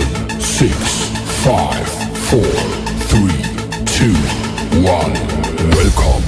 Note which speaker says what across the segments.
Speaker 1: 6, 5, 4, 3, 2, 1. Welcome.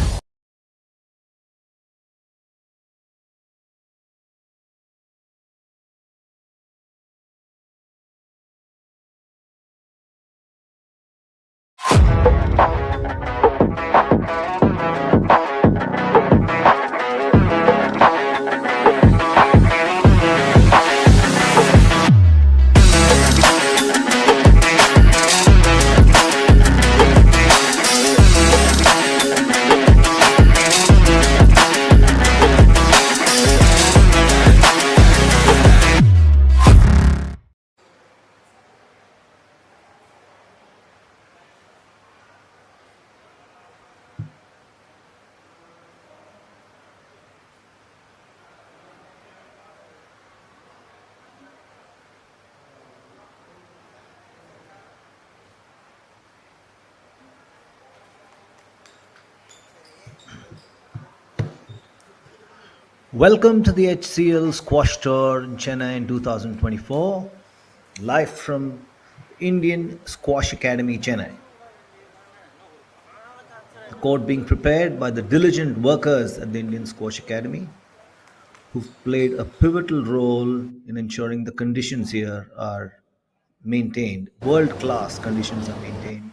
Speaker 2: Welcome to the HCL Squash Tour in Chennai in 2024, live from Indian Squash Academy, Chennai. The court being prepared by the diligent workers at the Indian Squash Academy, who've played a pivotal role in ensuring the conditions here are maintained. World-class conditions are maintained.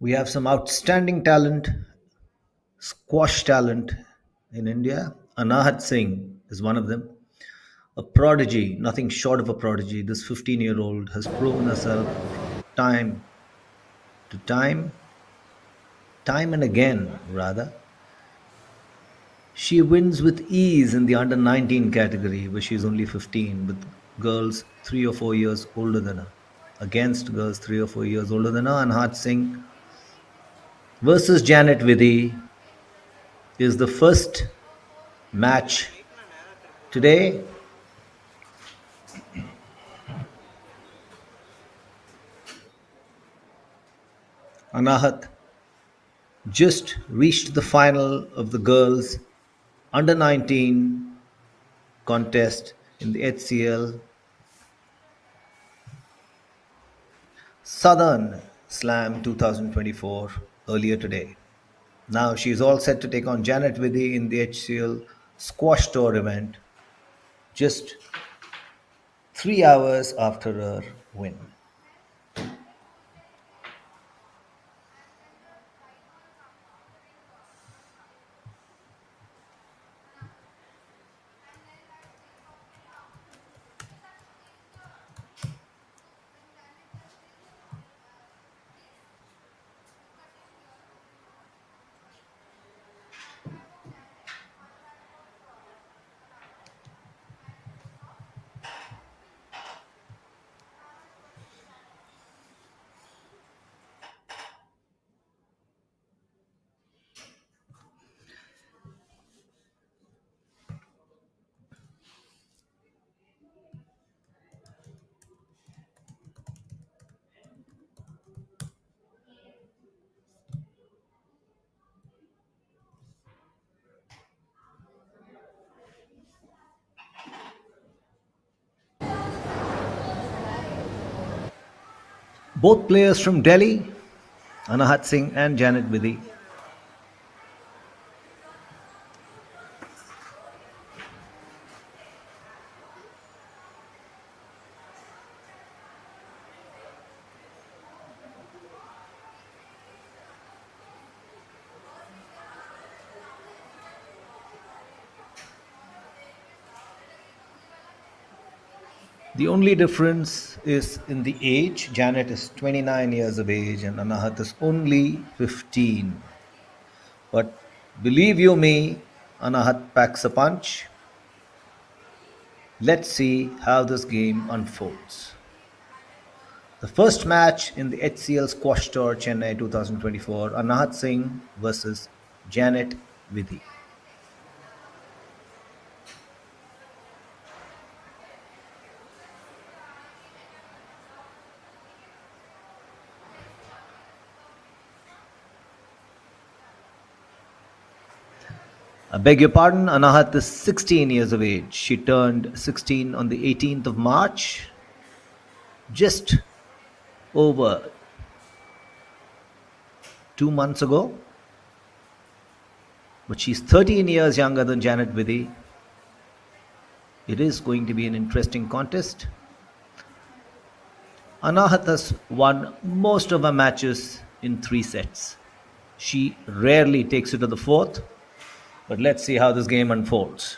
Speaker 2: We have some outstanding talent, squash talent in India. Anahat is one of them. A prodigy, nothing short of a prodigy. This 15-year-old has proven herself time to time and again, rather. She wins with ease in the under 19 category, where she's only 15, with girls 3 or 4 years older than her. Against girls 3 or 4 years older than her, Anahat Singh versus Janet Vidhi is the first match today. Anahat just reached the final of the girls under 19 contest in the HCL Southern Slam 2024 earlier today. Now she's all set to take on Janet Vidhi in the HCL Squash Tour event just 3 hours after her win. Both players from Delhi, Anahat Singh and Janet Vidhi. The only difference is in the age. Janet is 29 years of age and Anahat is only 15. But believe you me, Anahat packs a punch. Let's see how this game unfolds. The first match in the HCL Squash Tour Chennai 2024, Anahat Singh versus Janet Vidhi. I beg your pardon, Anahat is 16 years of age. She turned 16 on the 18th of March, just over 2 months ago. But she's 13 years younger than Janet Vidhi. It is going to be an interesting contest. Anahat has won most of her matches in 3 sets. She rarely takes it to the fourth, but let's see how this game unfolds.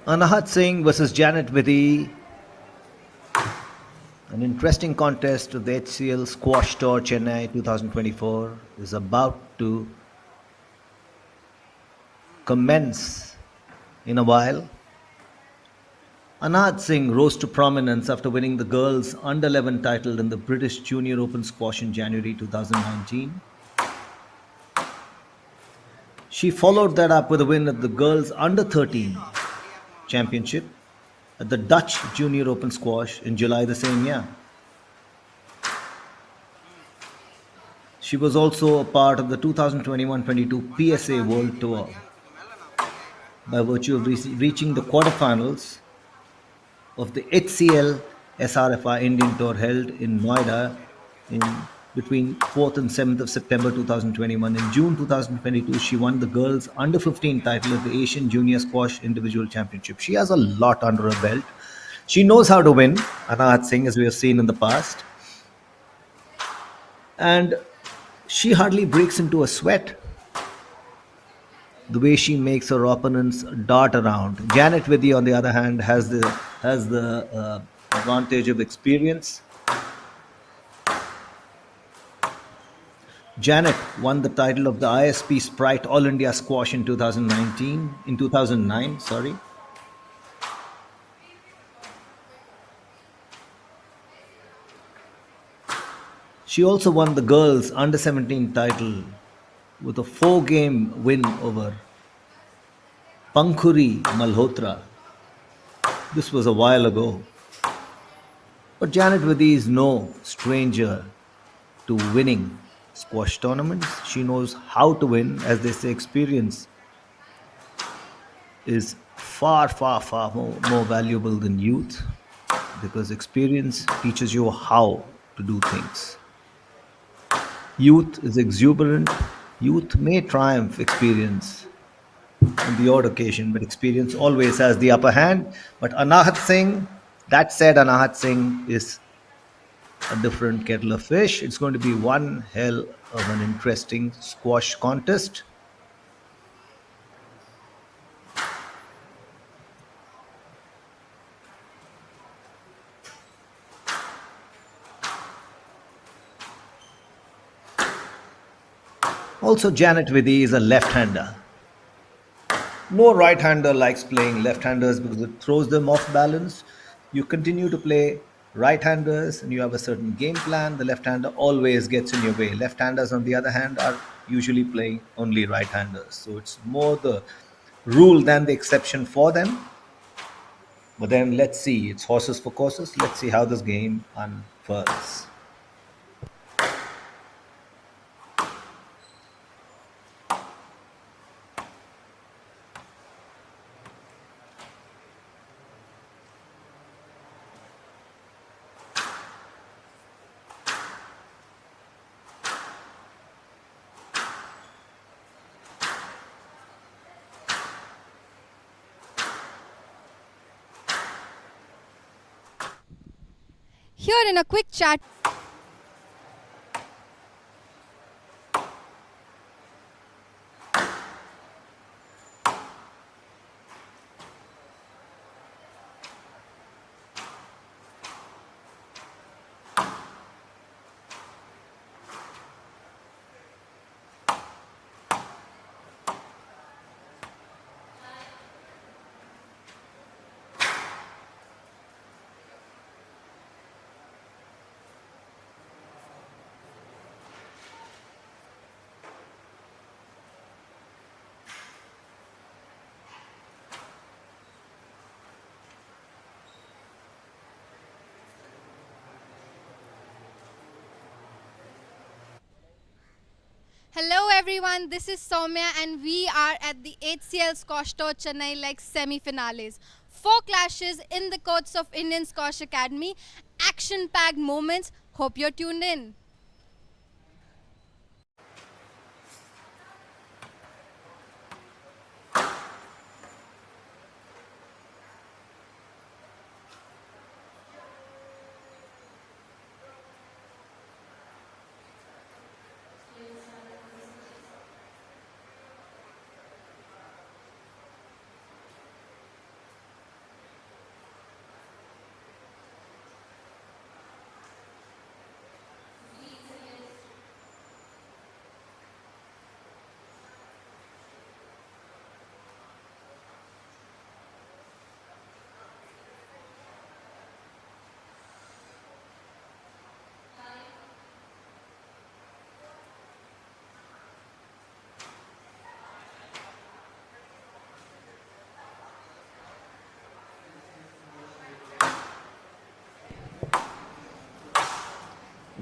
Speaker 2: Anahat Singh versus Janet Vidhi, an interesting contest of the HCL Squash Tour Chennai 2024 is about to commence in a while. Anahat Singh rose to prominence after winning the girls under 11 title in the British Junior Open Squash in January 2019. She followed that up with a win at the girls under 13 championship at the Dutch Junior Open Squash in July the same year. She was also a part of the 2021-22 PSA World Tour by virtue of reaching the quarterfinals of the HCL SRFI Indian Tour held in Noida in between 4th and 7th of September 2021. In June 2022, she won the girls under 15 title at the Asian Junior Squash Individual Championship. She has a lot under her belt. She knows how to win, Anahat Singh, as we have seen in the past. And she hardly breaks into a sweat the way she makes her opponents dart around. Janet Vidhi, on the other hand, has the advantage of experience. Janet won the title of the ISP Sprite All India Squash in 2009, sorry. She also won the girls under 17 title with a 4-game win over Pankhuri Malhotra. This was a while ago. But Janet Vidhi is no stranger to winning squash tournaments. She knows how to win. As they say, experience is far, far, far more valuable than youth, because experience teaches you how to do things. Youth is exuberant. Youth may triumph experience on the odd occasion, but experience always has the upper hand. But Anahat Singh, that said, Anahat Singh is a different kettle of fish. It's going to be one hell of an interesting squash contest. Also, Janet Vidhi is a left-hander. No right-hander likes playing left-handers because it throws them off balance. You continue to play right-handers and you have a certain game plan. The left-hander always gets in your way. Left-handers, on the other hand, are usually playing only right-handers. So it's more the rule than the exception for them. But then let's see. It's horses for courses. Let's see how this game unfolds.
Speaker 3: Here in a quick chat. Hello everyone, this is Soumya and we are at the HCL Squash Tour Chennai like semi-finales. 4 clashes in the courts of Indian Squash Academy, action-packed moments. Hope you're tuned in.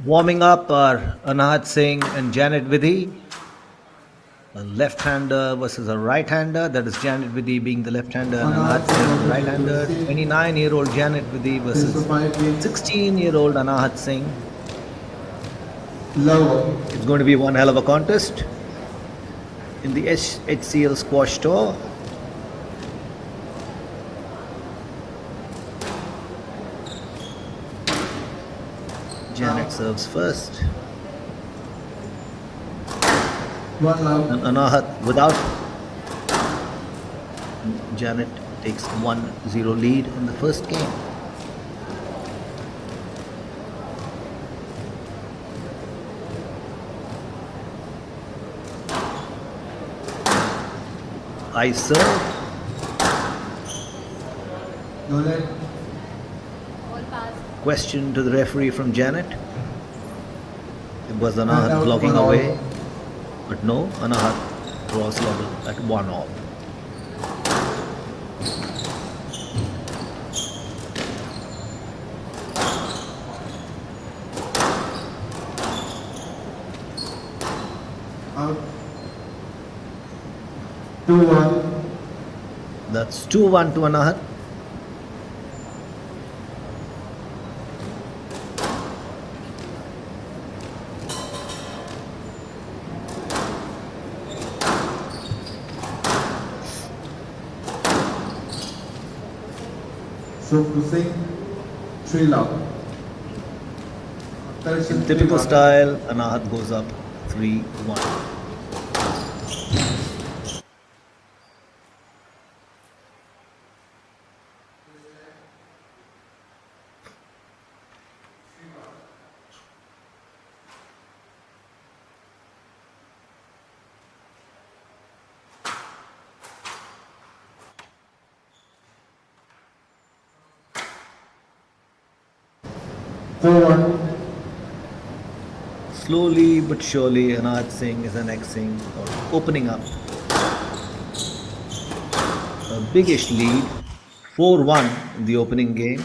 Speaker 2: Warming up are Anahat Singh and Janet Vidhi. A left-hander versus a right-hander. That is Janet Vidhi being the left-hander and Anahat Singh the right-hander. 29-year-old Janet Vidhi versus 16-year-old Anahat Singh. It's going to be one hell of a contest in the HCL Squash Tour. Janet serves first. And Anahat without. Janet takes 1-0 lead in the first game. I serve. Question to the referee from Janet. It was Anahat blocking away. But no, Anahat draws level at 1-all.
Speaker 4: Out. 2-1.
Speaker 2: That's 2-1 to Anahat.
Speaker 4: So Hussein, 3 love.
Speaker 2: In typical style, Anahat goes up 3-1. Slowly but surely, Anahat Singh is annexing or opening up a biggish lead, 4-1 in the opening game.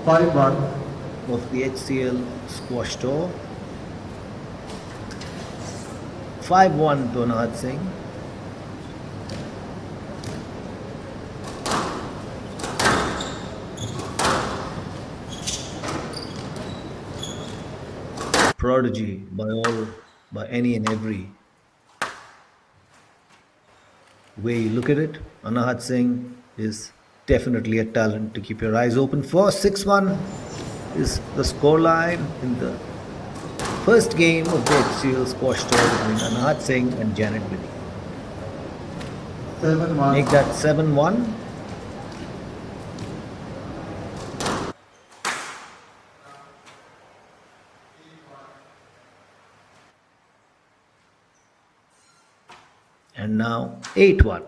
Speaker 4: 5-1.
Speaker 2: Of the HCL Squash Tour. 5-1 to Anahat Singh. Prodigy by any and every way you look at it. Anahat Singh is definitely a talent to keep your eyes open for. 6-1 is the scoreline in the first game of the HCL squash tour between Anahat Singh and Janet Vidhi.
Speaker 4: 7-1.
Speaker 2: Make that 7-1. And now 8-1.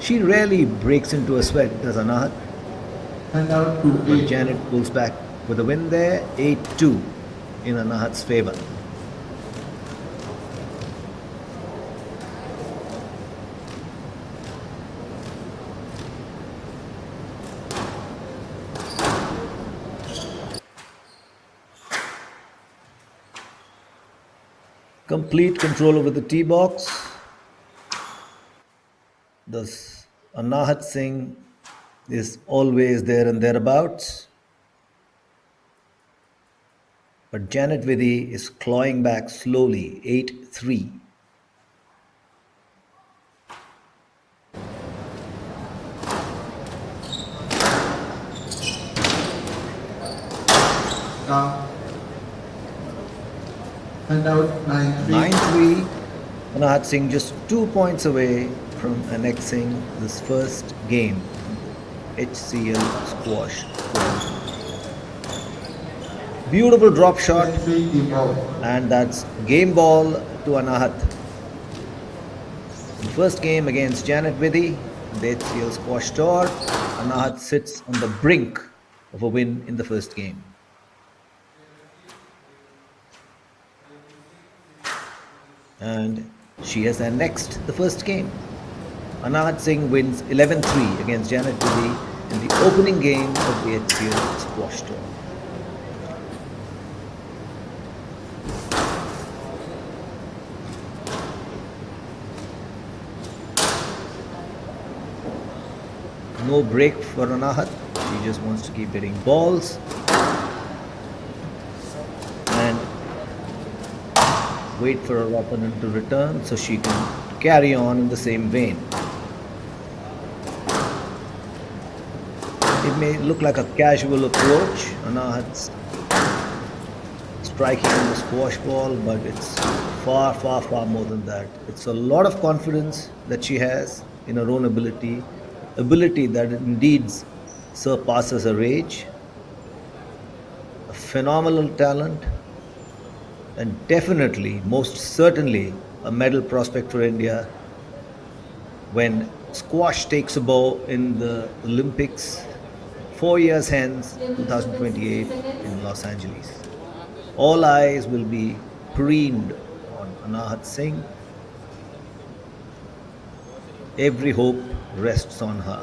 Speaker 2: She rarely breaks into a sweat, does Anahat?
Speaker 4: And out to
Speaker 2: But
Speaker 4: 8.
Speaker 2: Janet pulls back with a win there, 8-2 in Anahat's favor. Complete control over the tee box. Thus, Anahat Singh is always there and thereabouts. But Janet Vidhi is clawing back slowly, 8-3.
Speaker 4: Down. And out 9-3.
Speaker 2: 9-3. Anahat Singh just 2 points away from annexing this first game, HCL squash tournament. Beautiful drop shot,
Speaker 4: 3 team ball.
Speaker 2: and that's game ball to Anahat. The first game against Janet Vidhi, the HCL squash tour, Anahat sits on the brink of a win in the first game. And she has annexed the first game. Anahat Singh wins 11-3 against Janet Vidhi in the opening game of the HCL squash tour. No break for Anahat. She just wants to keep hitting balls and wait for her opponent to return so she can carry on in the same vein. It may look like a casual approach, Anahat's striking the squash ball, but it's far, far, far more than that. It's a lot of confidence that she has in her own ability that indeed surpasses her age, a phenomenal talent, and definitely, most certainly, a medal prospect for India when squash takes a bow in the Olympics 4 years hence, 2028 in Los Angeles. All eyes will be preened on Anahat Singh. Every hope rests on her.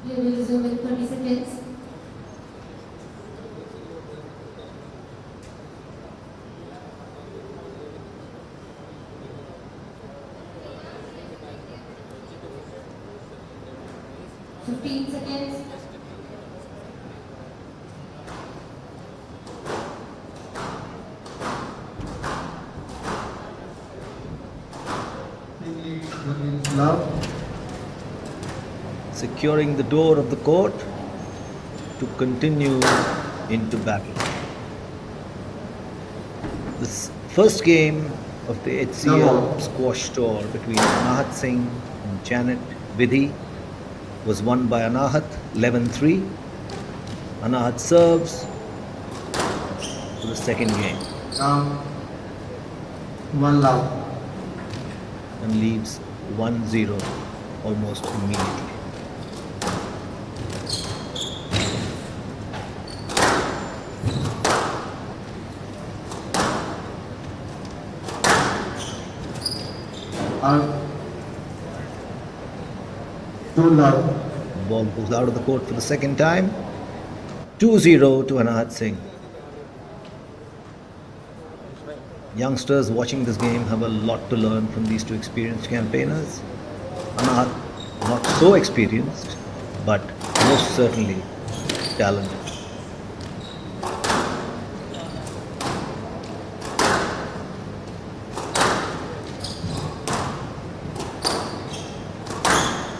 Speaker 5: We will resume in 30 seconds. Fifteen seconds.
Speaker 4: Love.
Speaker 2: Securing the door of the court to continue into battle. This first game of the HCL squash tour between Anahat Singh and Janet Vidhi was won by Anahat 11-3. Anahat serves for the second game
Speaker 4: Down. 1 love.
Speaker 2: and leads 1-0 almost immediately.
Speaker 4: Out. 2 love.
Speaker 2: Ball goes out of the court for the second time. 2-0 to Anahat Singh. Youngsters watching this game have a lot to learn from these two experienced campaigners. Anahat, not so experienced, but most certainly talented.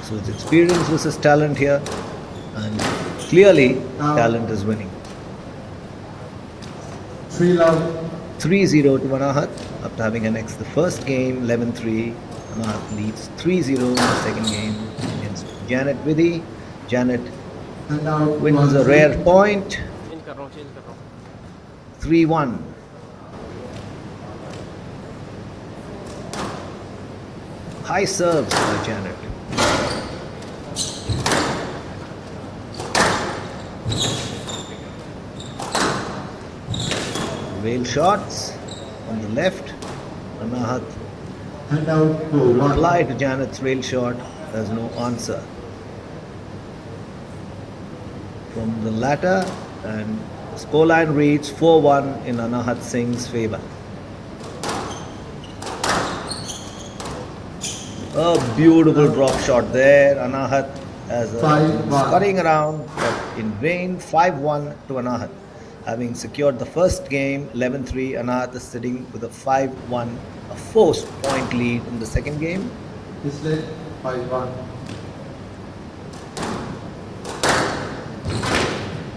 Speaker 2: So it's experience versus talent here, and clearly talent is winning.
Speaker 4: 3 love.
Speaker 2: 3-0 to Anahat after having annexed the first game 11-3. Anahat leads 3-0 in the second game against Janet Vidhi. Janet
Speaker 4: And out
Speaker 2: wins a
Speaker 4: 1-3.
Speaker 2: rare point
Speaker 6: change कर रहा हूँ
Speaker 2: 3-1. High serves by Janet. Rail shots on the left. Anahat
Speaker 4: And out 4-1.
Speaker 2: reply to Janet's rail shot. There's no answer from the latter, and scoreline reads 4-1 in Anahat Singh's favor. A beautiful drop shot there. Anahat as a
Speaker 4: 5-1.
Speaker 2: scurrying around, but in vain. 5-1 to Anahat. Having secured the first game 11-3, Anahat is sitting with a 5-1, a forced point lead in the second game.
Speaker 4: This led 5-1.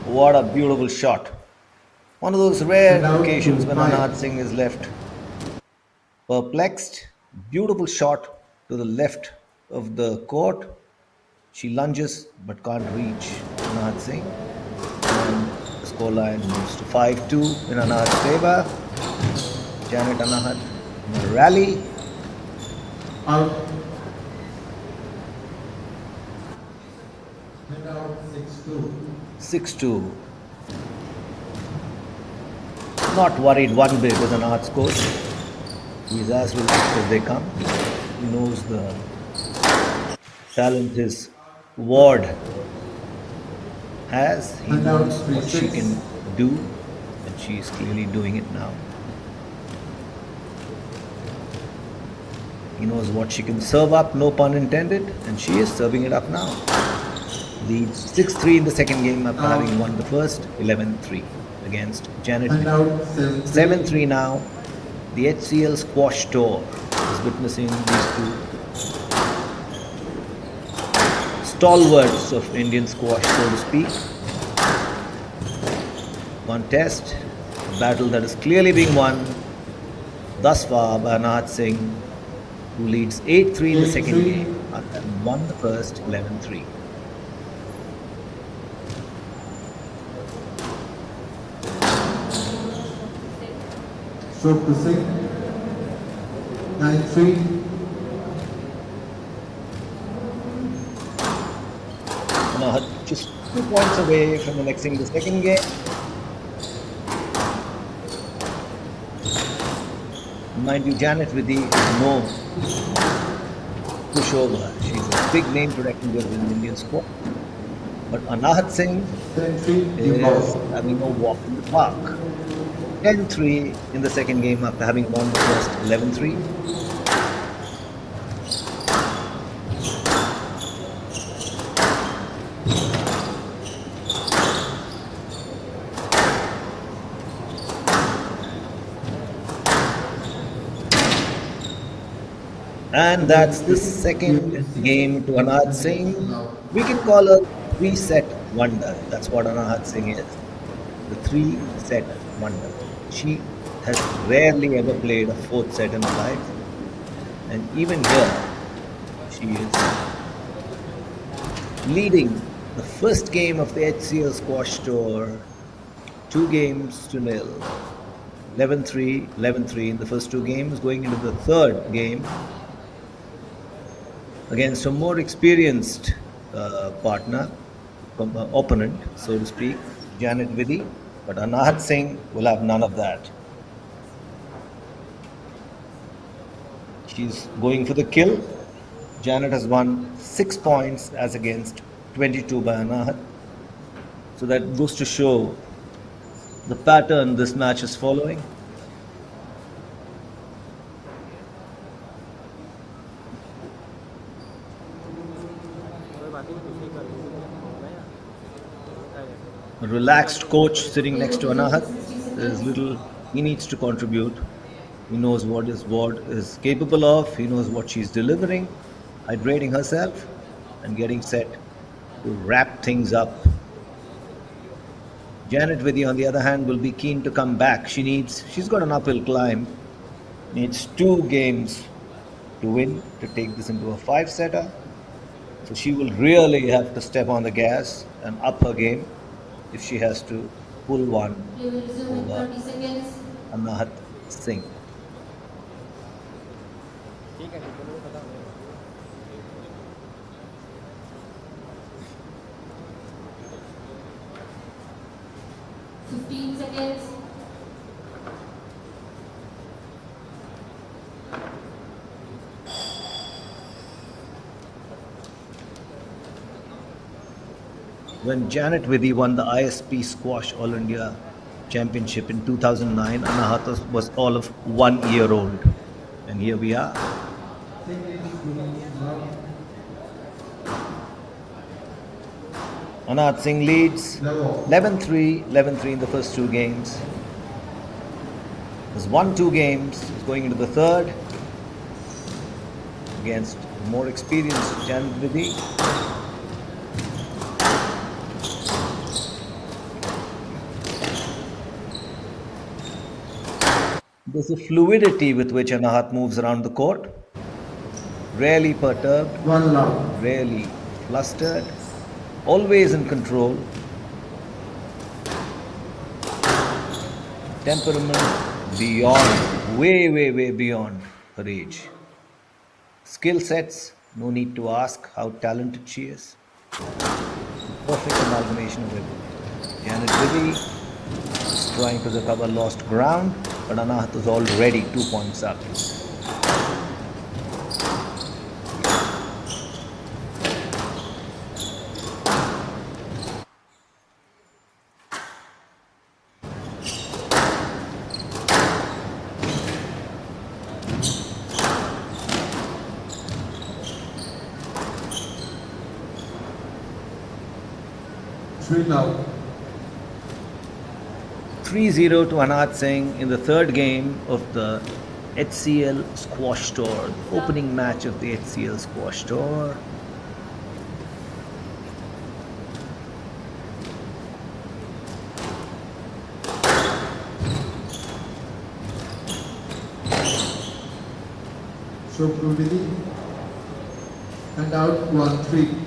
Speaker 2: What a beautiful shot. One of those rare
Speaker 4: Now
Speaker 2: occasions
Speaker 4: to
Speaker 2: when
Speaker 4: five.
Speaker 2: Anahat Singh is left perplexed. Beautiful shot to the left of the court. She lunges but can't reach Anahat Singh. And the scoreline moves to 5-2 in Anahat's favor. Janet Anahat in a rally.
Speaker 4: Out. And out 6-2.
Speaker 2: 6-2. Not worried one bit with Anahat's coach. He's as relaxed as they come. He knows the talent his ward has. He
Speaker 4: And now
Speaker 2: knows what she
Speaker 4: 3-6.
Speaker 2: can do, and she's clearly doing it now. He knows what she can serve up, no pun intended, and she is serving it up now. Leads 6-3 in the second game after having won the first 11-3 against Janet.
Speaker 4: And out 7-3.
Speaker 2: 7-3 now. The HCL squash tour is witnessing these two stalwarts of Indian squash, so to speak. Contest, a battle that is clearly being won thus far by Anahat Singh, who leads 8-3 in the second
Speaker 4: 8-3.
Speaker 2: game after having won the first 11-3.
Speaker 4: Stroke to 6. 9-3.
Speaker 2: Anahat just 2 points away from annexing the second game. Mind you, Janet Vidhi is no pushover. She's a big name protecting girl in Indian sport. But Anahat Singh
Speaker 4: 10-3.
Speaker 2: is
Speaker 4: Default.
Speaker 2: having a walk in the park. 10-3 in the second game after having won the first 11-3. And that's the second game to Anahat Singh. We can call her three-set wonder. That's what Anahat Singh is. The three-set wonder. She has rarely ever played a fourth set in her life. And even here, she is leading the first game of the HCL squash tour 2-0. 11-3, 11-3 in the first two games, going into the third game against a more experienced partner, opponent, so to speak, Janet Vidhi. But Anahat Singh will have none of that. She's going for the kill. Janet has won 6 points as against 22 by Anahat. So that goes to show the pattern this match is following. A relaxed coach sitting next to Anahat. There's little he needs to contribute. He knows what is capable of. He knows what she's delivering, hydrating herself, and getting set to wrap things up. Janet Vidhi, on the other hand, will be keen to come back. She's got an uphill climb. Needs 2 games to win to take this into a 5-setter. So she will really have to step on the gas and up her game if she has to pull one
Speaker 5: Play will resume in
Speaker 2: over
Speaker 5: 30 seconds.
Speaker 2: Anahat Singh.
Speaker 6: ठीक है ठीक है मुझे पता है
Speaker 5: 15 seconds.
Speaker 2: When Janet Vidhi won the ISP Squash All India Championship in 2009, Anahat was all of 1 year old. And here we are. Anahat Singh leads 11-3, 11-3 in the first 2 games. Has won 2 games, is going into the third against more experienced Janet Vidhi. There's a fluidity with which Anahat moves around the court. Rarely perturbed,
Speaker 4: One love.
Speaker 2: rarely flustered, always in control. Temperament beyond, way beyond her age. Skill sets, no need to ask how talented she is. Perfect amalgamation of everything. Janet Vidhi is trying to recover lost ground, but Anahat is already 2 points up.
Speaker 4: Three now.
Speaker 2: 3-0 to Anahat Singh in the third game of the HCL Squash Tour, the opening match of the HCL Squash Tour.
Speaker 4: Show fluidity. And out 1-3.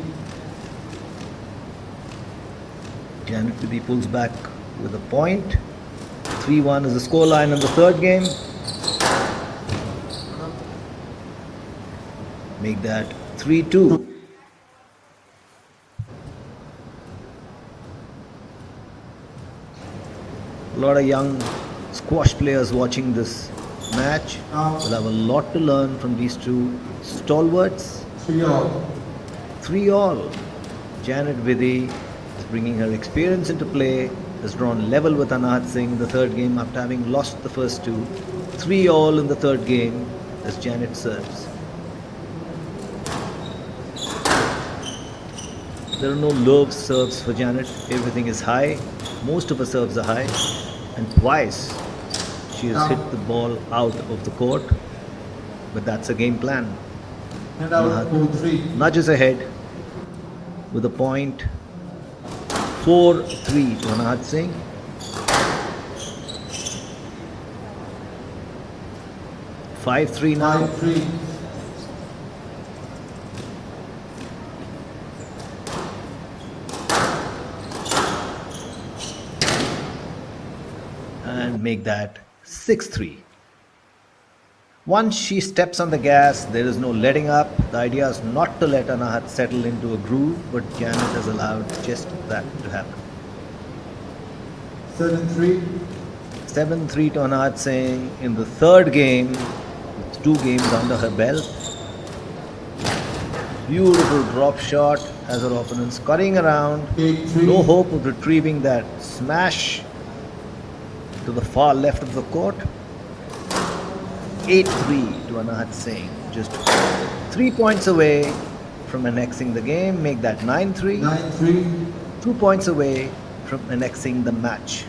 Speaker 2: Janet Vidhi pulls back with a point. 3-1 is the scoreline in the third game. Make that 3-2. A lot of young squash players watching this match will have a lot to learn from these two stalwarts.
Speaker 4: 3-all.
Speaker 2: 3-all. Janet Vidhi is bringing her experience into play, has drawn level with Anahat Singh in the third game after having lost the first 2. 3-all in the third game as Janet serves. There are no low serves for Janet. Everything is high. Most of her serves are high. And twice she has hit the ball out of the court. But that's a game plan.
Speaker 4: And out 4-3.
Speaker 2: Nudges ahead with a point. 4-3 to Anahat Singh. Five-three now.
Speaker 4: 5-3.
Speaker 2: And make that 6-3. Once she steps on the gas, there is no letting up. The idea is not to let Anahat settle into a groove, but Janet has allowed just that to happen.
Speaker 4: 7-3.
Speaker 2: 7-3 to Anahat Singh in the third game, with 2 games under her belt. Beautiful drop shot as her opponent scurrying around.
Speaker 4: 8-3.
Speaker 2: No hope of retrieving that smash to the far left of the court. 8-3 to Anahat Singh. Just 3 points away from annexing the game, make that 9-3.
Speaker 4: 9-3.
Speaker 2: 2 points away from annexing the match.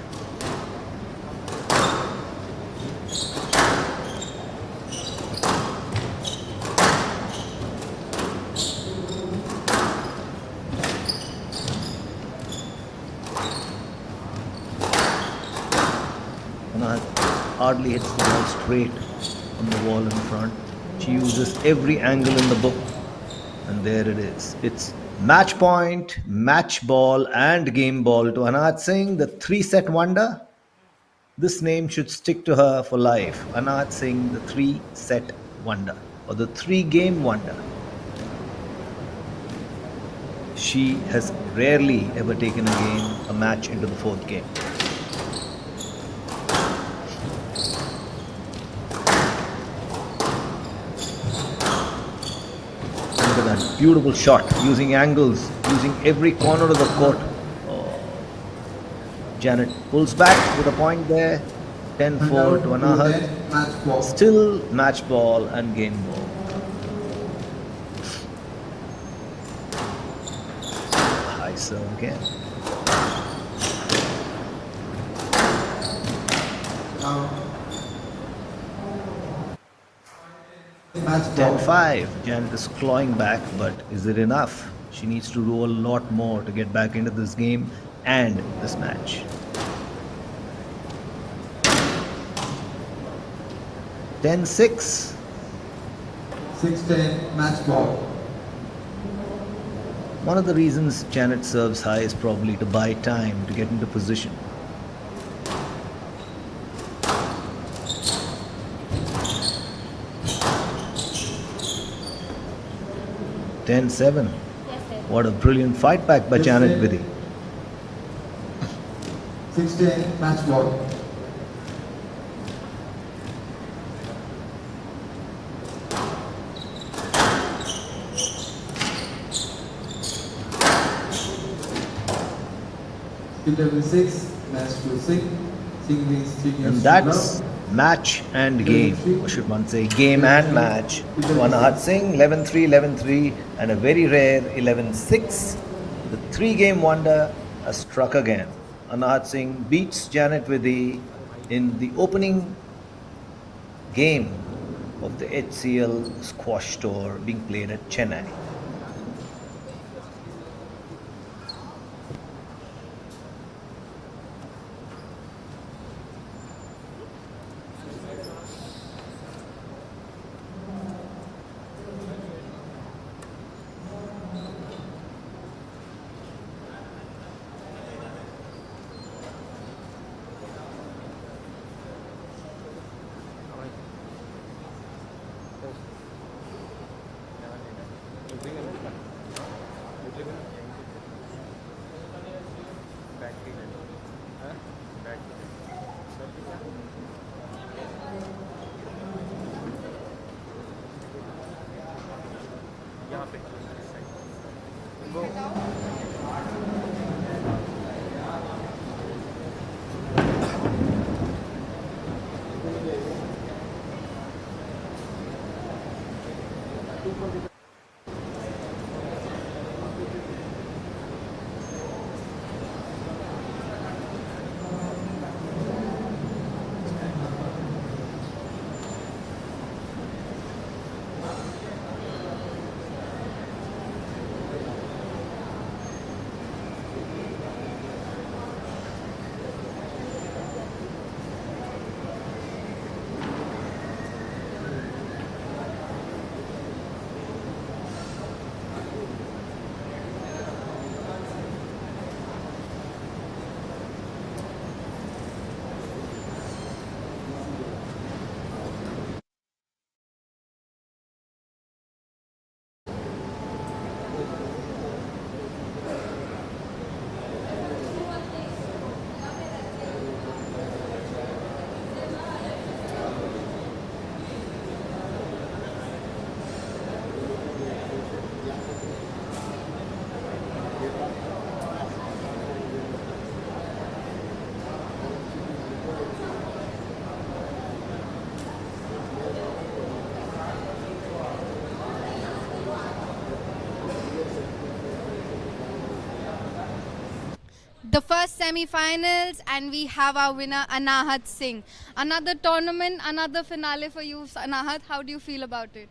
Speaker 2: Anahat hardly hits the ball straight on the wall in front. She uses every angle in the book. And there it is. It's match point, match ball, and game ball to Anahat Singh, the 3-set wonder. This name should stick to her for life. Anahat Singh, the 3-set wonder, or the 3-game wonder. She has rarely ever taken a match into the 4th game. Look at that beautiful shot, using angles, using every corner of the court. Oh. Janet pulls back with a point there. 10-4 to Anahat.
Speaker 4: Match ball.
Speaker 2: Still match ball and game ball. High serve again.
Speaker 4: Now, match ball.
Speaker 2: 10-5. Janet is clawing back, but is it enough? She needs to do a lot more to get back into this game and this match. 10-6.
Speaker 4: 6-10. Match ball.
Speaker 2: One of the reasons Janet serves high is probably to buy time to get into position. Ten-7. What a brilliant fight back by Janet Vidhi.
Speaker 4: 6-10. Match ball. Level 6, match to 6. Singh means 3 games.
Speaker 2: And that's match and game, or should one say game and match. To Anahat Singh, 11-3, 11-3, and a very rare 11-6. The 3-game wonder has struck again. Anahat Singh beats Janet Vidhi in the opening game of the HCL squash tour being played at Chennai.
Speaker 3: The first semi-finals, and we have our winner Anahat Singh. Another tournament, another finale for you, Anahat. How do you feel about it?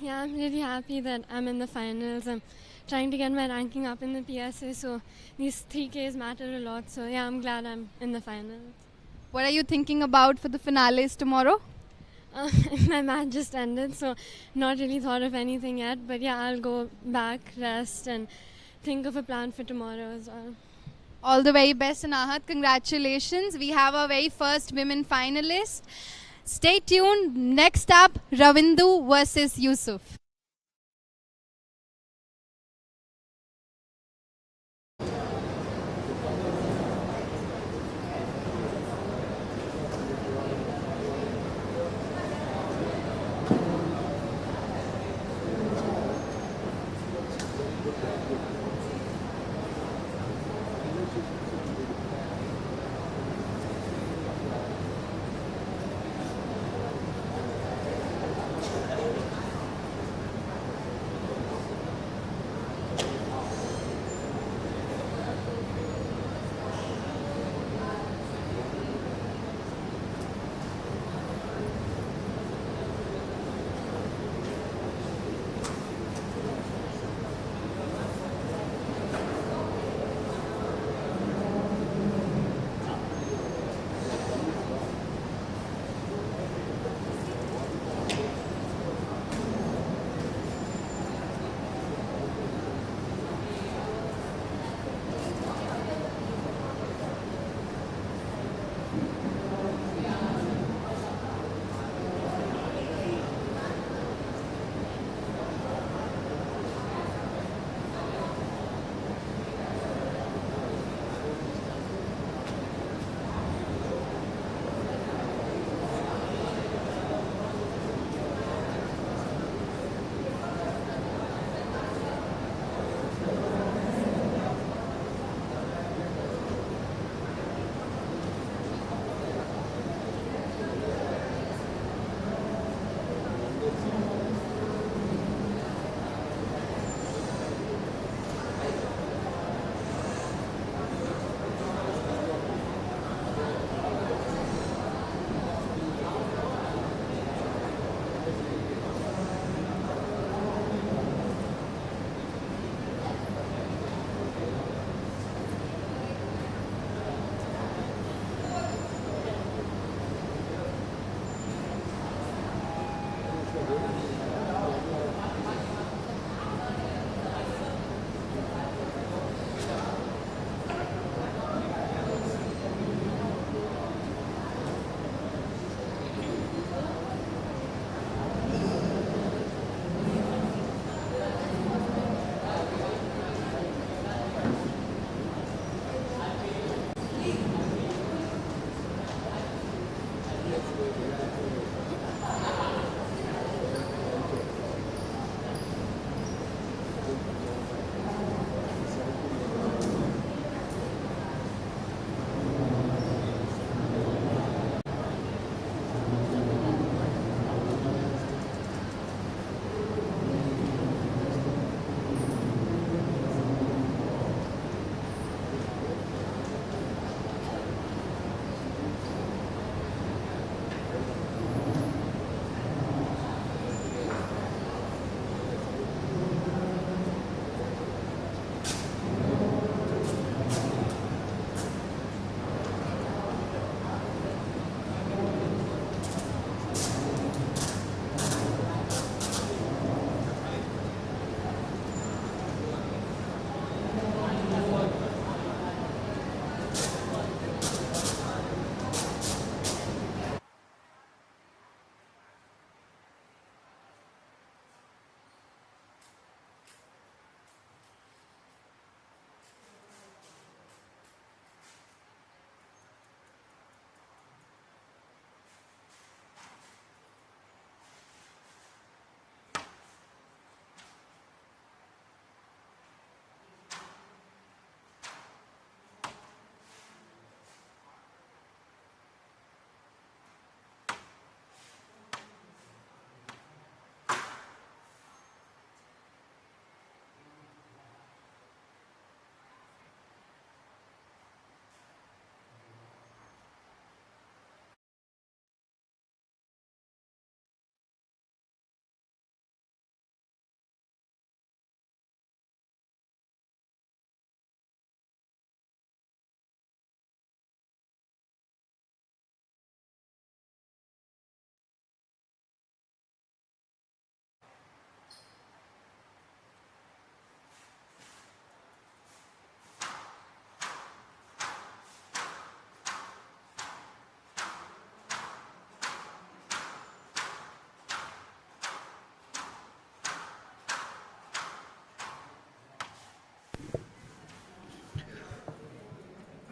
Speaker 7: Yeah, I'm really happy that I'm in the finals. I'm trying to get my ranking up in the PSA, so these 3Ks matter a lot. So yeah, I'm glad I'm in the finals.
Speaker 3: What are you thinking about for the finales tomorrow?
Speaker 7: My match just ended, so not really thought of anything yet. But yeah, I'll go back, rest, and think of a plan for tomorrow as well.
Speaker 3: All the very best, Anahat. Congratulations. We have our very first women finalist. Stay tuned. Next up, Ravindu versus Yousef.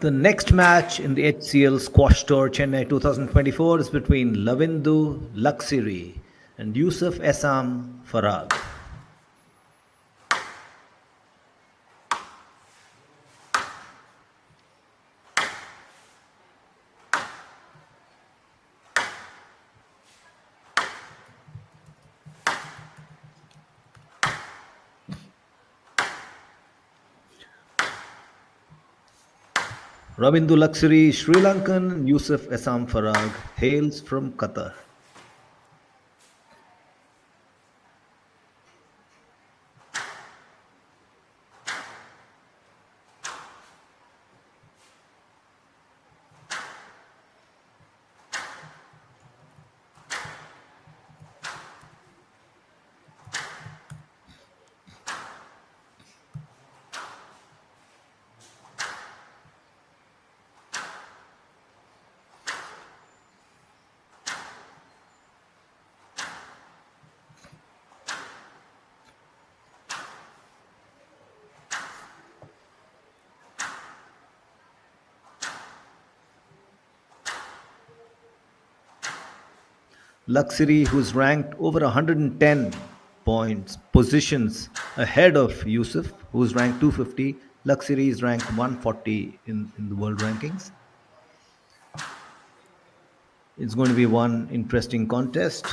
Speaker 2: The next match in the HCL Squash Tour Chennai 2024 is between Ravindu Luxury and Yousef Farag. Ravindu Luxury, Sri Lankan, Yousef Farag hails from Qatar. Luxury, who's ranked over 110 positions ahead of Yousef, who's ranked 250. Luxury is ranked 140 in the world rankings. It's going to be one interesting contest.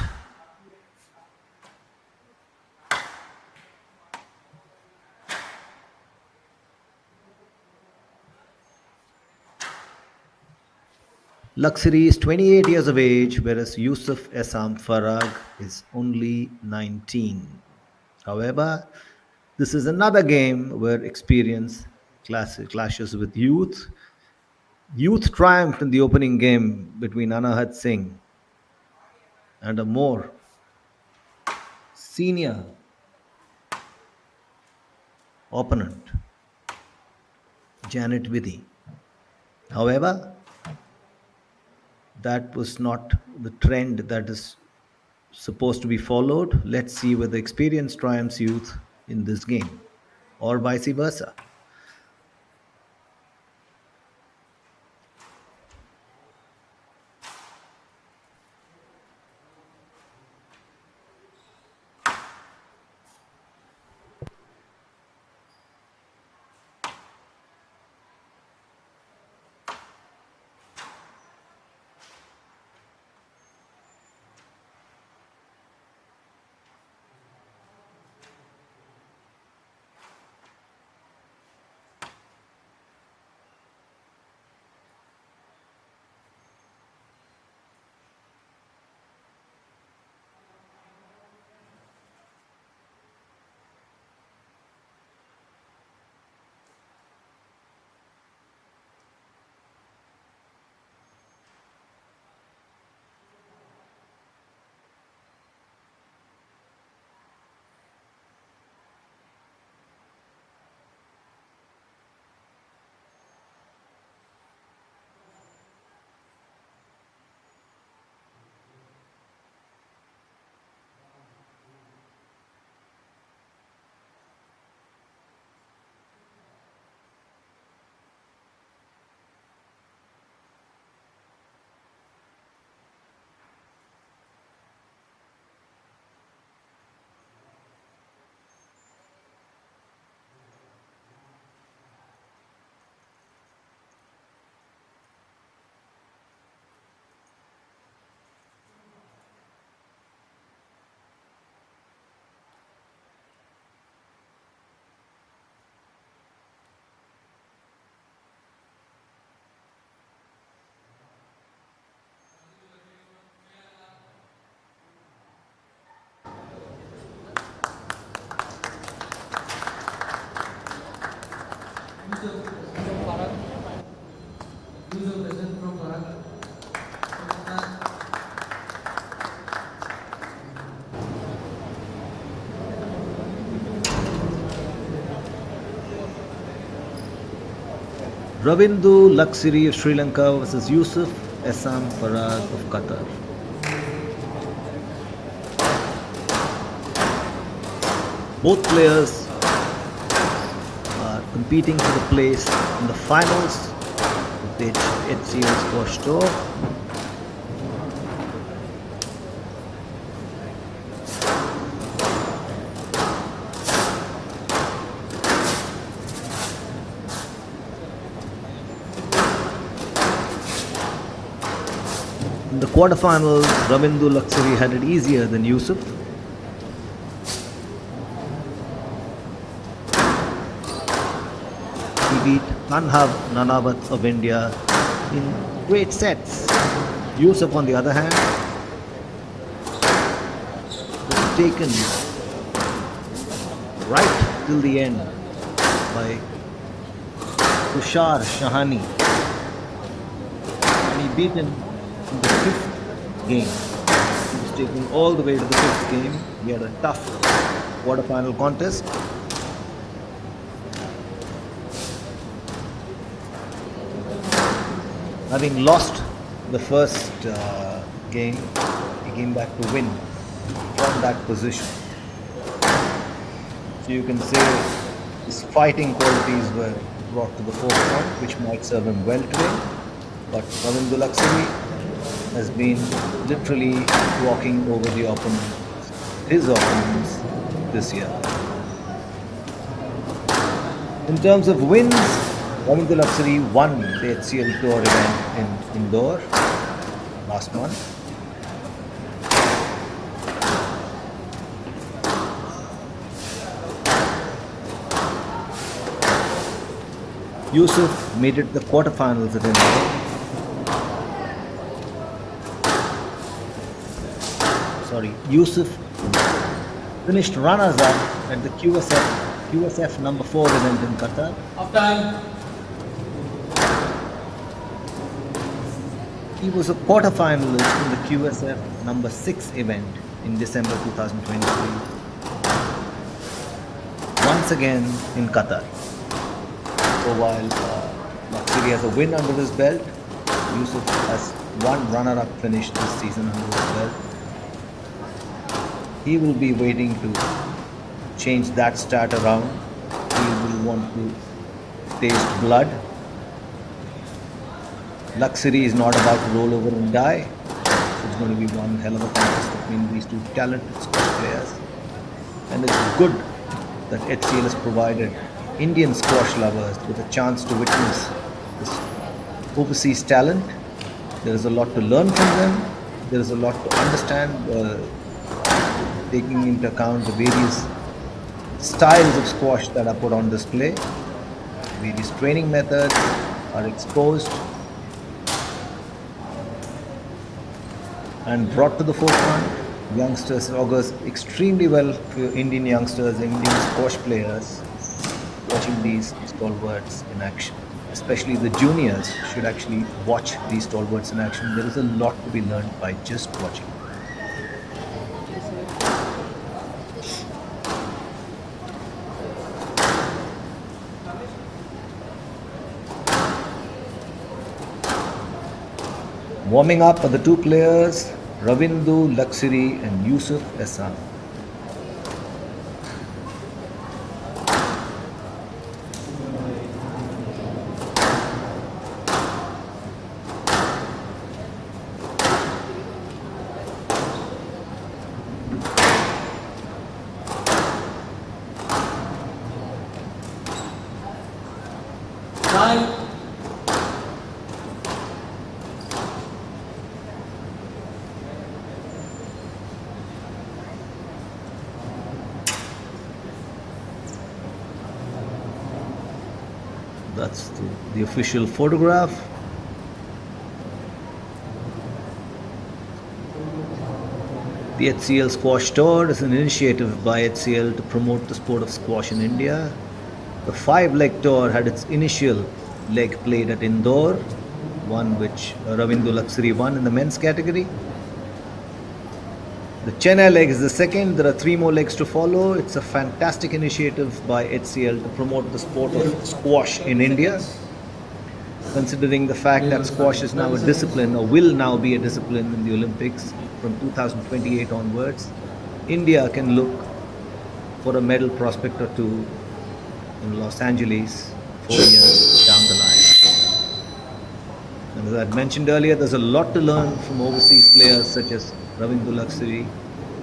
Speaker 2: Luxury is 28 years of age, whereas Yousef Farag is only 19. However, this is another game where experience clashes with youth. Youth triumphed in the opening game between Anahat and a more senior opponent, Janet Vidhi. However, that was not the trend that is supposed to be followed. Let's see whether experience triumphs youth in this game, or vice versa. Ravindu Luxury of Sri Lanka versus Yousef Farag of Qatar. Both players are competing for the place in the finals the HCL Squash Tour. In the quarterfinals, Ravindu had it easier than Yousef. He beat Anahat of India in great sets. Yousef, on the other hand, was taken right till the end by Shahani, and he beat him in the fifth game. He was taken all the way to the fifth game. He had a tough quarterfinal contest. Having lost the first game, he came back to win from that position. So you can say his fighting qualities were brought to the forefront, which might serve him well today. But Ravindu has been literally walking over his opponents this year. In terms of wins, Ravindu won the HCL Tour event in Indore last month. Yousef made it the quarterfinals at Indore. Yousef finished runners-up at the QSF number 4 event in Qatar.
Speaker 4: Half time.
Speaker 2: He was a quarterfinalist in the QSF number 6 event in December 2023. Once again in Qatar. So while Luxury has a win under his belt, Yousef has one runner-up finish this season under his belt. He will be waiting to change that stat around. He will want to taste blood. Luxury is not about to roll over and die. It's going to be one hell of a contest between these two talented squash players. And it's good that HCL has provided Indian squash lovers with a chance to witness this overseas talent. There is a lot to learn from them. There is a lot to understand, taking into account the various styles of squash that are put on display. Various training methods are exposed and brought to the forefront. Youngsters augurs extremely well for Indian youngsters, Indian squash players watching these stalwarts in action. Especially the juniors should actually watch these stalwarts in action. There is a lot to be learned by just watching. Warming up are the two players, Ravindu and Yousef Pre.
Speaker 4: Time.
Speaker 2: That's the official photograph. The HCL Squash Tour is an initiative by HCL to promote the sport of squash in India. The 5-leg tour had its initial leg played at Indore, one which Ravindu won in the men's category. The Chennai leg is the second. There are 3 more legs to follow. It's a fantastic initiative by HCL to promote the sport of squash in India. Considering the fact that squash is now a discipline, or will now be a discipline in the Olympics from 2028 onwards, India can look for a medal prospect or two in Los Angeles 4 years down the line. As I mentioned earlier, there's a lot to learn from overseas players such as Ravindu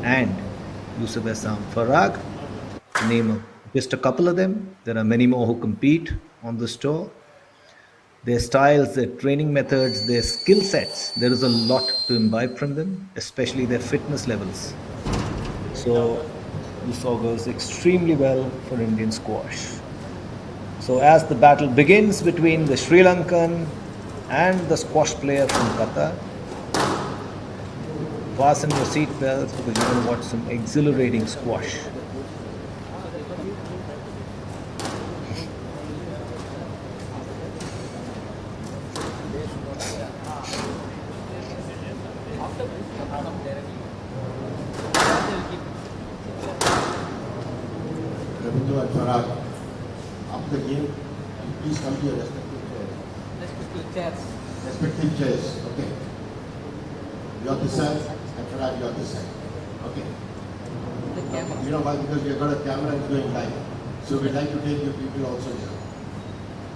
Speaker 2: and Yousef Farag, to name just a couple of them. There are many more who compete on this tour. Their styles, their training methods, their skill sets, there is a lot to imbibe from them, especially their fitness levels. So this augurs extremely well for Indian squash. So as the battle begins between the Sri Lankan and the squash player from Qatar, fasten your seat belts because you're going to watch some exhilarating squash.
Speaker 8: Ravindu and Farag, after the game, please come to your respective chairs. Respective chairs, okay. You on this side, and Farag, you on this side. Okay. You know why? Because we have got a camera and it's going live. So we'd like to take your people also here.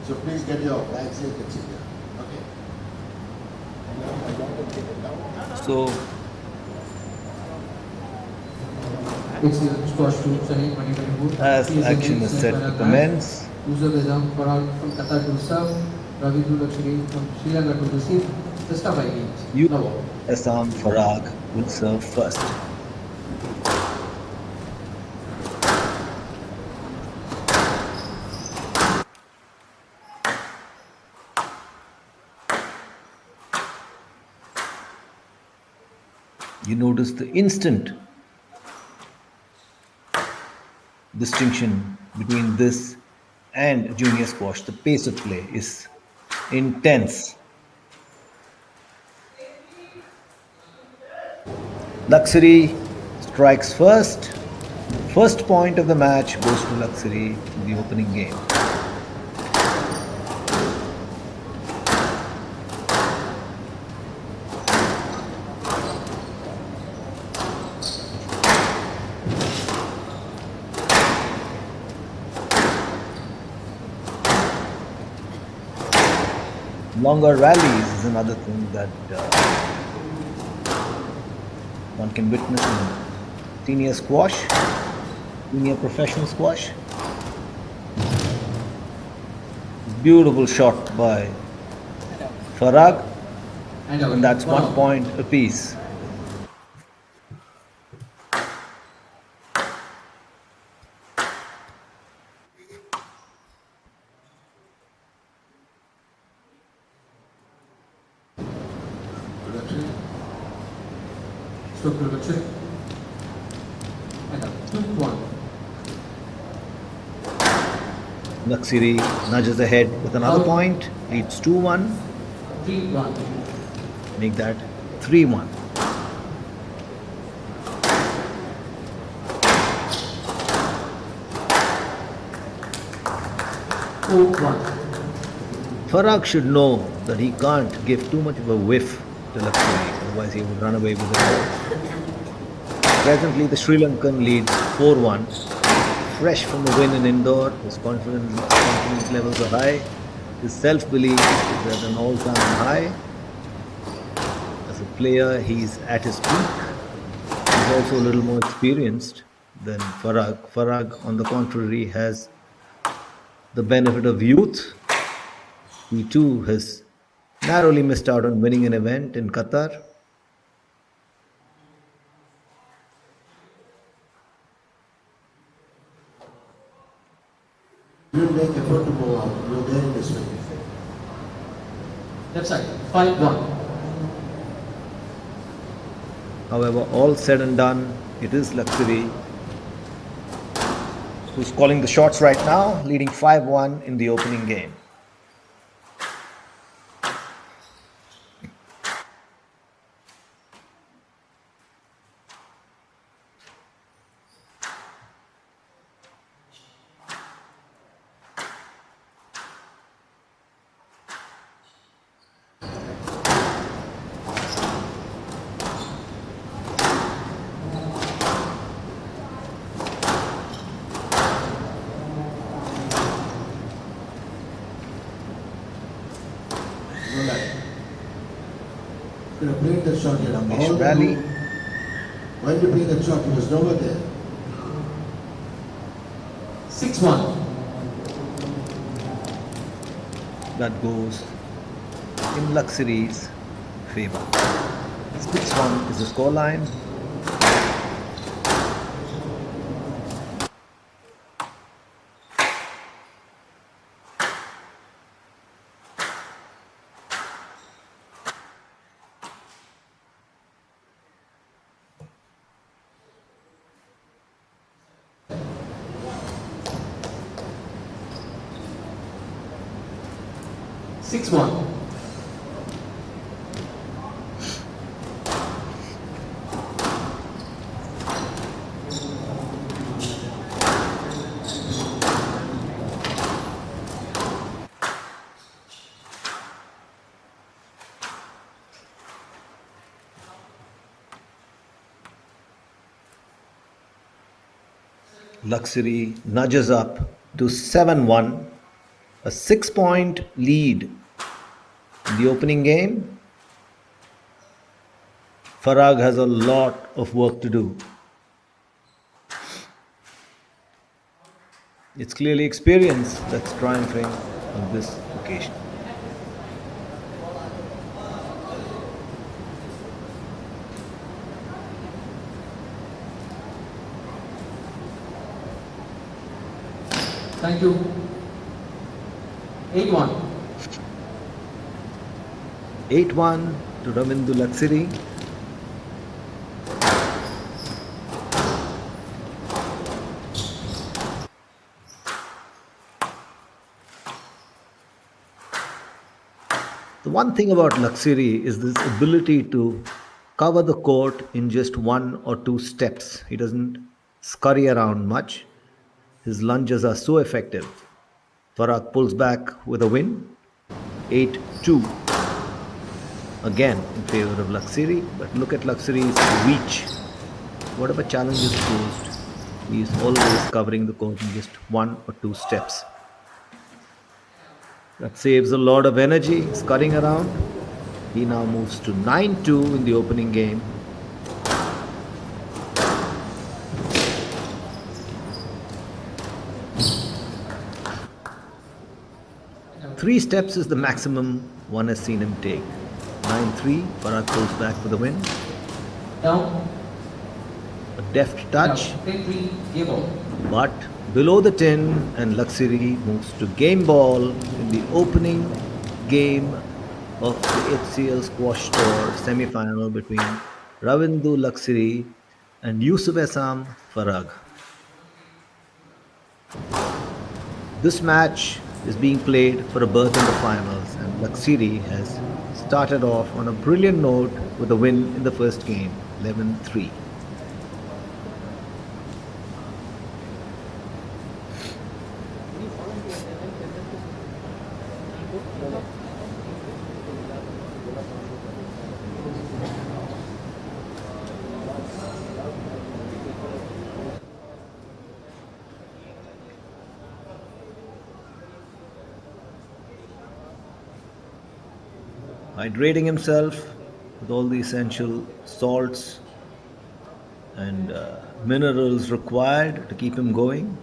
Speaker 8: So please get your bags here and sit here. Okay.
Speaker 2: So
Speaker 4: Squash to Chennai 2024.
Speaker 2: as action is set to commence,
Speaker 4: Yousef Farag from Qatar to serve. Ravindu from Sri Lanka to receive. Just a by each.
Speaker 2: Assam Farag will serve first. You notice the instant distinction between this and junior squash. The pace of play is intense. Luxury strikes first. First point of the match goes to Luxury in the opening game. Longer rallies is another thing that one can witness in senior squash, senior professional squash. Beautiful shot by Farag, and that's 1 point apiece.
Speaker 4: Stroke production. And up. 2-1.
Speaker 2: Luxury nudges ahead with another point, leads 2-1.
Speaker 4: 3-1.
Speaker 2: Make that 3-1. Farag should know that he can't give too much of a whiff to Luxury, otherwise he would run away with the ball. Presently, the Sri Lankan leads 4-1. Fresh from the win in Indore, his confidence levels are high. His self-belief is at an all-time high. As a player, he's at his peak. He's also a little more experienced than Farag. Farag, on the contrary, has the benefit of youth. He too has narrowly missed out on winning an event in Qatar.
Speaker 8: You will make effort to go out. You're there in this way.
Speaker 4: Left side. 5-1.
Speaker 2: However, all said and done, it is Luxury who's calling the shots right now, leading 5-1 in the opening game.
Speaker 8: Could have played that shot here.
Speaker 2: Ramesh
Speaker 8: All the
Speaker 2: Valley.
Speaker 8: room. Why did you play that shot? He was nowhere there.
Speaker 4: 6-1.
Speaker 2: That goes in Luxury's favor. 6-1 is the scoreline.
Speaker 4: Six one.
Speaker 2: Luxury nudges up to 7-1, a 6-point lead in the opening game. Farag has a lot of work to do. It's clearly experience that's triumphing on this occasion.
Speaker 4: Thank you. 8-1.
Speaker 2: 8-1 to Ravindu Luxury. The one thing about Luxury is this ability to cover the court in just 1 or 2 steps. He doesn't scurry around much. His lunges are so effective. Farag pulls back with a win. 8-2. Again in favor of Luxury, but look at Luxury's reach. Whatever challenge is posed, he is always covering the court in just 1 or 2 steps. That saves a lot of energy scurrying around. He now moves to 9-2 in the opening game. Three steps is the maximum one has seen him take. 9-3, Farag pulls back for the win.
Speaker 4: Down.
Speaker 2: A deft touch,
Speaker 4: 10-3. Game over.
Speaker 2: but below the 10, and Luxury moves to game ball in the opening game of the HCL Squash Tour semi-final between Ravindu Luxury and Yousef Farag. This match is being played for a berth in the finals, and Luxury has started off on a brilliant note with a win in the first game, 11-3. Hydrating himself with all the essential salts and minerals required to keep him going.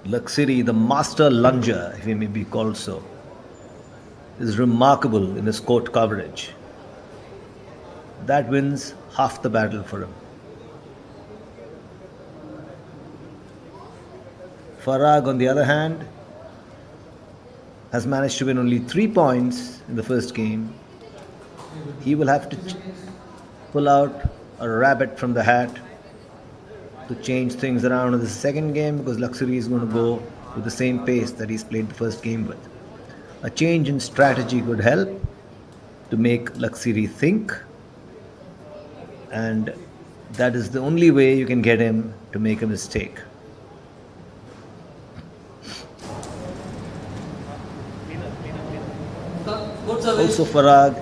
Speaker 2: Luxury, the master lunger, if he may be called so, is remarkable in his court coverage. That wins half the battle for him. Farag, on the other hand, has managed to win only 3 points in the first game. He will have to pull out a rabbit from the hat to change things around in the second game, because Luxury is going to go with the same pace that he's played the first game with. A change in strategy could help to make Luxury think, and that is the only way you can get him to make a mistake. Also, Farag,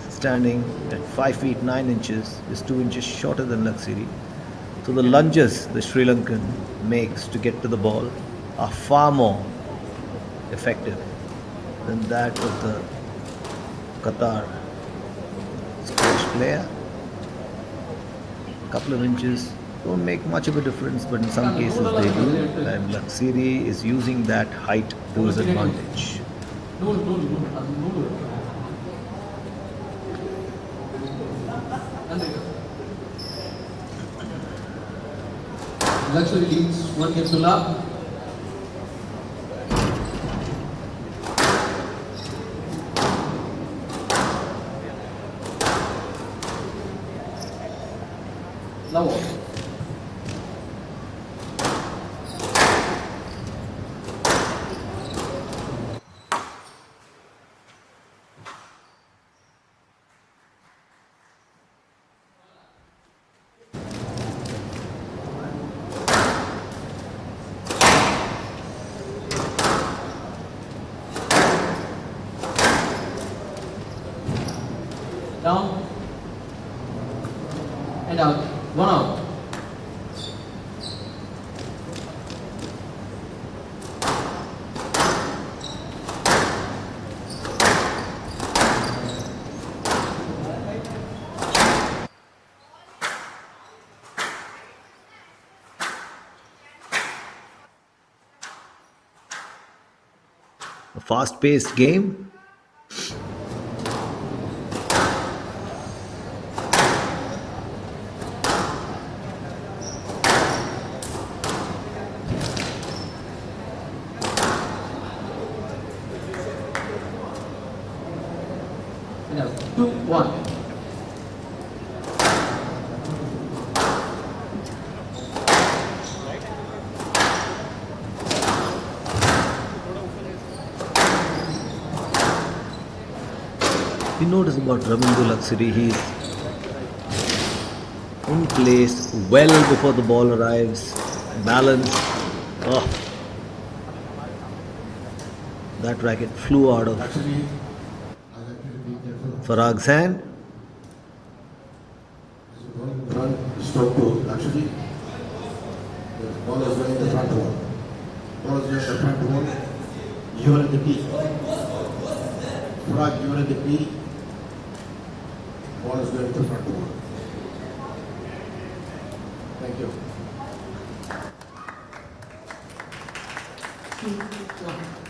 Speaker 2: standing at 5 feet 9 inches, is 2 inches shorter than Luxury. So the lunges the Sri Lankan makes to get to the ball are far more effective than that of the Qatar squash player. A couple of inches don't make much of a difference, but in some cases they do. And Laksiri is using that height to his advantage.
Speaker 4: Luxury leads 1 game to love. Love. Down and out. 1 out.
Speaker 2: A fast-paced game.
Speaker 4: And out. 2-1.
Speaker 2: You notice about Ravindu Laksiri, he's in place well before the ball arrives, balanced. Oh, that racket flew out of
Speaker 8: Actually, I like you to be careful.
Speaker 2: Farag's hand.
Speaker 8: Front stroke to actually. The ball is going in the front wall. Ball is going in the front wall. You are in the P. Frag, you are in the P. Ball is going to the front wall. Thank you.
Speaker 4: 2-1.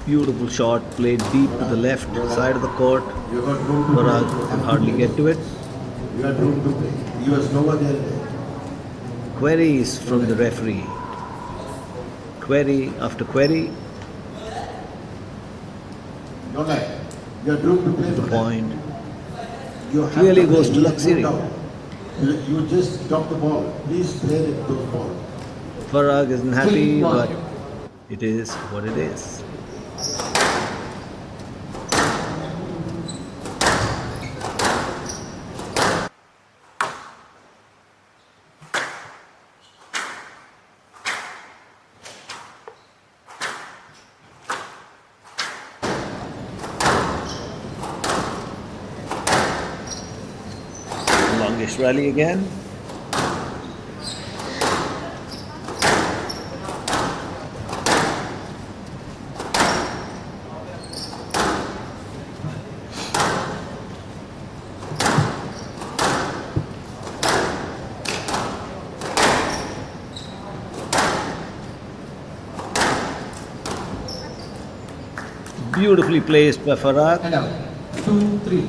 Speaker 2: Beautiful shot, played deep to the left side of the court.
Speaker 8: You got room to
Speaker 2: Farag
Speaker 8: play.
Speaker 2: can hardly get to it.
Speaker 8: You got room to play. You was nowhere there.
Speaker 2: Queries from the referee. Query after query.
Speaker 8: Don't lie. You had room to play
Speaker 2: The
Speaker 8: for that.
Speaker 2: point
Speaker 8: You have
Speaker 2: clearly
Speaker 8: to play.
Speaker 2: goes to
Speaker 8: You have
Speaker 2: Laksiri.
Speaker 8: moved out. You just dropped the ball. Please play those balls.
Speaker 2: Farag isn't happy,
Speaker 4: 3-1.
Speaker 2: but it is what it is. Longish rally again. Beautifully placed by Farag.
Speaker 4: And out. 2-3.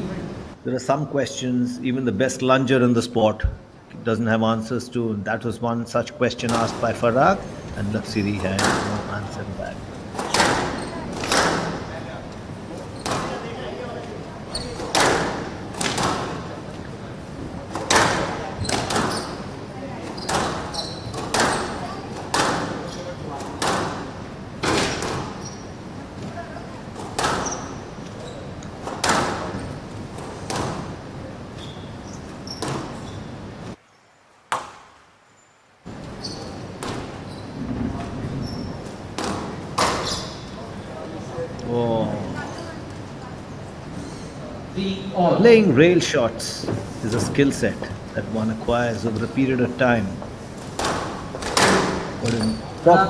Speaker 2: There are some questions, even the best lunger in the sport doesn't have answers to. That was one such question asked by Farag, and Laksiri had no answer to that.
Speaker 4: 3-all.
Speaker 2: Playing rail shots is a skill set that one acquires over a period of time. But in top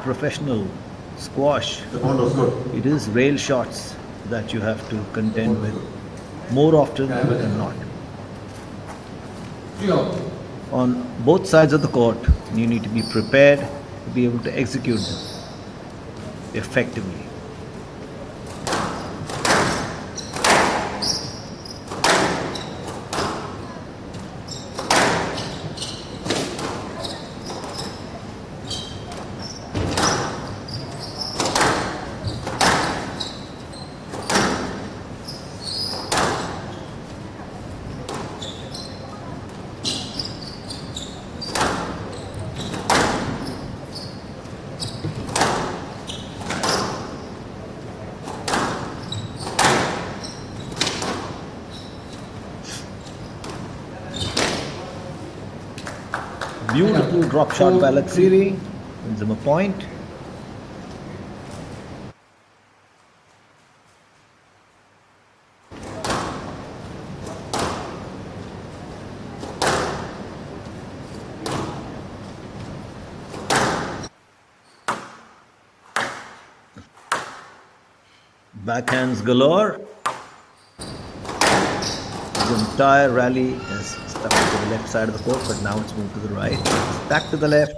Speaker 2: professional squash,
Speaker 8: The ball was good.
Speaker 2: it is rail shots that you have to contend with more often than not.
Speaker 4: 3-all.
Speaker 2: On both sides of the court, you need to be prepared to be able to execute them effectively. Beautiful drop shot by Laxiri. Wins him a point. Backhands galore. The entire rally is stuck to the left side of the court, but now it's moved to the right. It's back to the left.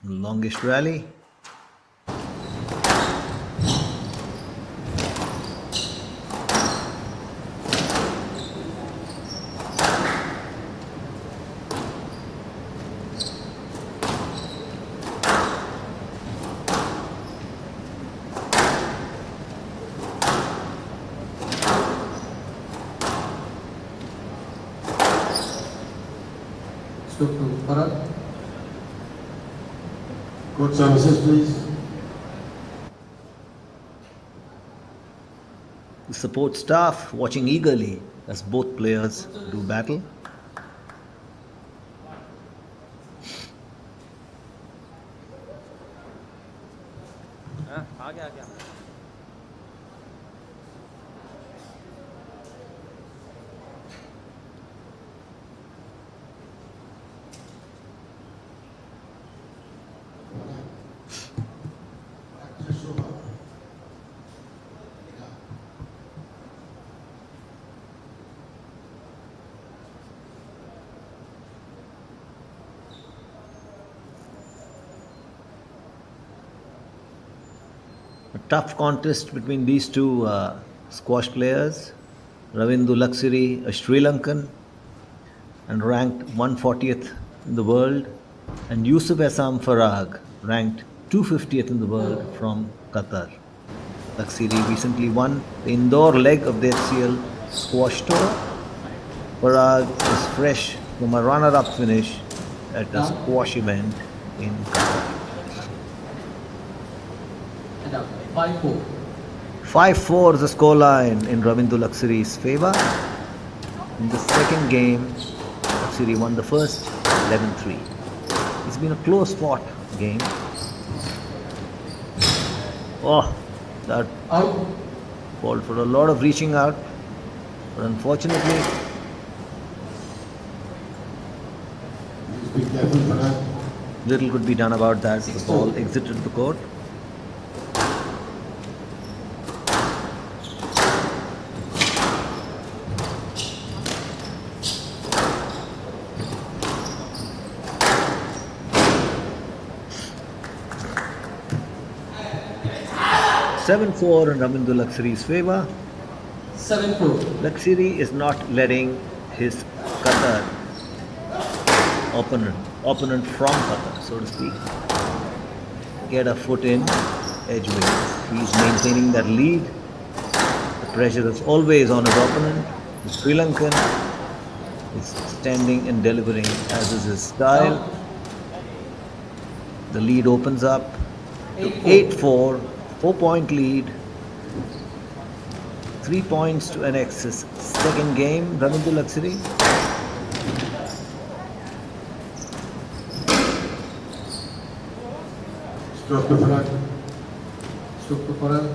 Speaker 2: Longest rally.
Speaker 4: Stroke to Bharat.
Speaker 8: Good services, please.
Speaker 2: The support staff watching eagerly as both players do battle.
Speaker 6: हाँ आ गया आ गया
Speaker 2: A tough contest between these two squash players. Ravindu Laxiri, a Sri Lankan, and ranked 140th in the world, and Yousef Farag, ranked 250th in the world from Qatar. Laxiri recently won the indoor leg of the HCL squash tour. Farag is fresh from a runner-up finish at a squash event in Qatar.
Speaker 4: And up. 5-4.
Speaker 2: 5-4 is the scoreline in Ravindu Laxiri's favour. In the second game, Laxiri won the first 11-3. It's been a close fought game. Oh, that
Speaker 4: Out.
Speaker 2: called for a lot of reaching out. But unfortunately,
Speaker 8: Please be careful for that.
Speaker 2: little could be done about that. The ball exited the court. Seven-four in Ravindu Laxiri's favour.
Speaker 4: 7-4.
Speaker 2: Laxiri is not letting his Qatar opponent from Qatar, so to speak, get a foot in edgeways. He's maintaining that lead. The pressure is always on his opponent. The Sri Lankan is standing and delivering as is his style. The lead opens up to 8-4, 4-point lead. 3 points to annex's second game. Ravindu Laxiri.
Speaker 8: Stroke to Farag.
Speaker 4: Stroke to Farag.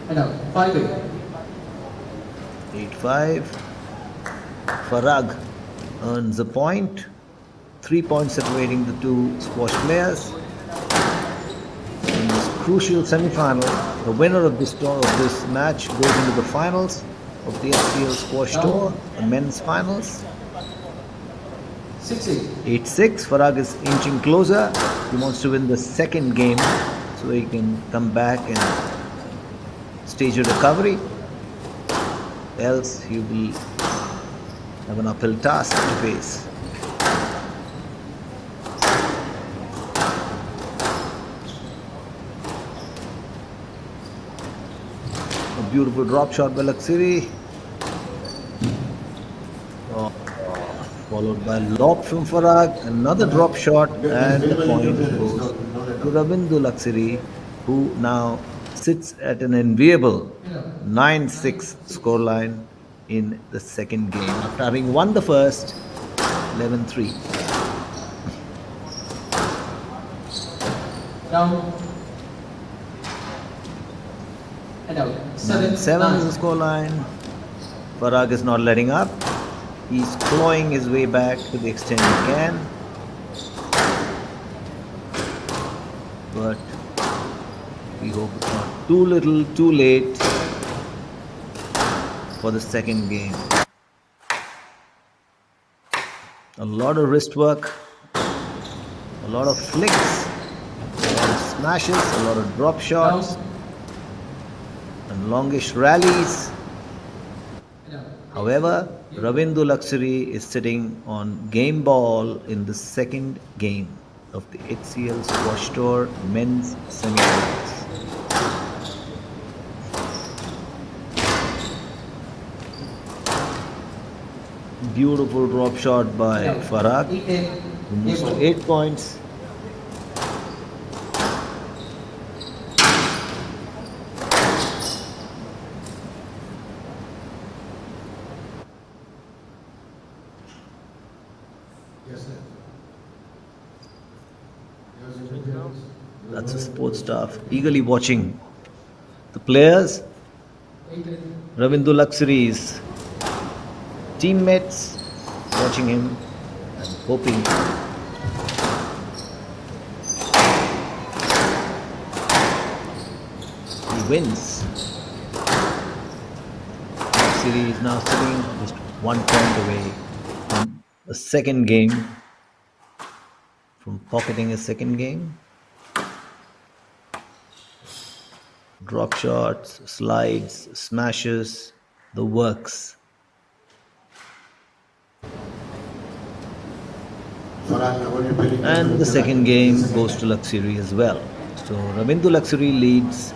Speaker 4: And out. 5-8.
Speaker 2: 8-5. Farag earns a point. 3 points separating the two squash players. In this crucial semi-final, the winner of this match goes into the finals of the HCL Squash Tour, the men's finals.
Speaker 4: 6-8.
Speaker 2: 8-6. Farag is inching closer. He wants to win the second game so he can come back and stage a recovery. Else he will have an uphill task to face. A beautiful drop shot by Laksiri. Followed by lob from Farag, another drop shot, and the point goes to Ravindu Laksiri, who now sits at an enviable 9-6 scoreline in the second game after having won the first 11-3.
Speaker 4: Down. And out.
Speaker 2: 7 is the scoreline. Farag is not letting up. He's clawing his way back to the extent he can. But we hope it's not too little, too late for the second game. A lot of wrist work, a lot of flicks, a lot of smashes, a lot of drop shots, and longish rallies. However, Ravindu Laksiri is sitting on game ball in the second game of the HCL Squash Tour men's semi-finals. Beautiful drop shot by Farag, who moves to 8 points. That's the sports staff eagerly watching the players. Ravindu Laksiri's teammates watching him and hoping he wins. Laksiri is now sitting just 1 point away from the second game, from pocketing a second game. Drop shots, slides, smashes, the works. And the second game goes to Laksiri as well. So Ravindu Laksiri leads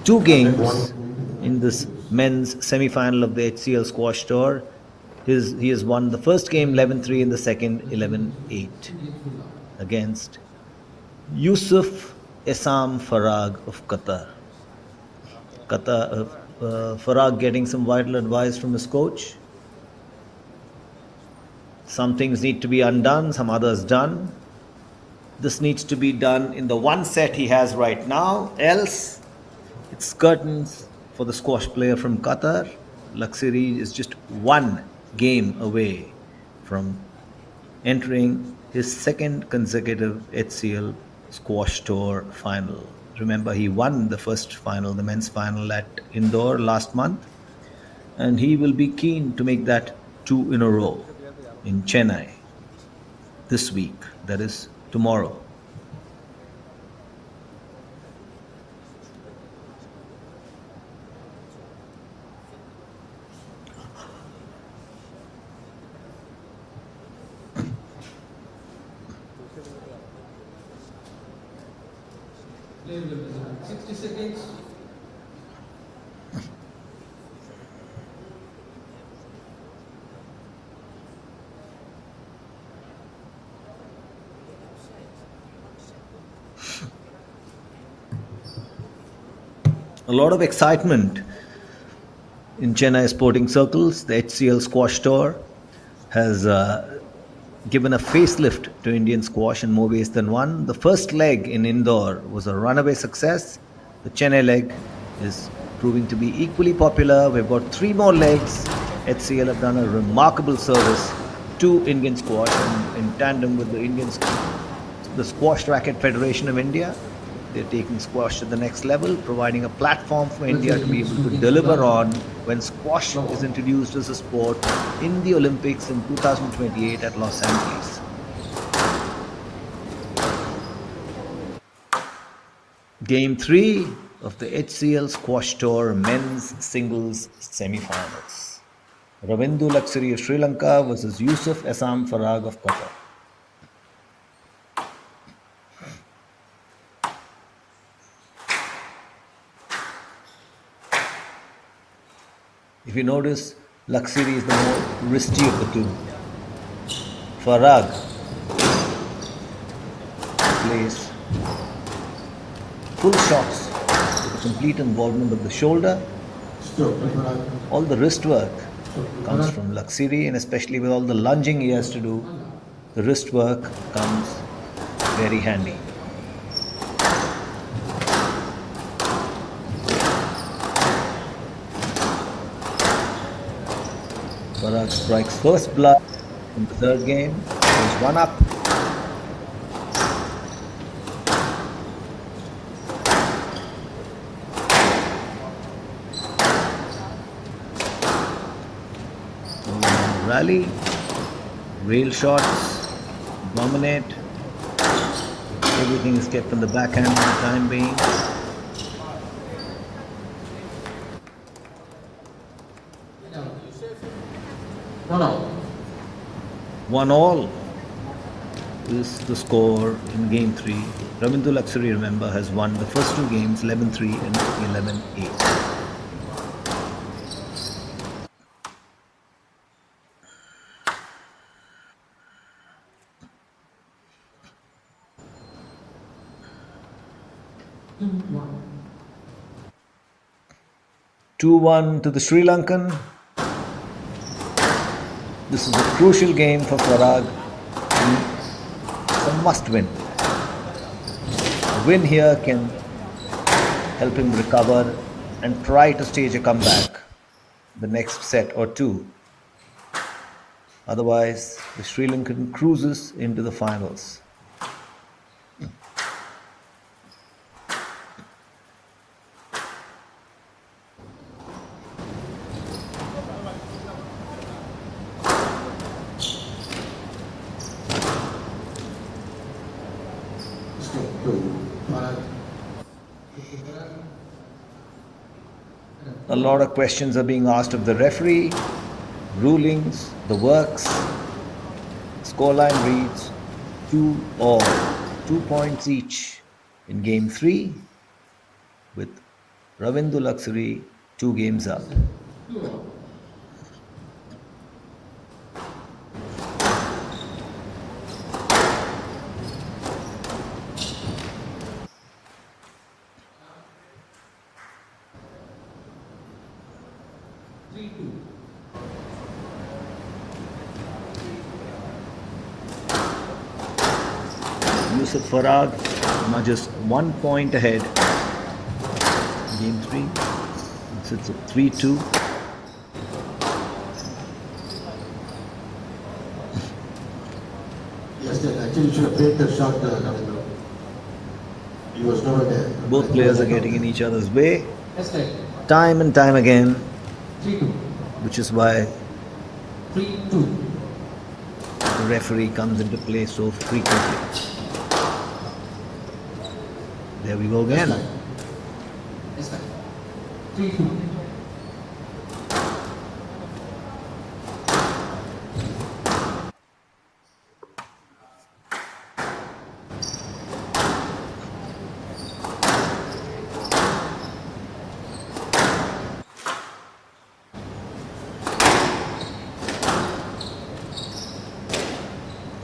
Speaker 2: 2 games in this men's semi-final of the HCL Squash Tour. He has won the first game 11-3 and the second 11-8 against Yousef Farag of Qatar. Farag getting some vital advice from his coach. Some things need to be undone, some others done. This needs to be done in the one set he has right now, else it's curtains for the squash player from Qatar. Laksiri is just 1 game away from entering his second consecutive HCL Squash Tour final. Remember, he won the first final, the men's final at Indore last month, and he will be keen to make that 2 in a row in Chennai this week, that is tomorrow.
Speaker 4: Play will resume. 60 seconds.
Speaker 2: A lot of excitement in Chennai sporting circles. The HCL Squash Tour has given a facelift to Indian squash in more ways than one. The first leg in Indore was a runaway success. The Chennai leg is proving to be equally popular. We've got 3 more legs. HCL have done a remarkable service to Indian squash and in tandem with the Squash Racket Federation of India. They're taking squash to the next level, providing a platform for India to be able to deliver on when squash is introduced as a sport in the Olympics in 2028 at Los Angeles. Game 3 of the HCL Squash Tour Men's Singles Semifinals. Ravindu Luxury of Sri Lanka versus Yousef Farag of Qatar. If you notice, Luxury is the more risky of the two. Farag plays full shots with a complete involvement of the shoulder. All the wrist work comes from Luxury, and especially with all the lunging he has to do, the wrist work comes very handy. Farag strikes first blood in the third game. There's 1 up. Rally, rail shots, dominate. Everything is kept on the backhand for the time being. One all is the score in game 3. Ravindu Luxury, remember, has won the first 2 games 11-3 and 11-8. Two-one to the Sri Lankan. This is a crucial game for Farag. It's a must-win. A win here can help him recover and try to stage a comeback the next set or 2. Otherwise, the Sri Lankan cruises into the finals. A lot of questions are being asked of the referee, rulings, the works. Scoreline reads 2-all, 2 points each in game 3, with Ravindu Luxury 2 games up. Yousef Farag now just 1 point ahead. Game 3. It's a 3-2.
Speaker 8: Yes, actually you should have played the shot, Ravindu. He was nowhere there.
Speaker 2: Both players are getting in each other's way.
Speaker 4: Yes, right.
Speaker 2: Time and time again.
Speaker 4: 3-2.
Speaker 2: Which is why
Speaker 4: 3-2.
Speaker 2: the referee comes into play so frequently. There we go again.
Speaker 4: Yes, right. 3-2.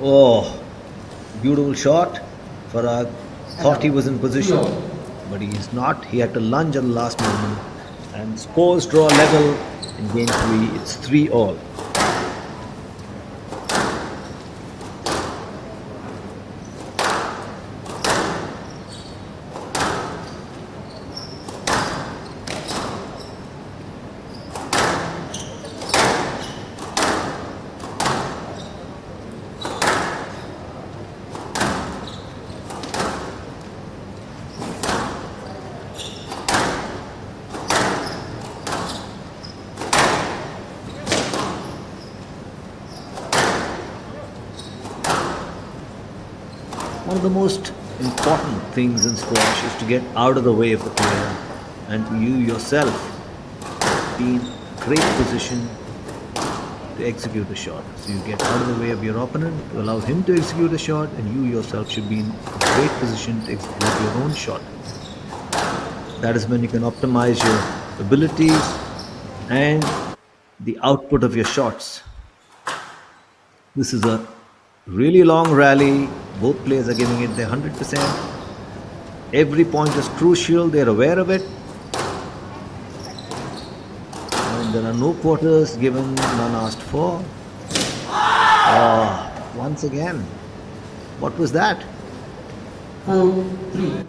Speaker 2: Oh, beautiful shot. Farag thought he was in position, but he is not. He had to lunge at the last moment. And scores draw level in game 3. It's 3-all. One of the most important things in squash is to get out of the way of the player and to you yourself be in great position to execute a shot. So you get out of the way of your opponent to allow him to execute a shot, and you yourself should be in a great position to execute your own shot. That is when you can optimize your abilities and the output of your shots. This is a really long rally. Both players are giving it their 100%. Every point is crucial. They're aware of it. And there are no quarters given, none asked for. Once again. What was that?
Speaker 4: 4-3.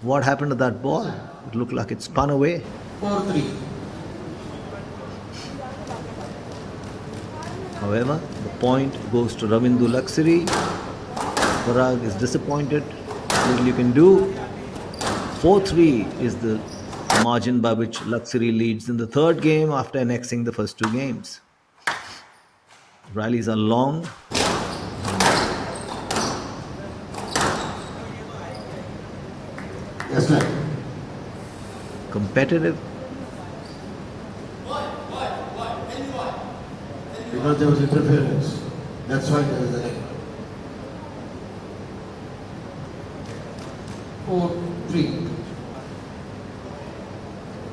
Speaker 2: What happened to that ball? It looked like it spun away.
Speaker 4: 4-3.
Speaker 2: However, the point goes to Ravindu Luxury. Parag is disappointed. Little you can do. 4-3 is the margin by which Luxury leads in the third game after annexing the first two games. Rallies are long.
Speaker 8: Yes, sir.
Speaker 2: Competitive.
Speaker 8: Because there was interference. That's why there was a net.
Speaker 4: 4-3.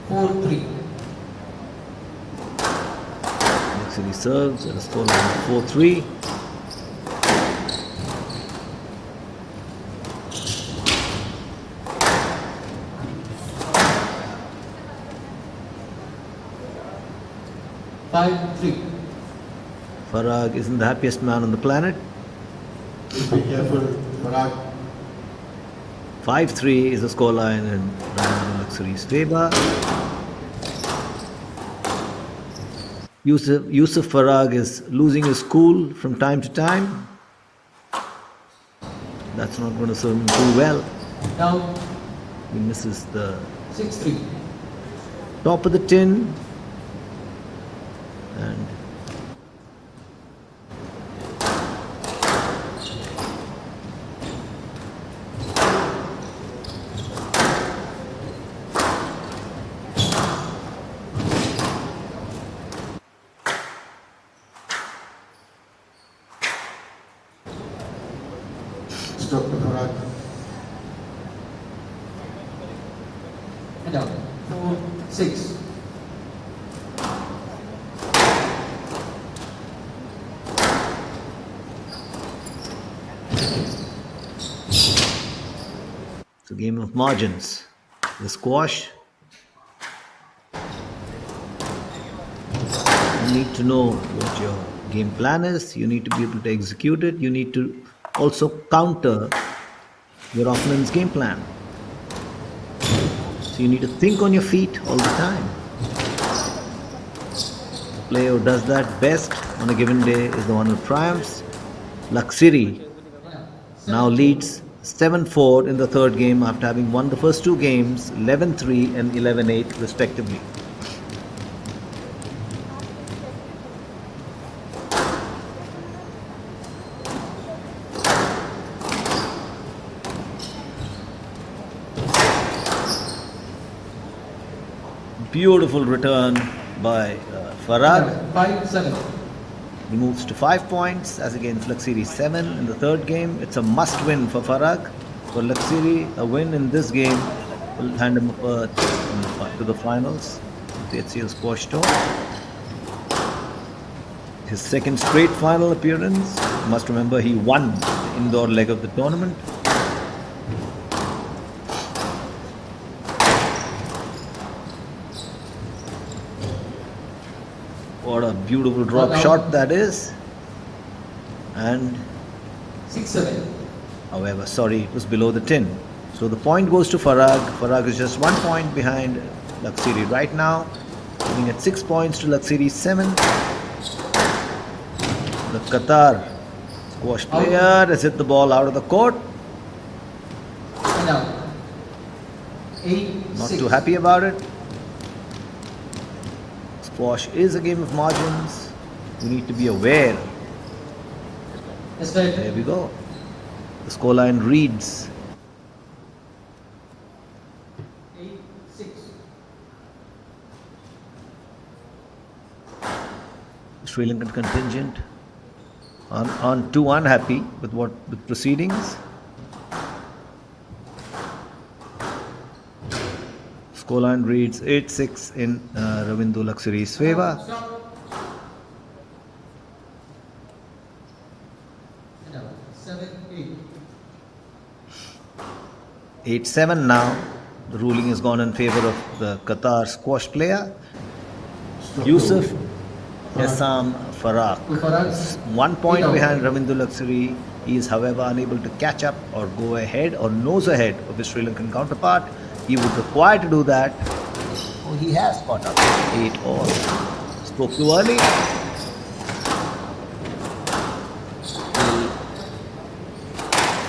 Speaker 4: 4-3.
Speaker 2: Luxury serves at a score of 4-3. Parag isn't the happiest man on the planet.
Speaker 8: Please be careful, Parag.
Speaker 2: 5-3 is the scoreline in Ravindu Luxury's favor. Yousef Parag is losing his cool from time to time. That's not going to serve him too well.
Speaker 4: Down.
Speaker 2: He misses the
Speaker 4: 6-3.
Speaker 2: top of the tin. And
Speaker 8: Stop the Parag.
Speaker 4: And down. 4-6.
Speaker 2: it's a game of margins. The squash. You need to know what your game plan is. You need to be able to execute it. You need to also counter your opponent's game plan. So you need to think on your feet all the time. The player who does that best on a given day is the one who triumphs. Luxury now leads 7-4 in the third game after having won the first two games 11-3 and 11-8 respectively. Beautiful return by Farag.
Speaker 4: 5-7.
Speaker 2: He moves to 5 points as against Luxury 7 in the third game. It's a must win for Farag. For Luxury, a win in this game will hand him a berth to the finals of the HCL Squash Tour. His second straight final appearance. You must remember he won the indoor leg of the tournament. What a beautiful drop shot that is. And
Speaker 4: 6-7.
Speaker 2: however, sorry, it was below the tin. So the point goes to Farag. Farag is just 1 point behind Luxury right now, giving at 6 points to Luxury 7. The Qatar squash player has hit the ball out of the court.
Speaker 4: And down. 8-6.
Speaker 2: Not too happy about it. Squash is a game of margins. You need to be aware
Speaker 4: Yes, right.
Speaker 2: There we go. The scoreline reads
Speaker 4: 8-6.
Speaker 2: Sri Lankan contingent on too unhappy with proceedings. Scoreline reads 8-6 in Ravindu Luxury's favor.
Speaker 4: Stop. And out. 7-8.
Speaker 2: 8-7 now. The ruling has gone in favor of the Qatar squash player. Yousef Faraq is 1 point behind Ravindu Luxury. He is, however, unable to catch up or go ahead or nose ahead of his Sri Lankan counterpart. He would require to do that. Oh, he has caught up. 8 all. Spoke too early.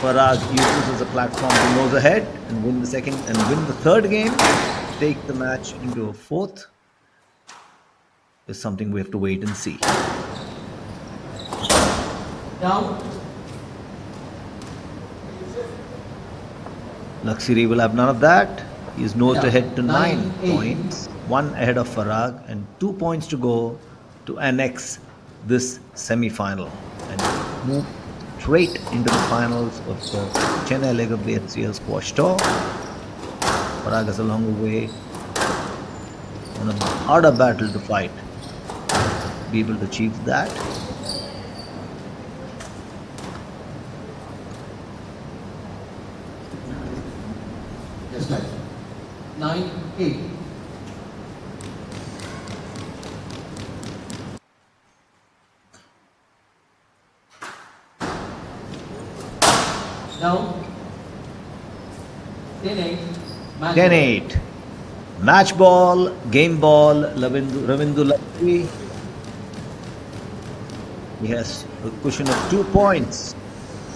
Speaker 2: Farag uses as a platform to nose ahead and win the third game. Take the match into a fourth is something we have to wait and see.
Speaker 4: Down.
Speaker 2: Luxury will have none of that. He is nosed
Speaker 4: Yeah,
Speaker 2: ahead to 9
Speaker 4: 9-8.
Speaker 2: points, 1 ahead of Farag, and 2 points to go to annex this semi-final and move straight into the finals of the Chennai leg of the HCL squash tour. Farag has a longer way and a harder battle to fight. Be able to achieve that.
Speaker 8: Yes, right.
Speaker 4: 9-8. Down. 10-8.
Speaker 2: 10-8. Match ball, game ball, Ravindu Luxury. He has a cushion of 2 points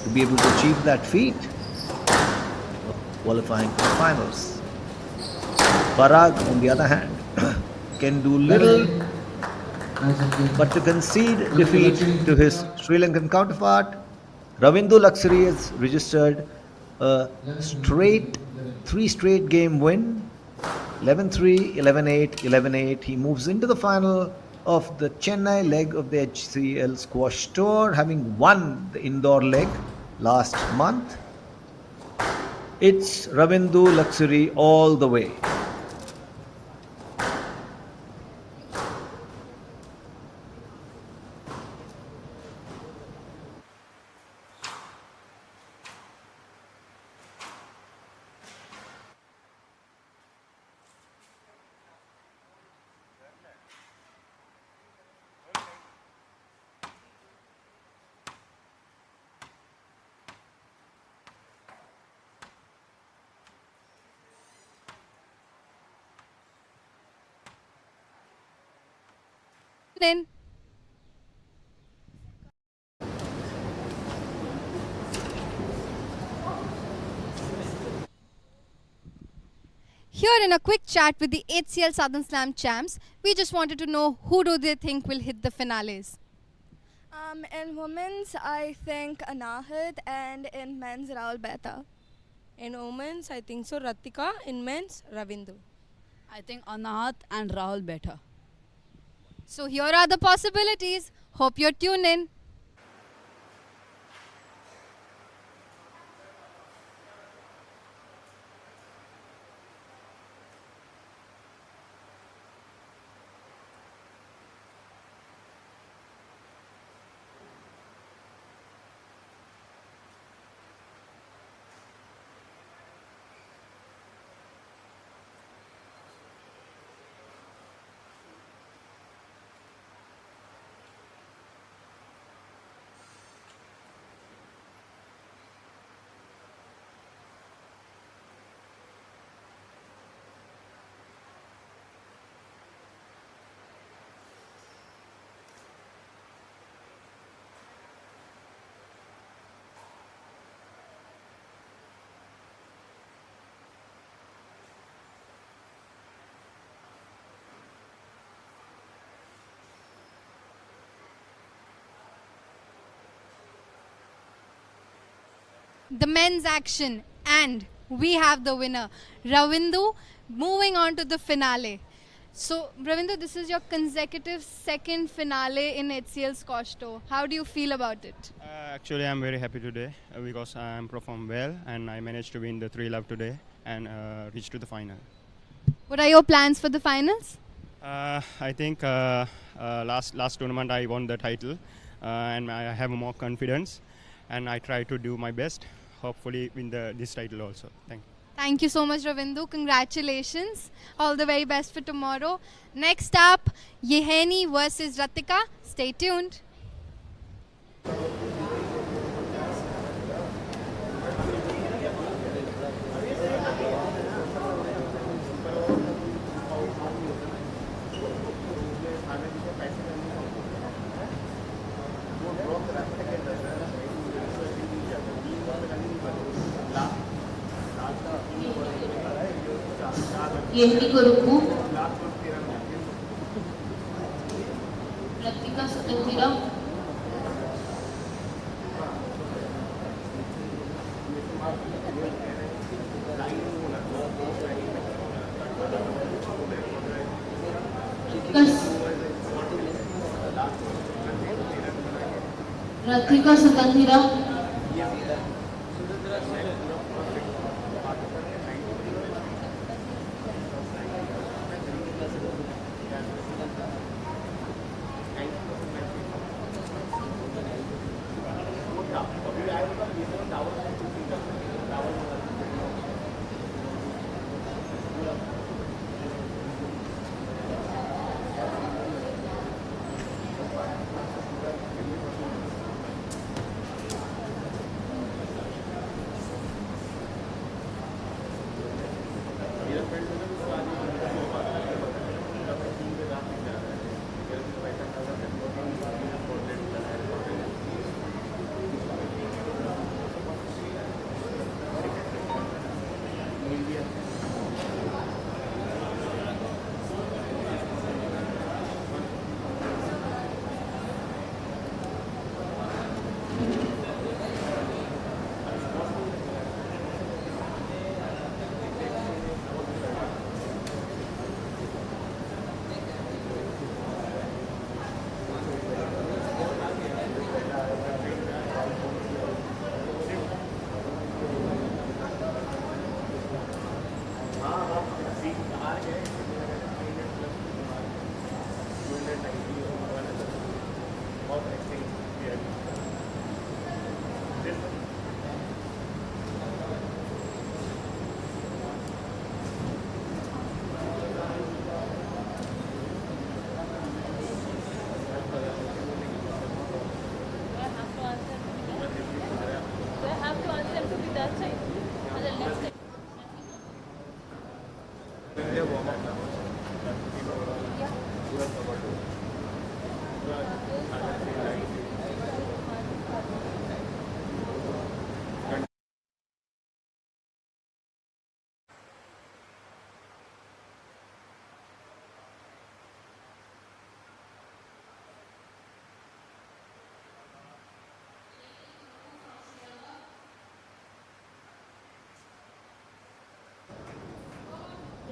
Speaker 2: to be able to achieve that feat of qualifying for the finals. Parag, on the other hand, can do little but to concede defeat to his Sri Lankan counterpart. Ravindu Luxury has registered a three straight game win. 11-3, 11-8, 11-8. He moves into the final of the Chennai leg of the HCL squash tour, having won the indoor leg last month. It's Ravindu Luxury all the way.
Speaker 3: In. Here in a quick chat with the HCL Southern Slam champs, we just wanted to know who do they think will hit the finales.
Speaker 9: In women's, I think Anahat, and in men's, Rahul Beta.
Speaker 10: In women's, I think so, Radhika. In men's, Ravindu.
Speaker 11: I think Anahat and Rahul better.
Speaker 3: So here are the possibilities. Hope you're tuned in. the men's action, and we have the winner, Ravindu, moving on to the finale. So, Ravindu, this is your consecutive second finale in HCL Squash Tour. How do you feel about it?
Speaker 12: Actually, I'm very happy today because I performed well and I managed to win the 3-love today and reach to the final.
Speaker 3: What are your plans for the finals?
Speaker 12: I think last tournament I won the title and I have more confidence and I try to do my best. Hopefully win this title also. Thank you.
Speaker 3: Thank you so much, Ravindu. Congratulations. All the very best for tomorrow. Next up, Yini versus Radhika. Stay tuned.
Speaker 5: Yini को रुकू Radhika Sudandhira Radhika Sudandhira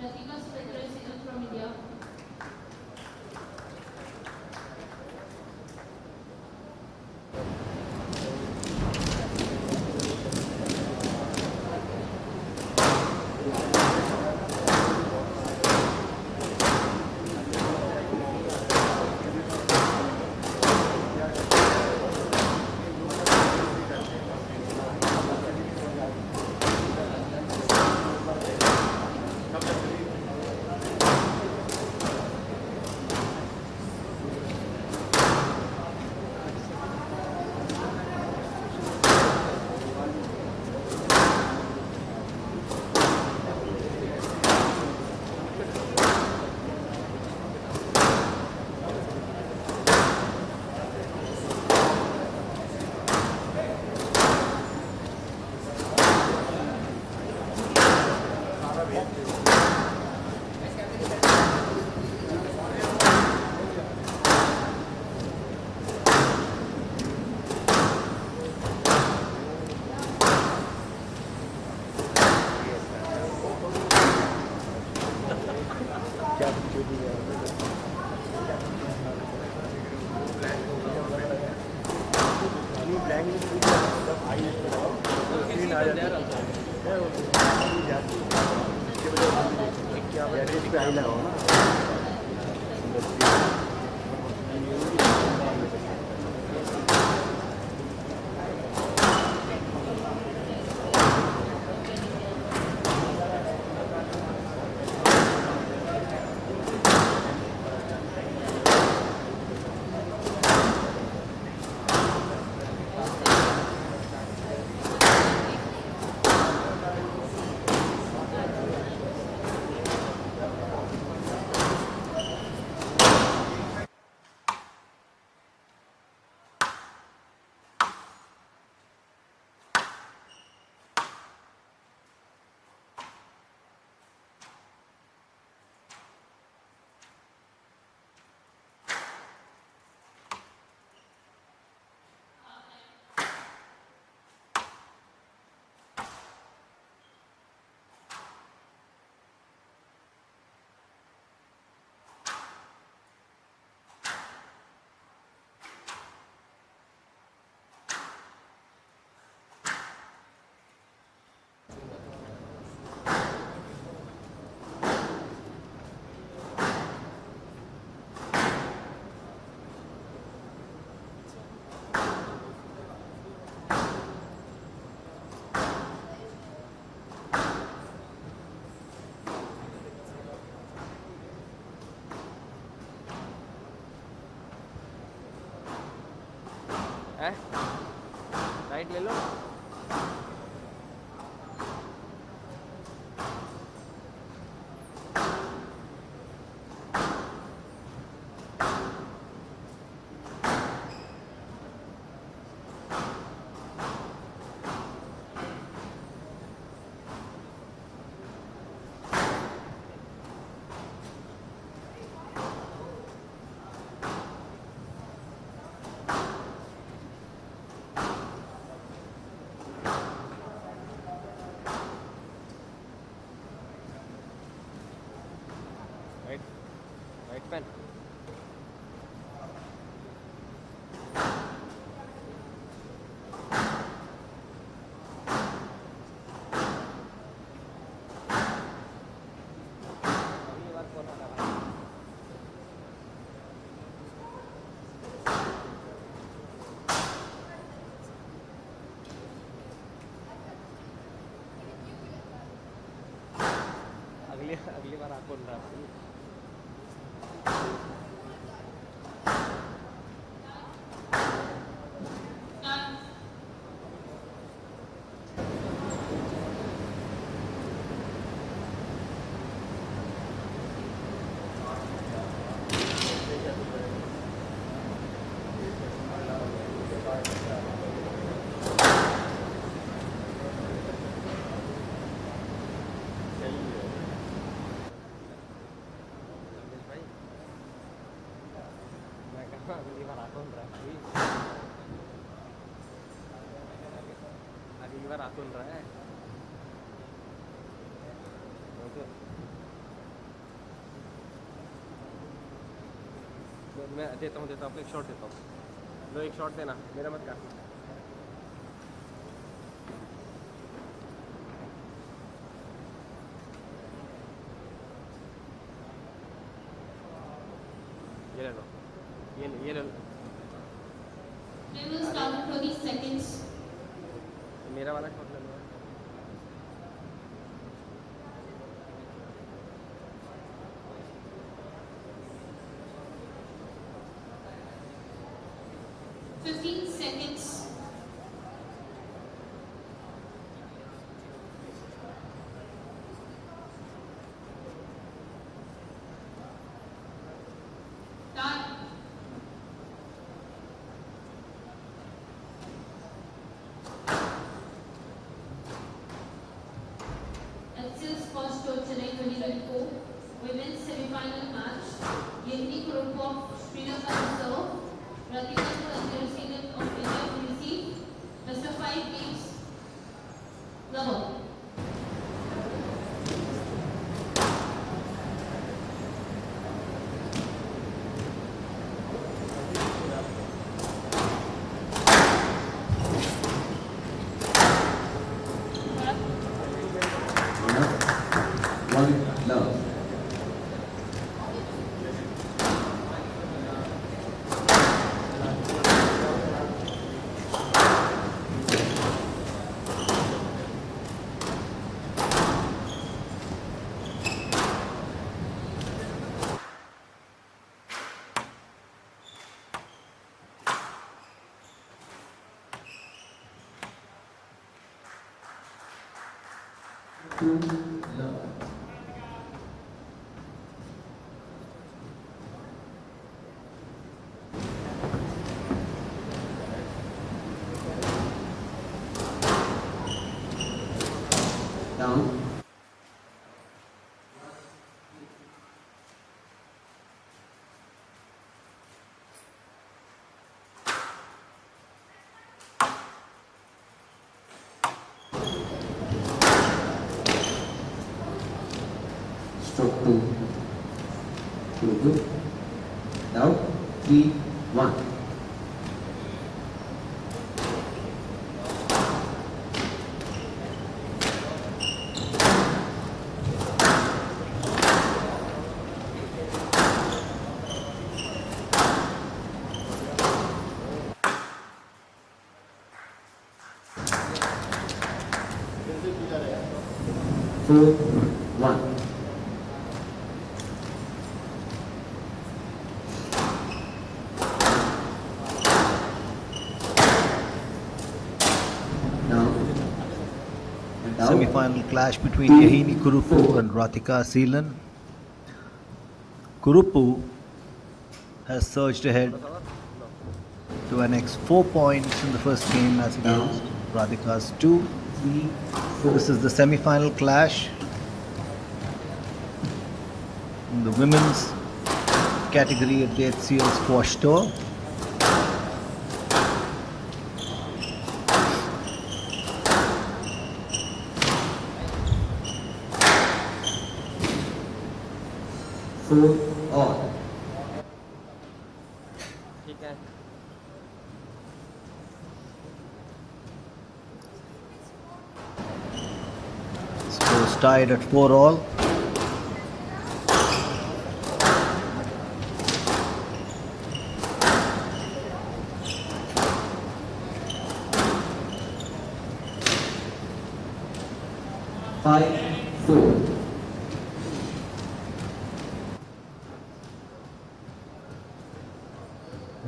Speaker 5: Radhika Sudandhira is from India.
Speaker 6: Right ले लो right pen अगली बार आपको अगली बार आतून रहा है मैं देता हूँ आपको एक शॉट देता हूँ लो एक शॉट देना मेरा मत काटना ये ले लो ये ले लो मेरा वाला शॉट ले लो
Speaker 4: 1 love. Down. Stroke 2. Good. Now 3, 1. Four, 1.
Speaker 2: Semi-final clash between Yini Kurupu and Radhika Seelan. Kurupu has surged ahead to an next 4 points in the first game as against Radhika's 2. This is the semi-final clash in the women's category of the HCL Squash Tour.
Speaker 4: All.
Speaker 6: ठीक है
Speaker 2: Scores tied at 4 all.
Speaker 4: Five, 4.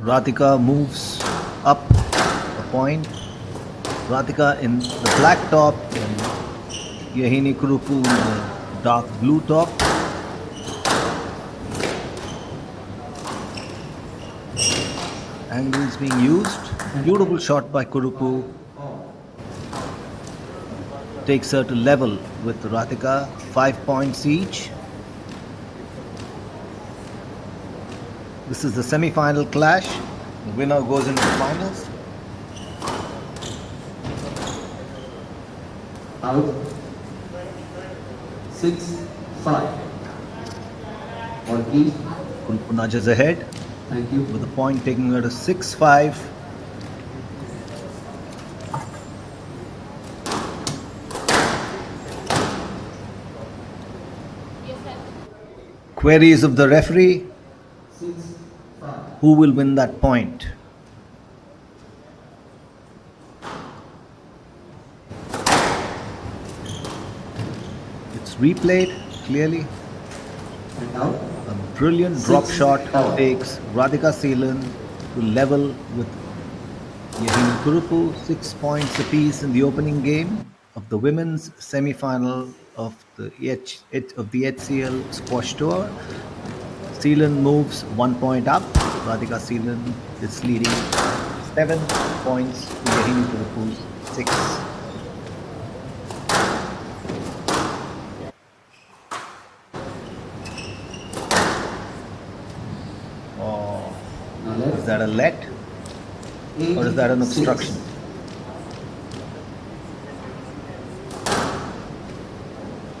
Speaker 2: Radhika moves up a point. Radhika in the black top and Yini Kurupu in the dark blue top. Angles being used. Beautiful shot by Kurupu. Takes her to level with Radhika. 5 points each. This is the semi-final clash. The winner goes into the finals.
Speaker 4: Out. 6, 5. All please.
Speaker 2: Kurupu nudges ahead
Speaker 4: Thank you.
Speaker 2: with a point taking her to 6-5. Queries of the referee.
Speaker 4: 6, 5.
Speaker 2: Who will win that point? It's replayed clearly.
Speaker 4: And out.
Speaker 2: A brilliant drop
Speaker 4: 6
Speaker 2: shot
Speaker 4: all.
Speaker 2: takes Radhika Seelan to level with Yini Kurupu. 6 points apiece in the opening game of the women's semi-final of the HCL Squash Tour. Seelan moves 1 point up. Radhika Seelan is leading 7 points to Yini Kurupu's 6.
Speaker 4: Now left.
Speaker 2: Is that a let or is that an
Speaker 4: 8, 6.
Speaker 2: obstruction?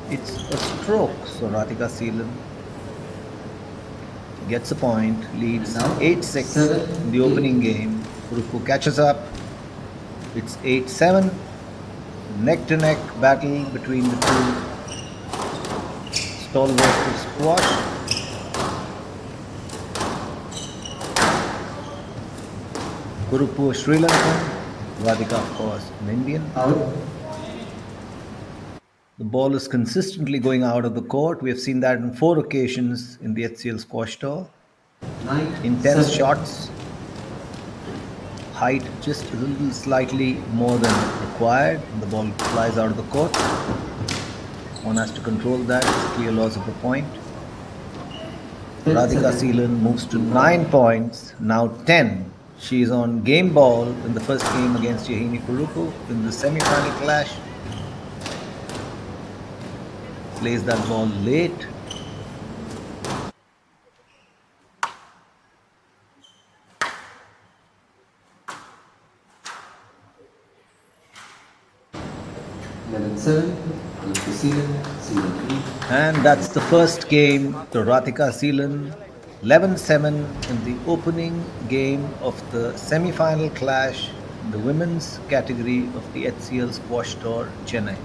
Speaker 2: It's a stroke, so Radhika Seelan gets a point, leads
Speaker 4: Now,
Speaker 2: 8-6
Speaker 4: 7,
Speaker 2: in the opening game. Kurupu catches up. It's 8-7. Neck-to-neck battle between the two. Tall versus squash. Kurupu, Sri Lankan. Radhika, of course, an Indian. The ball is consistently going out of the court. We have seen that on 4 occasions in the HCL squash tour. Intense shots. Height just a little slightly more than required. The ball flies out of the court. One has to control that. It's a clear loss of a point. Radhika Seelan moves to 9 points, now 10. She is on game ball in the first game against Yini Kurupu in the semi-final clash. Plays that ball late. And that's the first game to Radhika Seelan. 11-7 in the opening game of the semi-final clash in the women's category of the HCL Squash Tour, Chennai.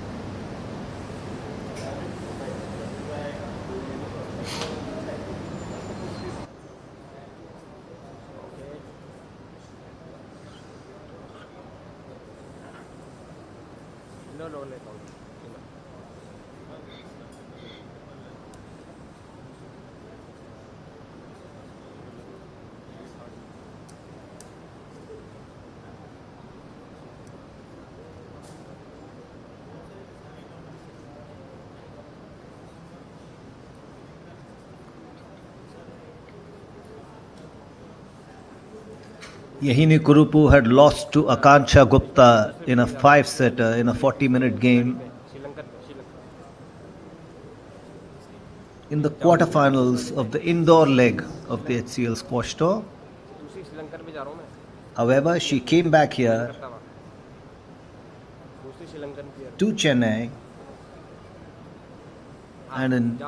Speaker 6: No, let go.
Speaker 2: Yini Kurupu had lost to Akanksha Gupta in a 5-setter in a 40-minute game in the quarterfinals of the indoor leg of the HCL Squash Tour. However, she came back here to Chennai and in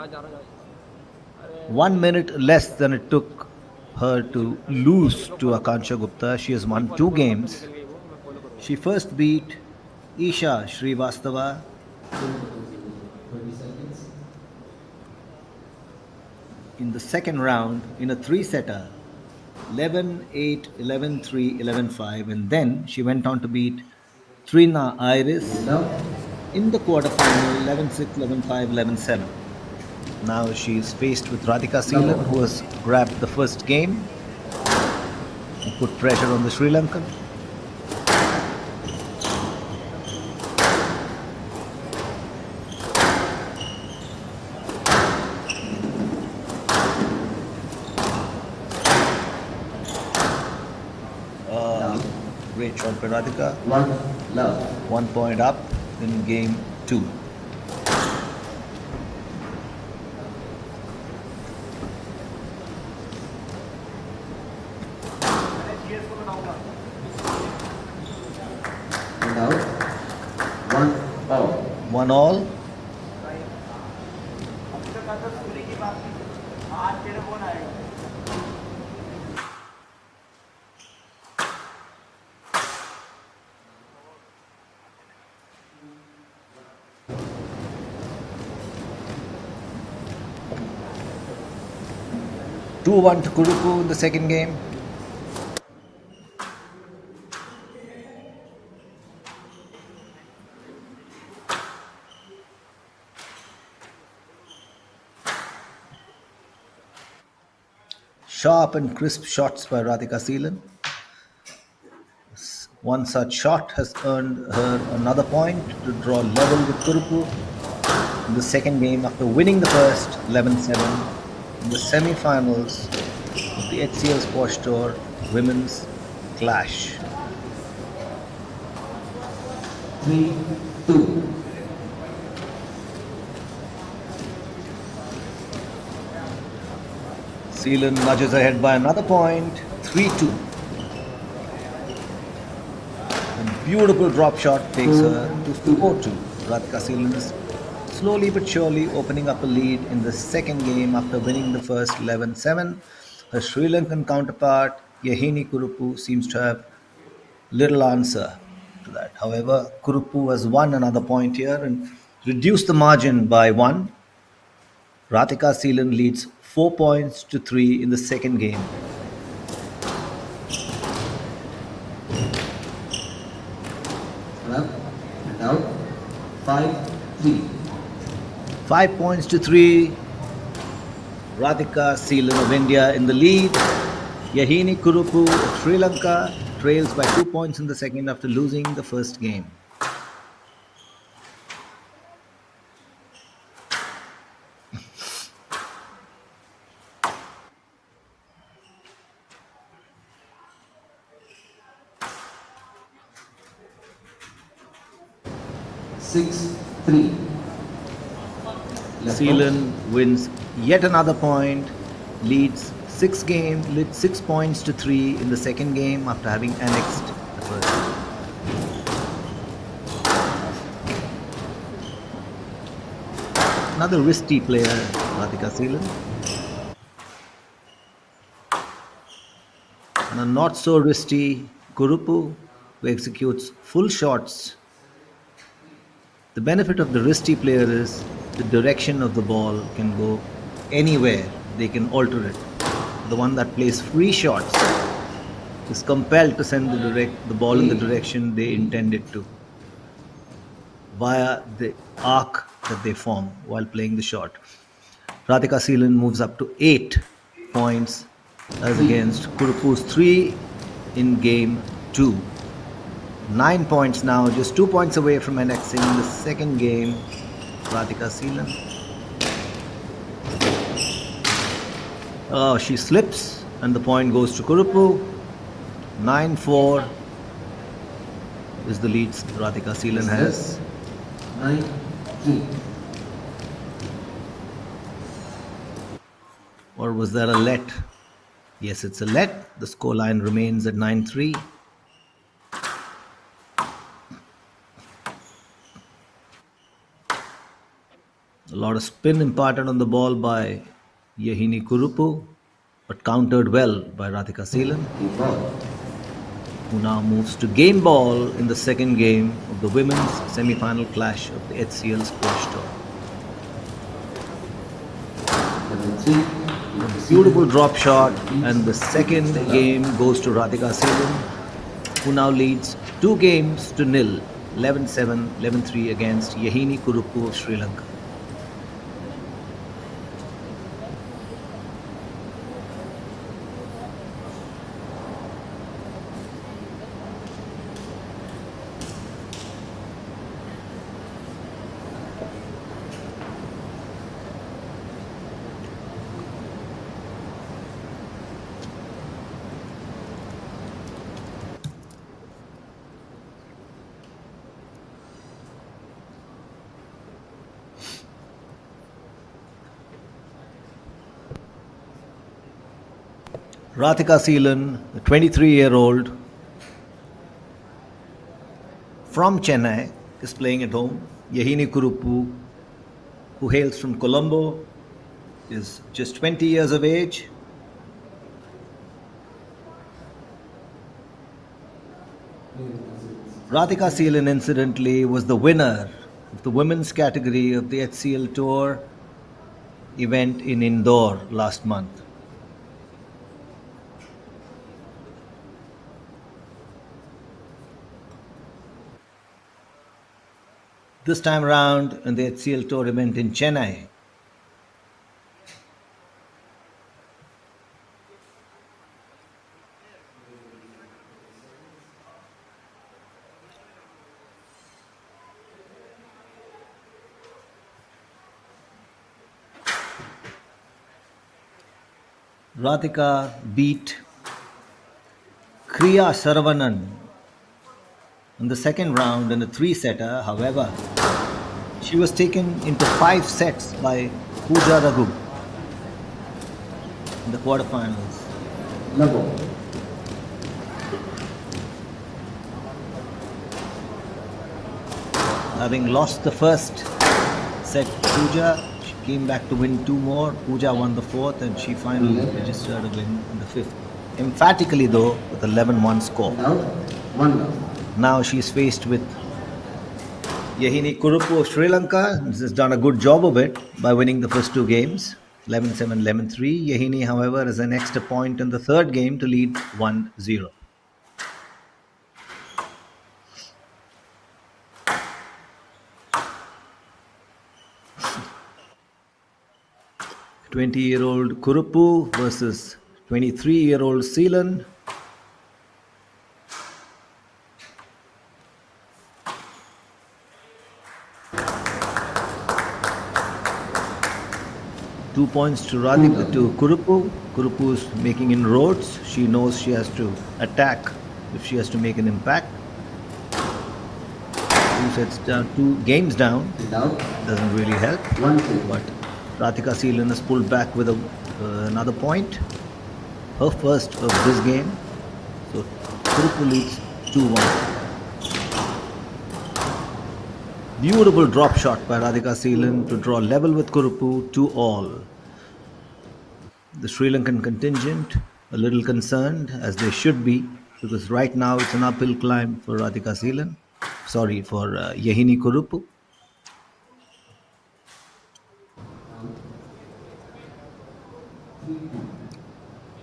Speaker 2: 1 minute less than it took her to lose to Akanksha Gupta, she has won 2 games. She first beat Isha Srivastava in the second round in a 3-setter, 11-8, 11-3, 11-5, and then she went on to beat Trina Iris in the quarterfinal, 11-6, 11-5, 11-7. Now she is faced with Radhika Seelan, who has grabbed the first game and put pressure on the Sri Lankan. Great shot by Radhika. 1 point up in game 2. One all. Two 1 to Kurupu in the second game. Sharp and crisp shots by Radhika Seelan. One such shot has earned her another point to draw level with Kurupu in the second game after winning the first 11-7 in the semi-finals of the HCL Squash Tour Women's Clash.
Speaker 4: 3-2.
Speaker 2: Seelan nudges ahead by another point, 3-2. A beautiful drop shot takes her to 4-2. Radhika Seelan is slowly but surely opening up a lead in the second game after winning the first 11-7. Her Sri Lankan counterpart, Yini Kurupu, seems to have little answer to that. However, Kurupu has won another point here and reduced the margin by 1. Radhika Seelan leads 4 points to 3 in the second game.
Speaker 4: Up and out. 5-3.
Speaker 2: 5 points to 3. Radhika Seelan of India in the lead. Yini Kurupu of Sri Lanka trails by 2 points in the second after losing the first game.
Speaker 4: Six, 3.
Speaker 2: Seelan wins yet another point, leads 6 points to 3 in the second game after having annexed the first. Another wristy player, Radhika Seelan. And a not so wristy Kurupu, who executes full shots. The benefit of the wristy player is the direction of the ball can go anywhere. They can alter it. The one that plays free shots is compelled to send the ball in the direction they intend it to via the arc that they form while playing the shot. Radhika Seelan moves up to 8 points as against Kurupu's 3 in game 2. 9 points now, just 2 points away from annexing the second game. Radhika Seelan. Oh, she slips and the point goes to Kurupu. 9-4 is the lead Radhika Seelan has.
Speaker 4: 9-3.
Speaker 2: Or was there a let? Yes, it's a let. The scoreline remains at 9-3. A lot of spin imparted on the ball by Yini Kurupu, but countered well by Radhika Seelan, who now moves to game ball in the second game of the women's semi-final clash of the HCL squash tour. A beautiful drop shot, and the second game goes to Radhika Seelan, who now leads 2 games to nil, 11-7, 11-3 against Yini Kurupu of Sri Lanka. Radhika Seelan, the 23-year-old from Chennai, is playing at home. Yini Kurupu, who hails from Colombo, is just 20 years of age. Radhika Seelan, incidentally, was the winner of the women's category of the HCL Tour event in Indore last month. This time around in the HCL Tour event in Chennai. Radhika beat Kriya Saravanan in the second round in a 3-setter. However, she was taken into 5 sets by Pooja Raghu in the quarterfinals. Having lost the first set to Pooja, she came back to win 2 more. Pooja won the 4th and she finally registered a win in the 5th. Emphatically though, with 11-1 score. Now she's faced with Yini Kurupu of Sri Lanka has done a good job of it by winning the first two games, 11-7, 11-3. Yini, however, has an extra point in the third game to lead 1-0. "20-year-old Kurupu versus 23-year-old Seelan. Two points to Radhika, to Kurupu. Kurupu is making inroads. She knows she has to attack if she has to make an impact. 2 sets down, 2 games down. Doesn't really help. But Radhika Seelan has pulled back with another point. Her first of this game. So Kurupu leads 2-1. Beautiful drop shot by Radhika Seelan to draw level with Kurupu 2-all. The Sri Lankan contingent a little concerned, as they should be, because right now it's an uphill climb for Radhika Seelan. Sorry, for Yini Kurupu.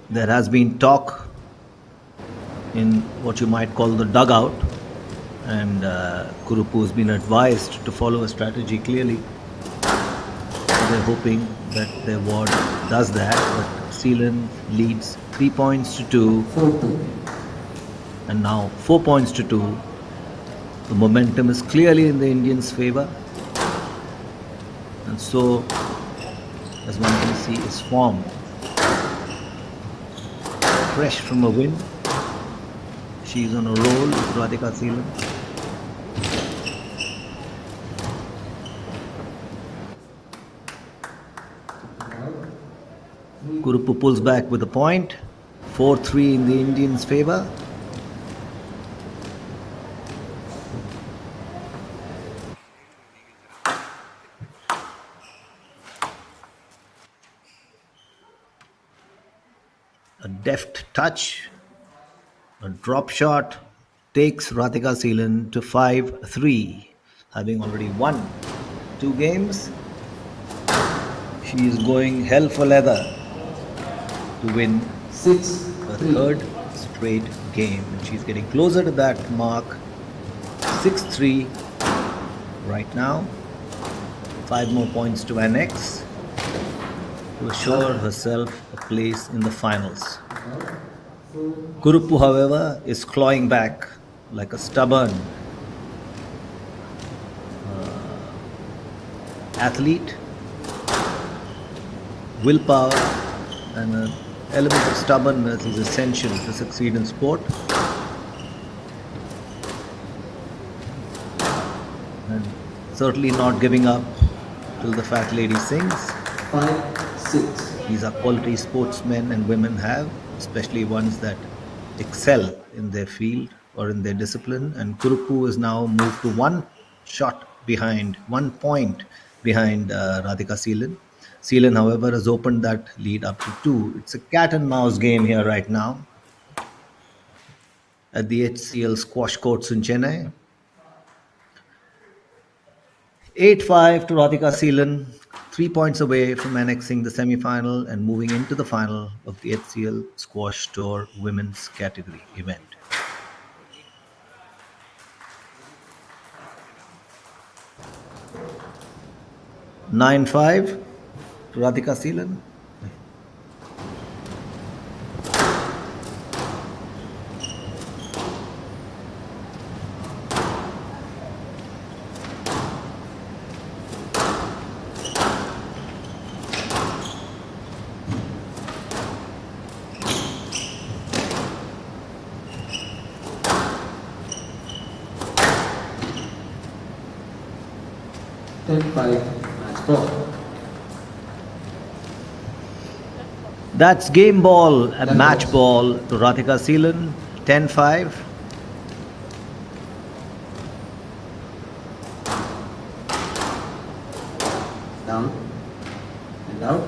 Speaker 2: There has been talk in what you might call the dugout, and Kurupu has been advised to follow a strategy clearly. They're hoping that their ward does that, but Seelan leads 3 points to 2, and now 4 points to 2. The momentum is clearly in the Indians' favor, and so, as one can see, is form fresh from a win. She's on a roll with Radhika Seelan. Kurupu pulls back with a point. 4-3 in the Indians' favor. A deft touch, a drop shot takes Radhika Seelan to 5-3. Having already won 2 games, she is going hell for leather to win her third straight game. And she's getting closer to that mark. 6-3 right now. 5 more points to annex to assure herself a place in the finals. Kurupu, however, is clawing back like a stubborn athlete. Willpower and an element of stubbornness is essential to succeed in sport. And certainly not giving up till the fat lady sings.
Speaker 4: 5-6.
Speaker 2: These are quality sportsmen and women have, especially ones that excel in their field or in their discipline. And Kurupu is now moved to 1 point behind Radhika Seelan. Seelan, however, has opened that lead up to 2. It's a cat and mouse game here right now at the HCL squash courts in Chennai. 8-5 to Radhika Seelan, 3 points away from annexing the semi-final and moving into the final of the HCL Squash Tour Women's Category event. (9-5) to Radhika Seelan.
Speaker 4: Match ball.
Speaker 2: That's game ball and match ball to Radhika Seelan. 10-5.
Speaker 4: Down and out.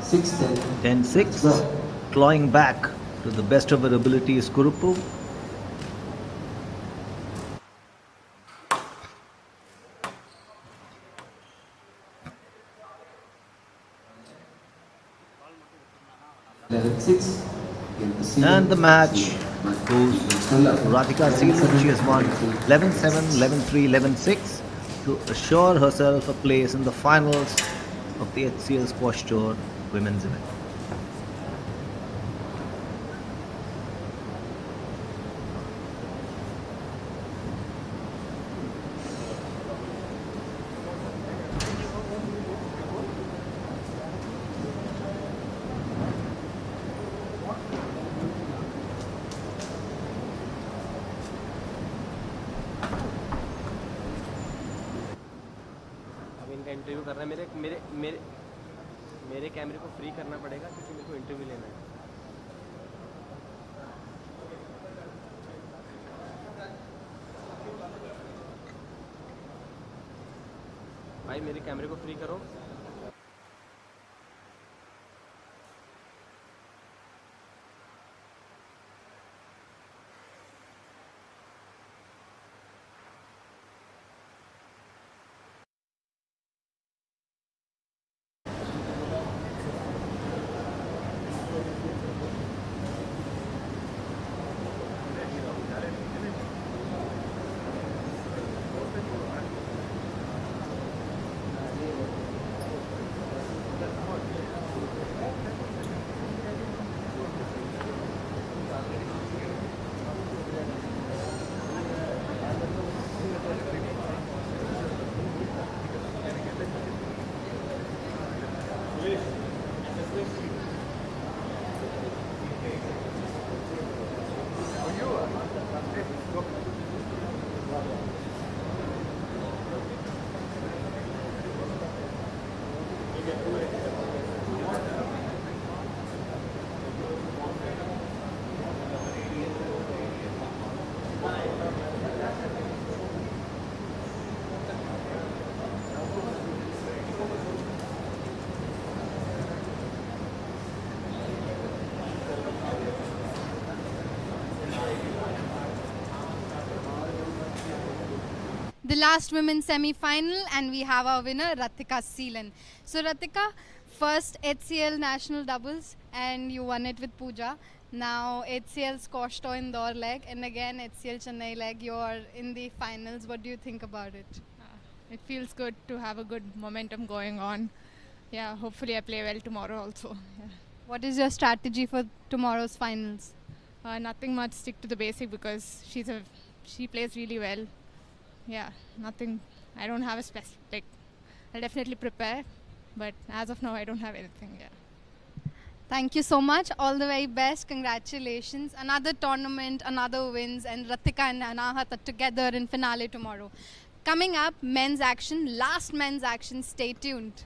Speaker 4: 6-10.
Speaker 2: 10-6. Clawing back to the best of her ability is Kurupu.
Speaker 4: 11-6.
Speaker 2: And the match goes to Radhika Sealand. She has won 11-7, 11-3, 11-6 to assure herself a place in the finals of the HCL Squash Tour Women's event.
Speaker 6: अब इनका interview करना है मेरे मेरे मेरे मेरे कैमरे को फ्री करना पड़ेगा क्योंकि मेरे को इंटरव्यू लेना है। भाई मेरे कैमरे को फ्री करो।
Speaker 3: The last women's semi-final, and we have our winner Radhika Sealand. So Radhika, first HCL national doubles and you won it with Pooja. Now HCL squash tour indoor leg and again HCL Chennai leg. You're in the finals. What do you think about it?
Speaker 13: It feels good to have a good momentum going on. Yeah, hopefully I play well tomorrow also. Yeah.
Speaker 3: What is your strategy for tomorrow's finals?
Speaker 13: Nothing much, stick to the basic because she plays really well. Yeah, nothing. I don't have a specific. I'll definitely prepare, but as of now, I don't have anything. Yeah.
Speaker 3: Thank you so much. All the very best. Congratulations. Another tournament, another wins, and Radhika and Anahat are together in finale tomorrow. Coming up, men's action, last men's action. Stay tuned.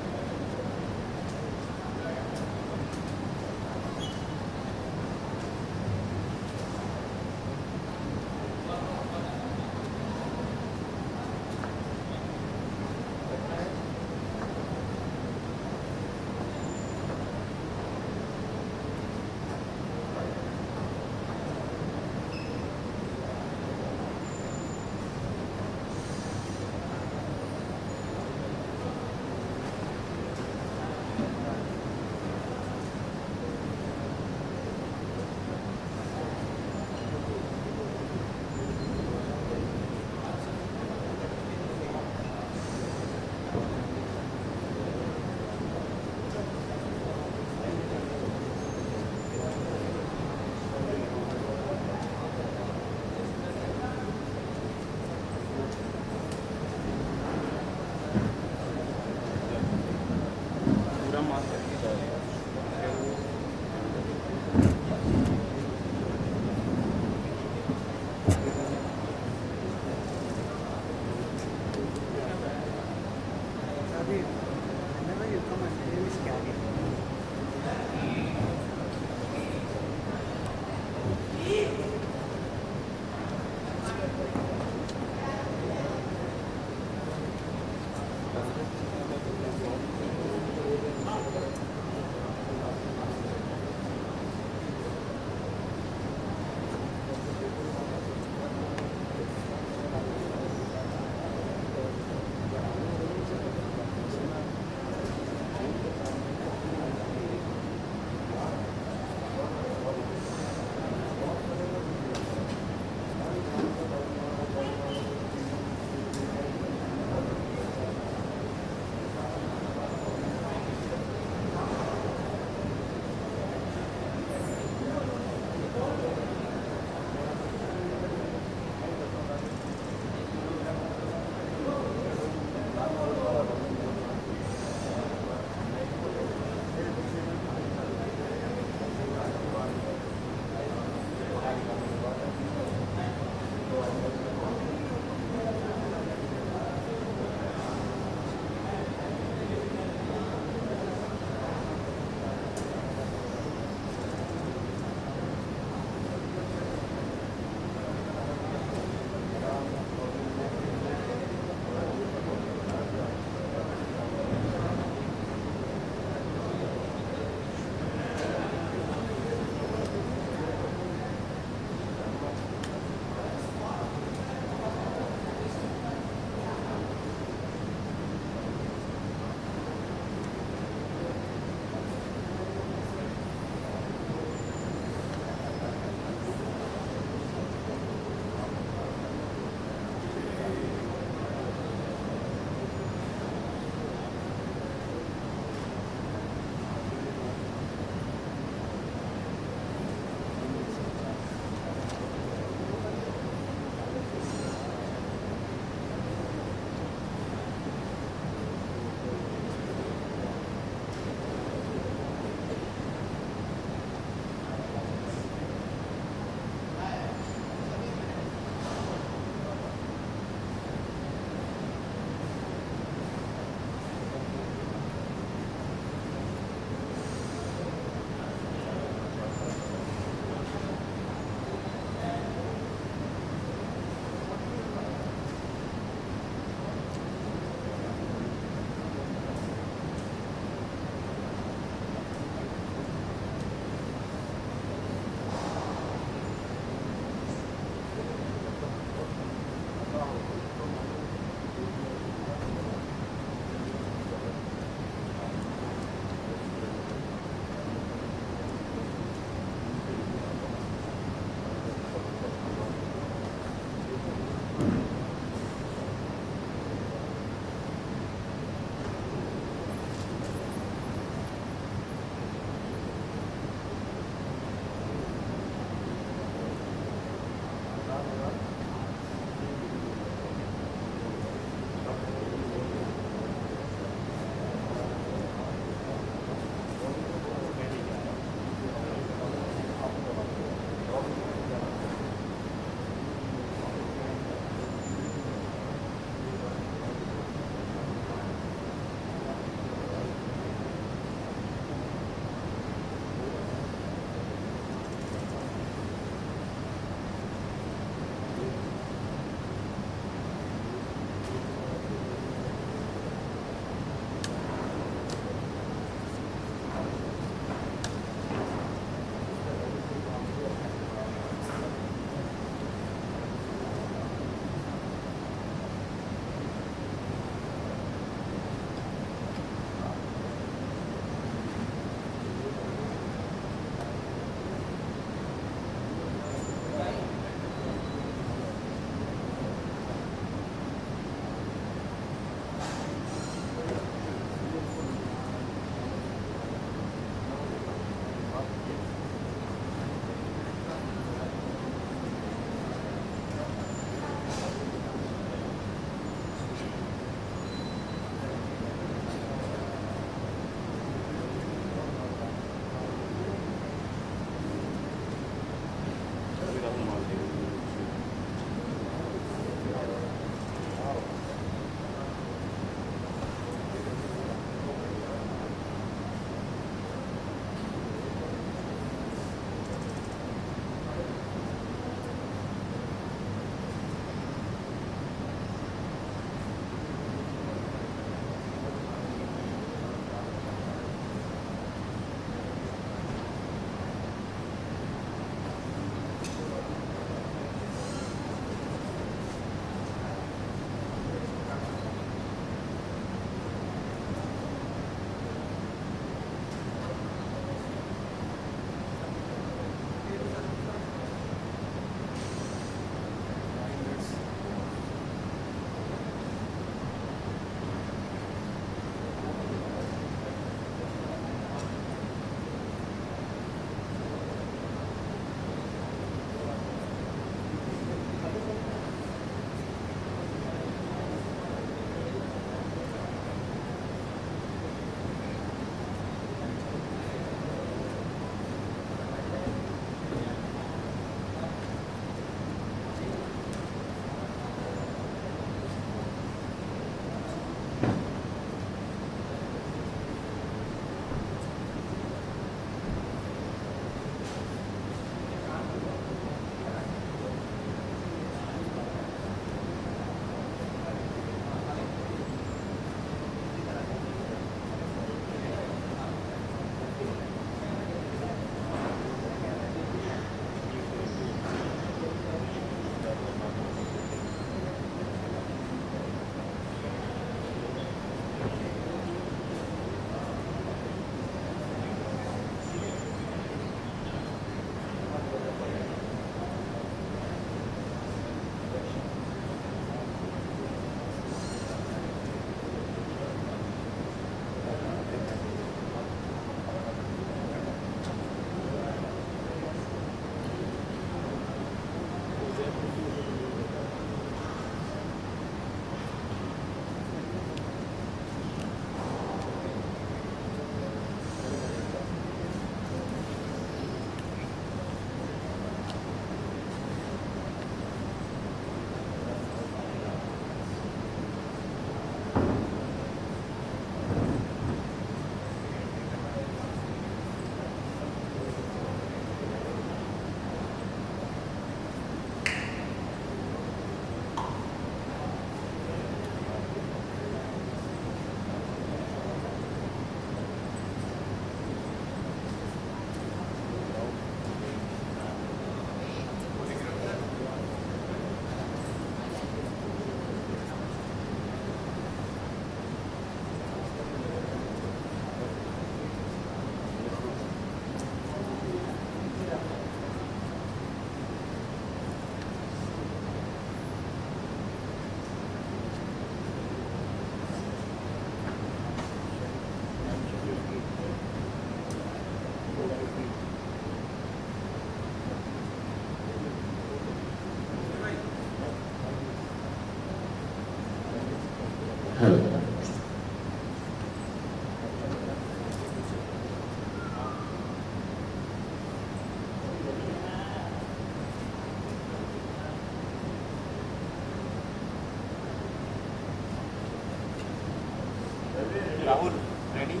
Speaker 6: Rahul, ready?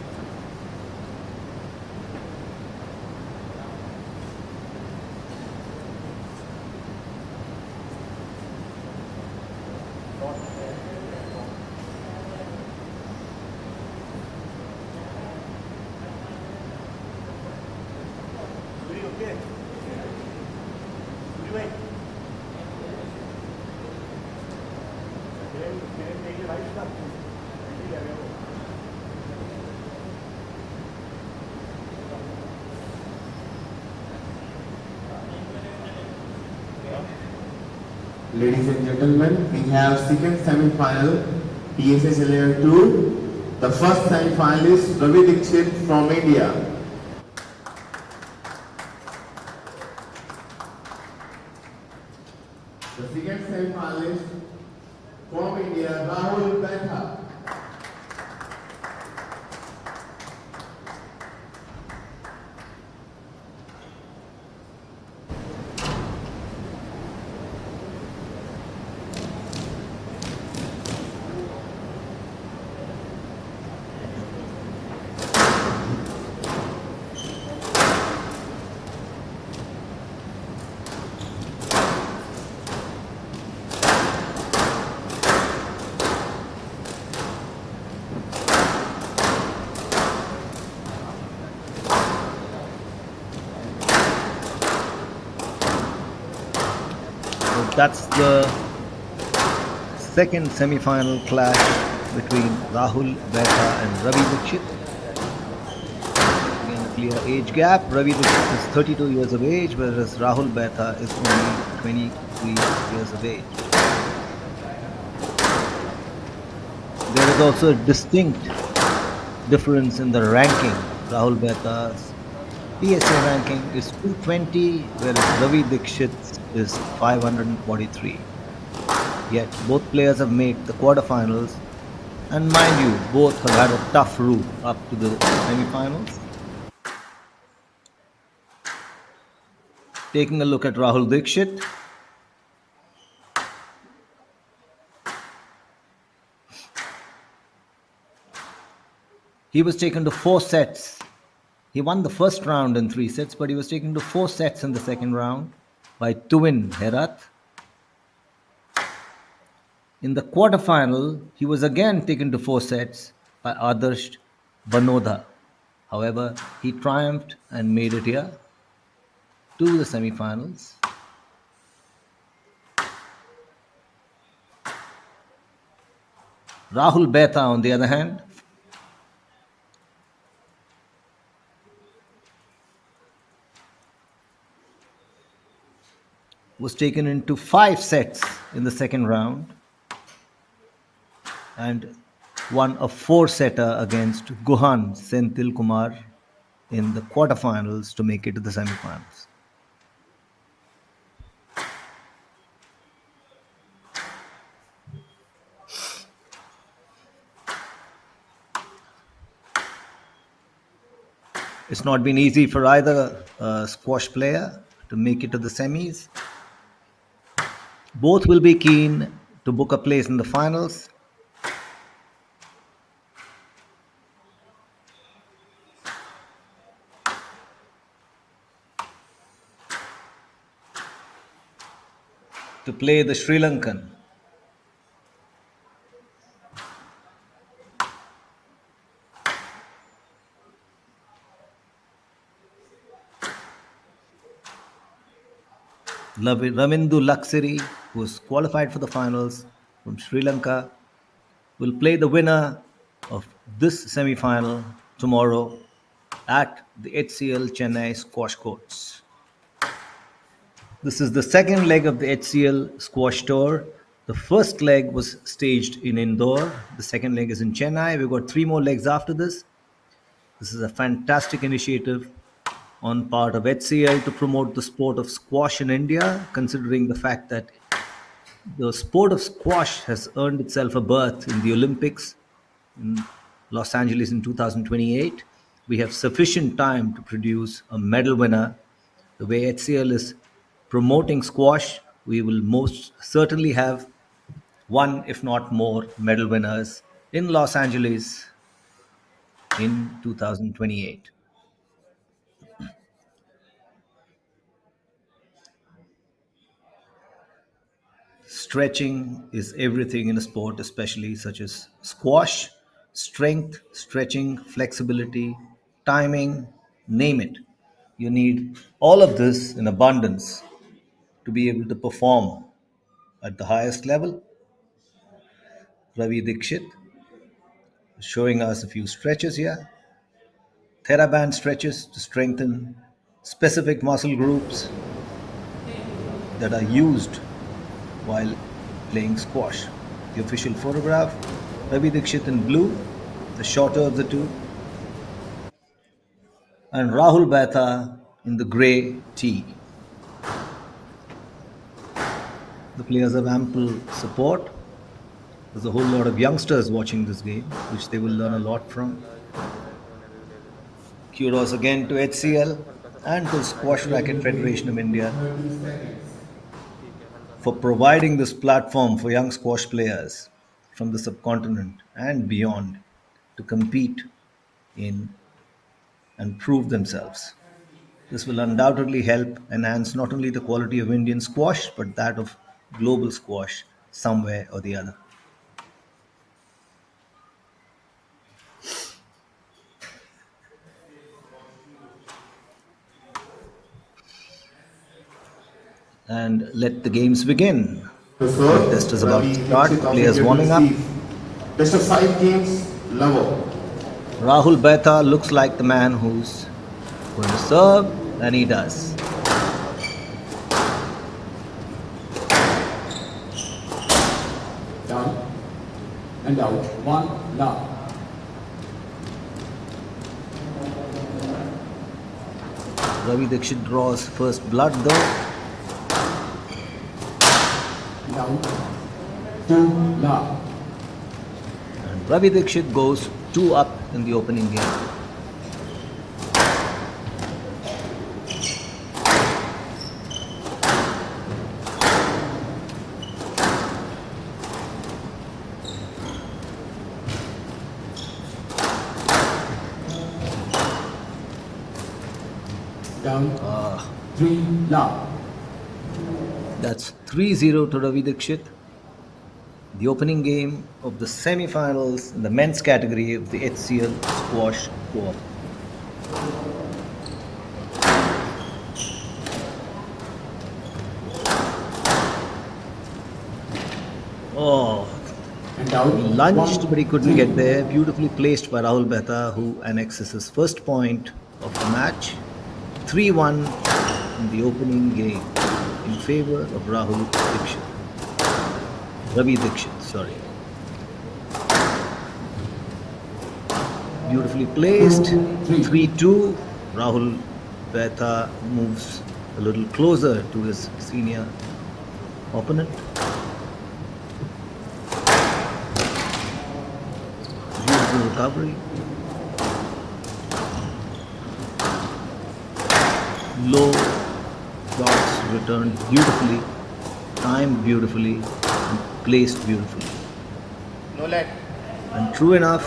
Speaker 6: Okay.
Speaker 14: Ladies and gentlemen, we have second semi-final, PSS Layer 2. The first semi-finalist, Ravi from India. The second semi-finalist from India, Rahul Interview.
Speaker 2: That's the second semi-final clash between Rahul Beta and Ravi Dixit. Again, a clear age gap. Ravi Dixit is 32 years of age, whereas Rahul Beta is only 23 years of age. There is also a distinct difference in the ranking. Rahul Beta's PSA ranking is 220, whereas Ravi Dixit's is 543. Yet both players have made the quarterfinals, and mind you, both have had a tough route up to the semifinals. Taking a look at Rahul Dixit. He was taken to 4 sets. He won the first round in 3 sets, but he was taken to 4 sets in the second round by Tuvin Herat. In the quarterfinal, he was again taken to 4 sets by Adarsh Banodha. However, he triumphed and made it here to the semifinals. Rahul Beta, on the other hand, was taken into 5 sets in the second round and won a 4-setter against Guhan Senthil Kumar in the quarterfinals to make it to the semifinals. It's not been easy for either squash player to make it to the semis. Both will be keen to book a place in the finals. To play the Sri Lankan. Ravindu Luxury, who is qualified for the finals from Sri Lanka, will play the winner of this semi-final tomorrow at the HCL Chennai squash courts. This is the second leg of the HCL squash tour. The first leg was staged in Indore. The second leg is in Chennai. We've got 3 more legs after this. This is a fantastic initiative on part of HCL to promote the sport of squash in India, considering the fact that the sport of squash has earned itself a berth in the Olympics in Los Angeles in 2028. We have sufficient time to produce a medal winner. The way HCL is promoting squash, we will most certainly have 1, if not more, medal winners in Los Angeles in 2028. Stretching is everything in a sport, especially such as squash. Strength, stretching, flexibility, timing, name it. You need all of this in abundance to be able to perform at the highest level. Ravi Dikshit is showing us a few stretches here. TheraBand stretches to strengthen specific muscle groups that are used while playing squash. The official photograph, Ravi Dikshit in blue, the shorter of the two, and Rahul Betha in the grey tee. The players have ample support. There's a whole lot of youngsters watching this game, which they will learn a lot from. Kudos again to HCL and to Squash Racket Federation of India for providing this platform for young squash players from the subcontinent and beyond to compete in and prove themselves. This will undoubtedly help enhance not only the quality of Indian squash but that of global squash somewhere or the other. And let the games begin. The test is about to start. Players warming up.
Speaker 14: Best of 5 games, level.
Speaker 2: Rahul Betha looks like the man who's going to serve, and he does.
Speaker 15: Down and out. 1 love.
Speaker 2: Ravi Dikshit draws first blood though.
Speaker 15: Down. 2 love.
Speaker 2: And Ravi Dikshit goes 2 up in the opening game.
Speaker 15: Down. 3 love.
Speaker 2: That's 3-0 to Ravi Dikshit. The opening game of the semi-finals in the men's category of the HCL Squash Co-op. Oh, he lunged but he couldn't get there. Beautifully placed by Rahul Betha, who annexes his first point of the match. 3-1 in the opening game in favor of Rahul Dikshit. Ravi Dikshit, sorry. Beautifully placed. 3-2. Rahul Betha moves a little closer to his senior opponent. Beautiful recovery. Low shots returned beautifully, timed beautifully, and placed beautifully.
Speaker 14: No lag.
Speaker 2: And true enough,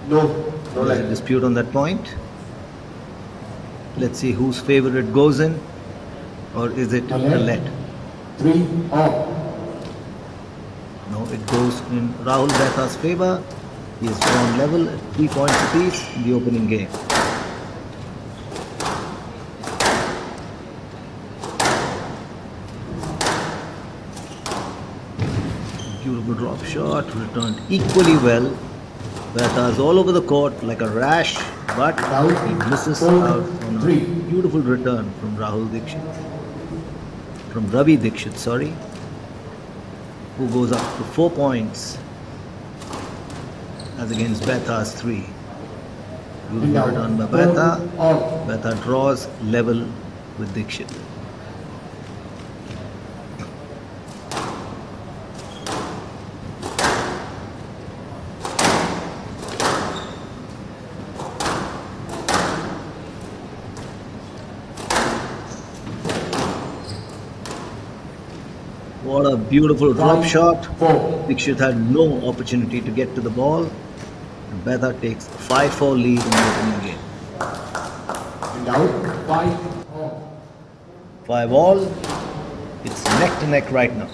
Speaker 14: No
Speaker 2: there's a
Speaker 14: lag.
Speaker 2: dispute on that point. Let's see whose favor it goes in, or is it a let?
Speaker 15: 3 off.
Speaker 2: No, it goes in Rahul Betha's favor. He is drawn level at 3 points apiece in the opening game. Beautiful drop shot, returned equally well. Betha is all over the court like a rash, but he misses out on a beautiful return from Rahul Dikshit. From Ravi Dikshit, sorry, who goes up to 4 points as against Betha's 3. Beautiful return by Betha. Betha draws level with Dikshit. What a beautiful drop shot. Dikshit had no opportunity to get to the ball. Betha takes 5-4 lead in the opening game.
Speaker 15: And out, 5 all.
Speaker 2: 5 all. It's neck to neck right now.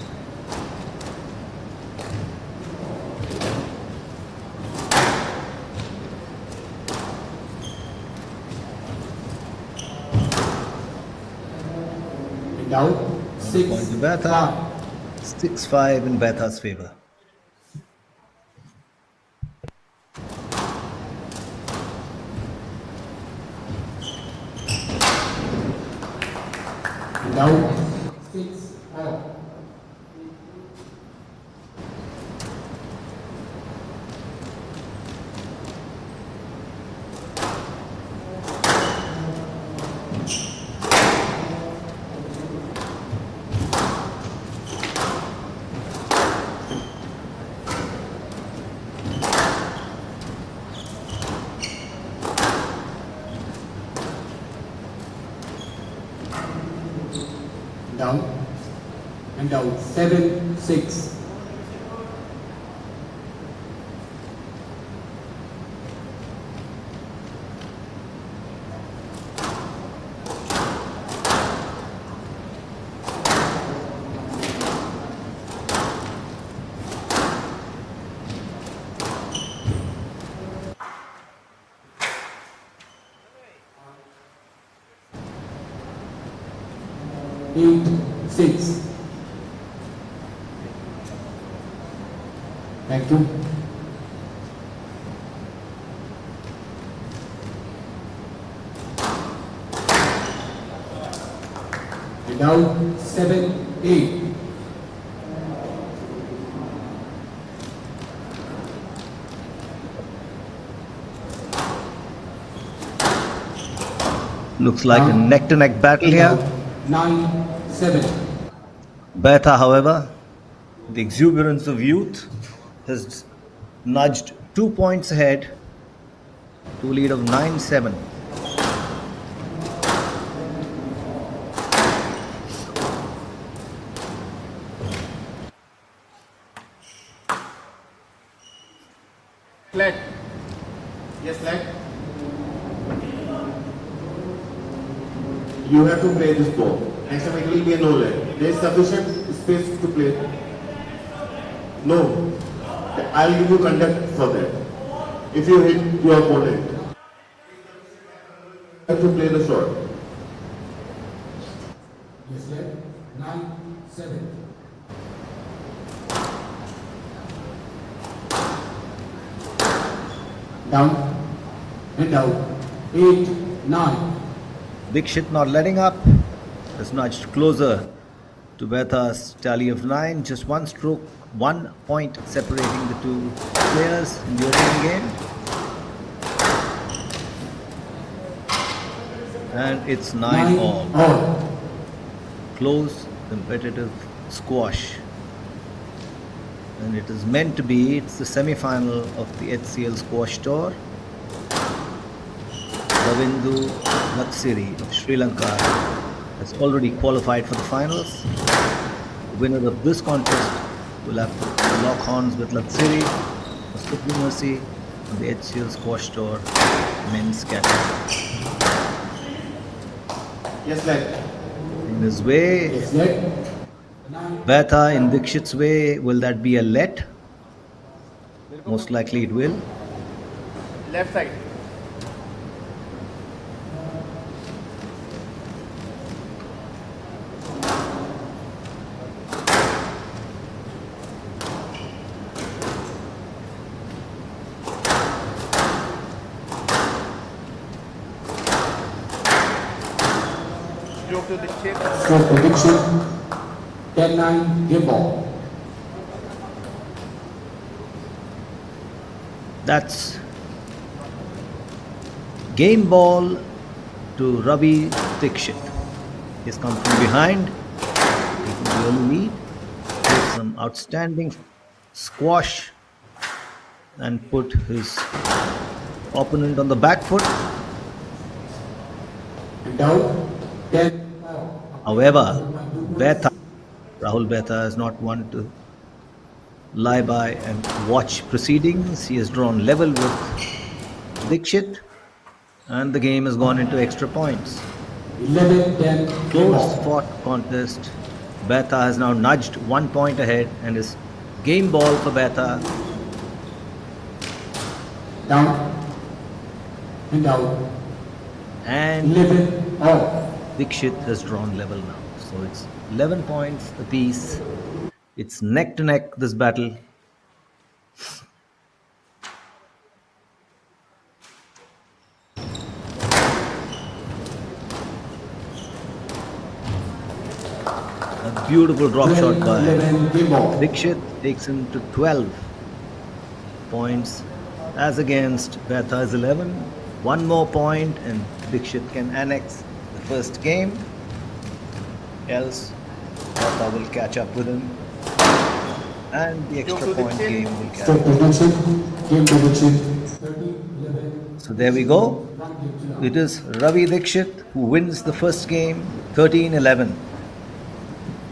Speaker 15: And out, 6
Speaker 2: Point to Betha. 6-5 in Betha's favor.
Speaker 15: And out, 6 all. Down and out, 7-6. Eight, 6. Thank you. And now 7-8.
Speaker 2: Looks like a neck to neck battle here.
Speaker 15: 9-7.
Speaker 2: Betha, however, the exuberance of youth has nudged 2 points ahead to a lead of 9-7.
Speaker 14: Let. Yes, let. You have to play this ball. Next time it will be a no let. There is sufficient space to play. No. I will give you conduct for that. If you hit your opponent, you have to play the shot.
Speaker 15: Yes, let. 9-7. Down and out. 8-9.
Speaker 2: Dixit not letting up, has nudged closer to Betha's tally of 9. Just one stroke, 1 point separating the two players in the opening game. And it's 9 all. Close, competitive squash. And it is meant to be, it's the semi-final of the HCL squash tour. Ravindu of Sri Lanka has already qualified for the finals. The winner of this contest will have to lock horns with Latsiri for supremacy on the HCL squash tour men's category.
Speaker 14: Yes, let.
Speaker 2: In his way,
Speaker 15: Yes, let.
Speaker 2: Betha in Dixit's way, will that be a let? Most likely it will.
Speaker 14: Left side. Stroke to Dixit.
Speaker 15: Stroke prediction. 10-9. Game ball.
Speaker 2: That's game ball to Ravi Dixit. He's come from behind, taking the early lead, with some outstanding squash and put his opponent on the back foot.
Speaker 15: And out. 10.
Speaker 2: However, Rahul Betha is not one to lie by and watch proceedings. He has drawn level with Dikshit, and the game has gone into extra points.
Speaker 15: 11-10 game
Speaker 2: Close
Speaker 15: ball.
Speaker 2: fought contest. Betha has now nudged 1 point ahead and is game ball for Betha.
Speaker 15: Down and out.
Speaker 2: And
Speaker 15: 11 all.
Speaker 2: Dikshit has drawn level now. So it's 11 points apiece. It's neck to neck, this battle. A beautiful drop shot by
Speaker 15: 11 game ball.
Speaker 2: Dikshit takes him to 12 points as against Betha's 11. One more point and Dikshit can annex the first game. Else, Betha will catch up with him. And the extra point game will carry
Speaker 15: Stop
Speaker 2: on.
Speaker 15: prediction. Game prediction. 13-11.
Speaker 2: So there we go. It is Ravi Dikshit who wins the first game 13-11.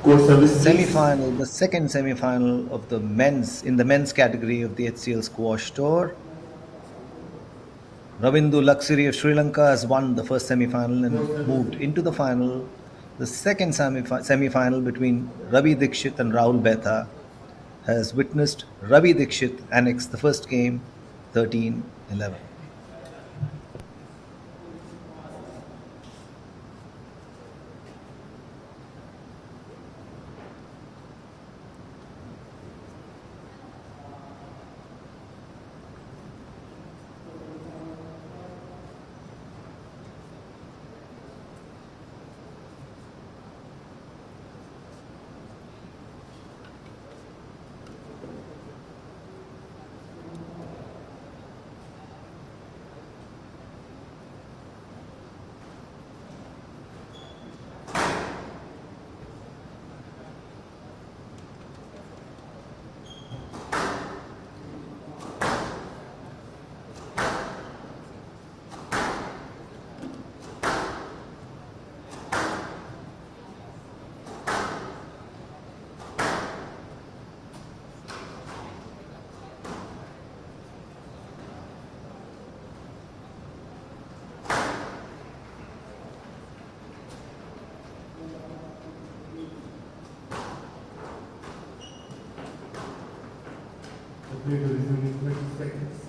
Speaker 14: Court service.
Speaker 2: Semi-final, the second semi-final of the men's, in the men's category of the HCL Squash Tour. Ravindu Luxury of Sri Lanka has won the first semi-final and moved into the final. The second semi-final between Ravi Dikshit and Rahul Betha has witnessed Ravi Dikshit annex the first game 13-11.
Speaker 14: Play to resume in 20 seconds.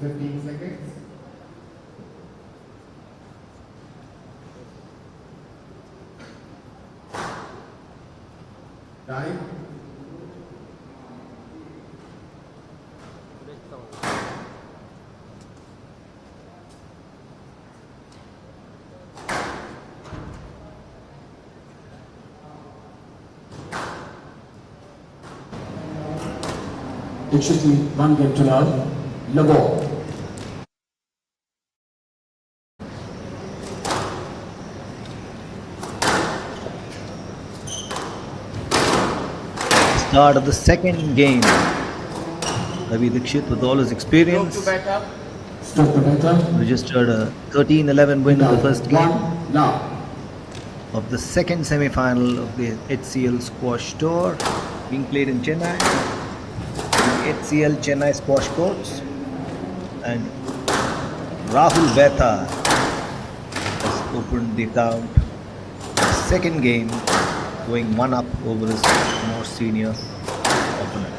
Speaker 14: Fifteen seconds. Time.
Speaker 15: Dikshit lead 1 game to none. Le ball.
Speaker 2: Start of the second game. Ravi Dikshit, with all his experience,
Speaker 15: Stop the better.
Speaker 2: registered a 13-11 win in the first game
Speaker 15: One now.
Speaker 2: of the second semi-final of the HCL Squash Tour, being played in Chennai, the HCL Chennai Squash Courts. And Rahul Betha has opened the account. Second game, going one up over his more senior opponent.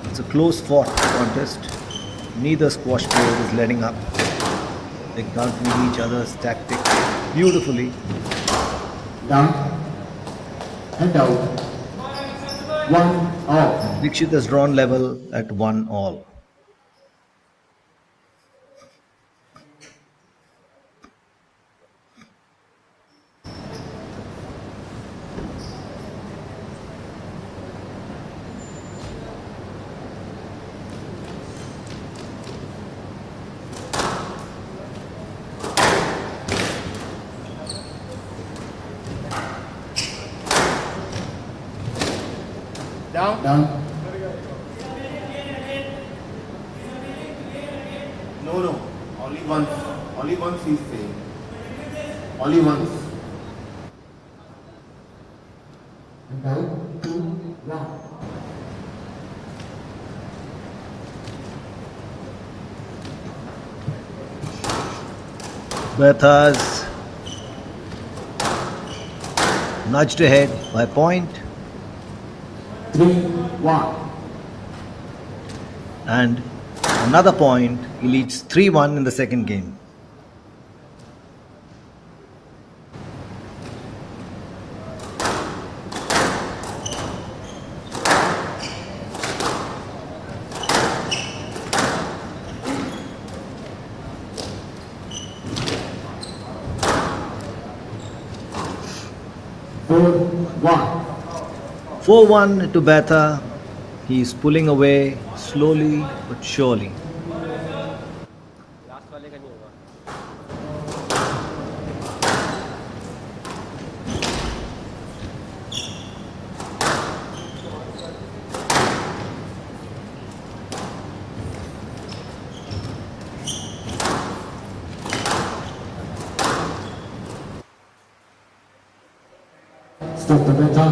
Speaker 2: It's a close fought contest. Neither squash player is letting up. They can't read each other's tactics beautifully.
Speaker 15: Down and out. 1 all.
Speaker 2: Dikshit has drawn level at 1-all.
Speaker 14: Down.
Speaker 15: Down.
Speaker 14: No. Only once. Only once he's saying. Only once.
Speaker 15: And down. 2, 1.
Speaker 2: Bertha's nudged ahead by a point.
Speaker 15: 3, 1.
Speaker 2: And another point. He leads 3-1 in the second game.
Speaker 15: Four, 1.
Speaker 2: 4-1 to Betha. He's pulling away slowly but surely.
Speaker 6: Last वाले का नहीं होगा.
Speaker 15: Stop the better.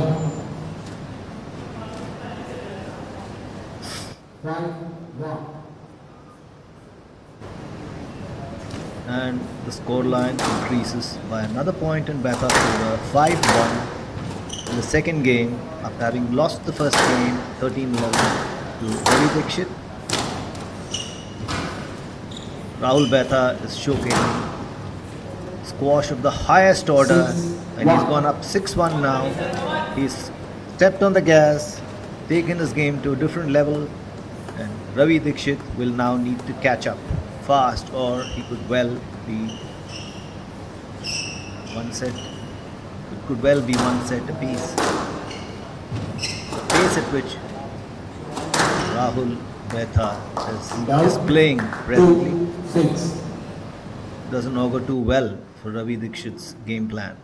Speaker 15: 5, 1.
Speaker 2: And the scoreline increases by another point in Betha's favor, 5-1 in the second game after having lost the first game 13-11 to Ravi Dixit. Rahul Betha is showcasing squash of the highest order, and he's gone up 6-1 now. He's stepped on the gas, taken his game to a different level, and Ravi Dixit will now need to catch up fast, or he could well be one set. It could well be one set apiece. The pace at which Rahul Betha is playing presently
Speaker 15: 6.
Speaker 2: doesn't augur too well for Ravi Dixit's game plan.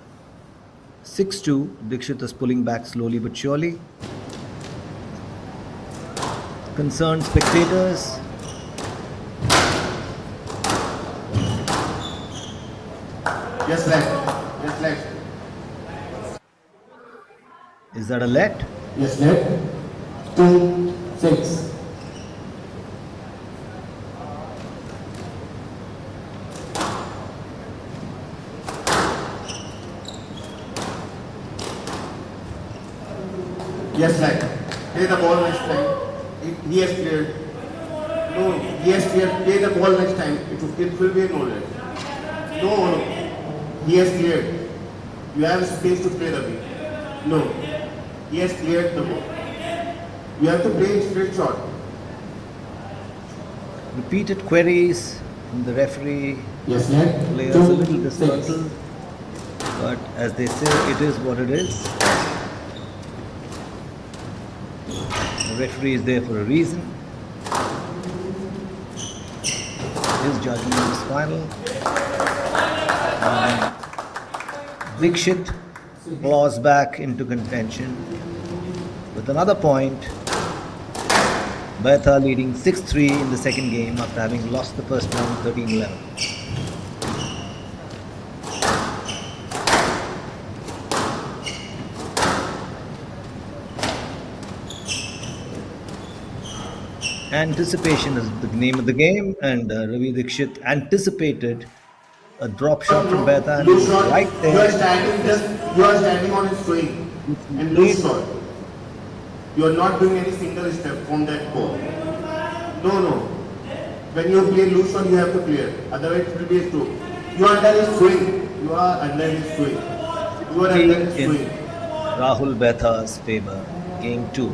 Speaker 2: 6-2, Dixit is pulling back slowly but surely. Concerned spectators.
Speaker 14: Just left.
Speaker 2: Is that a let?
Speaker 15: Yes, left. 2, 6.
Speaker 14: Yes, left. Play the ball next time. He has cleared. No, he has cleared. Play the ball next time. It will be a no let. No. He has cleared. You have space to play the beat. No. He has cleared the ball. You have to play straight shot.
Speaker 2: Repeated queries from the referee.
Speaker 15: Yes, left.
Speaker 2: Players
Speaker 15: 2,
Speaker 2: a little
Speaker 15: 6.
Speaker 2: disgruntled. But as they say, it is what it is. The referee is there for a reason. His judgment is final. Dixit claws back into contention with another point. Betha leading 6-3 in the second game after having lost the first round 13-11. Anticipation is the name of the game, and Ravi Dixit anticipated a drop shot from Betha, and
Speaker 14: Loose shot.
Speaker 2: right
Speaker 14: You are
Speaker 2: there.
Speaker 14: standing on his swing and loose shot. You are not doing any single step from that ball. No. When you play loose shot, you have to clear. Otherwise, it will be a stroke. You are under his swing. You are under his swing.
Speaker 2: In Rahul Betha's favor, game 2.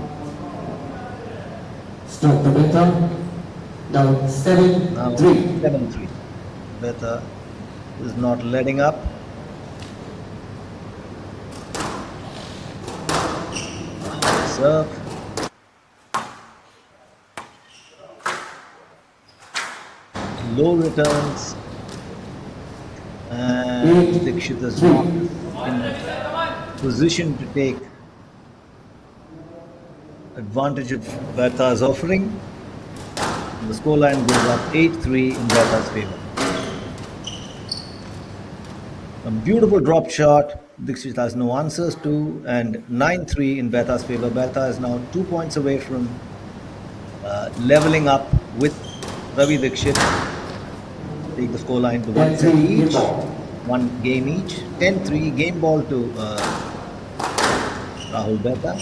Speaker 15: Stop the better. Down 7-3.
Speaker 2: Now 7-3. Betha is not letting up. Serve. Low returns. And Dixit is not in position to take advantage of Bertha's offering. The scoreline goes up 8-3 in Bertha's favor. A beautiful drop shot, Dixit has no answers to, and 9-3 in Bertha's favor. Bertha is now 2 points away from leveling up with Ravi Dixit. Take the scoreline to 1 set each, 1 game each. 10-3, game ball to Rahul Bertha.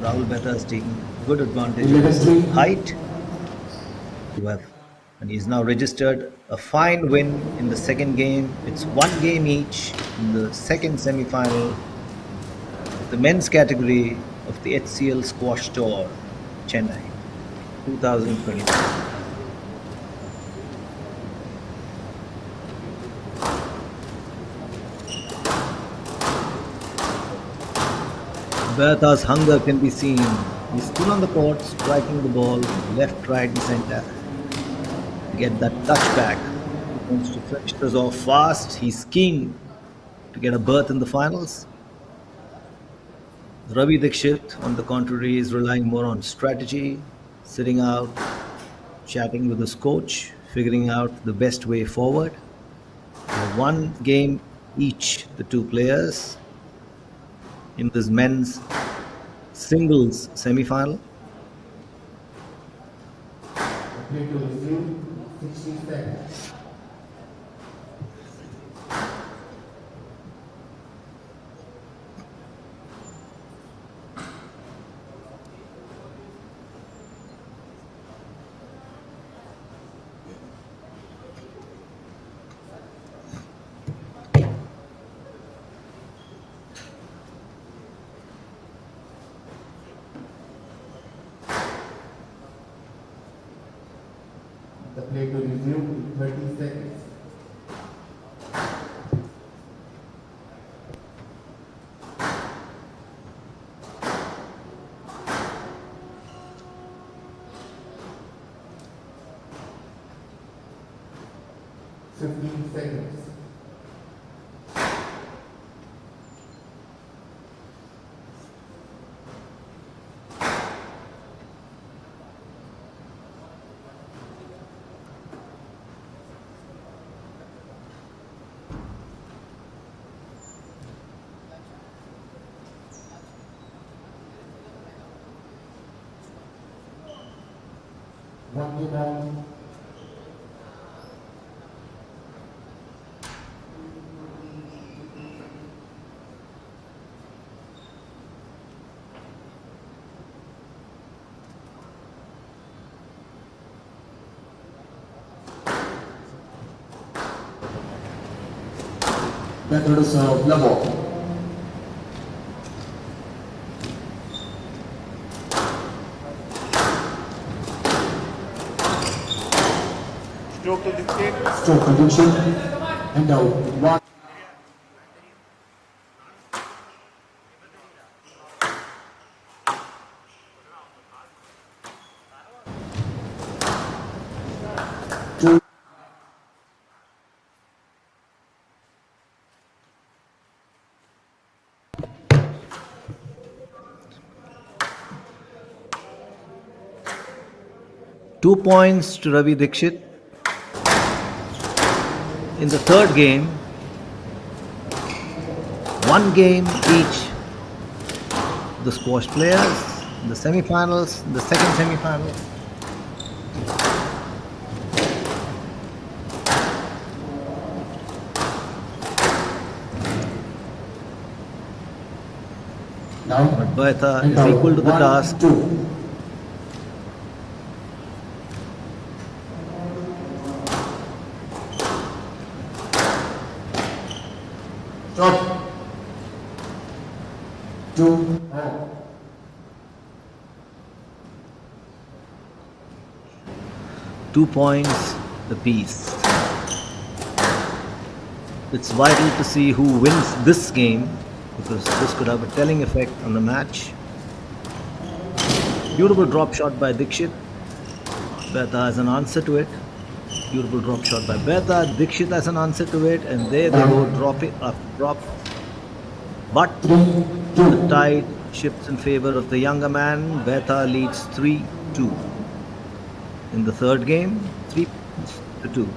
Speaker 2: Rahul Bertha is taking good advantage of his height to have, and he's now registered a fine win in the second game. It's 1 game each in the second semi-final of the men's category of the HCL Squash Tour, Chennai, 2023. Bertha's hunger can be seen. He's still on the court, striking the ball left, right, and center. Get that touchback. He wants to finish this off fast. He's keen to get a berth in the finals. Ravi Dixit, on the contrary, is relying more on strategy, sitting out, chatting with his coach, figuring out the best way forward. 1 game each, the two players, in this men's singles semi-final.
Speaker 14: Play to resume, 60 seconds. The play to resume, 30 seconds. Fifteen seconds. One game on. Better to serve level. Stroke to dictate. Stroke condition. And out. 1. Two.
Speaker 2: Two points to Ravi Dixit. In the third game, 1 game each. The squash players in the semi-finals, the second semi-final. But Bertha is equal to the task.
Speaker 14: Stop. 2.
Speaker 2: 2 points apiece. It's vital to see who wins this game, because this could have a telling effect on the match. Beautiful drop shot by Dixit. Bertha has an answer to it. Beautiful drop shot by Beta. Dikshit has an answer to it, and there they go, drop it after drop. But the tide shifts in favor of the younger man. Beta leads 3-2. In the third game, 3-2.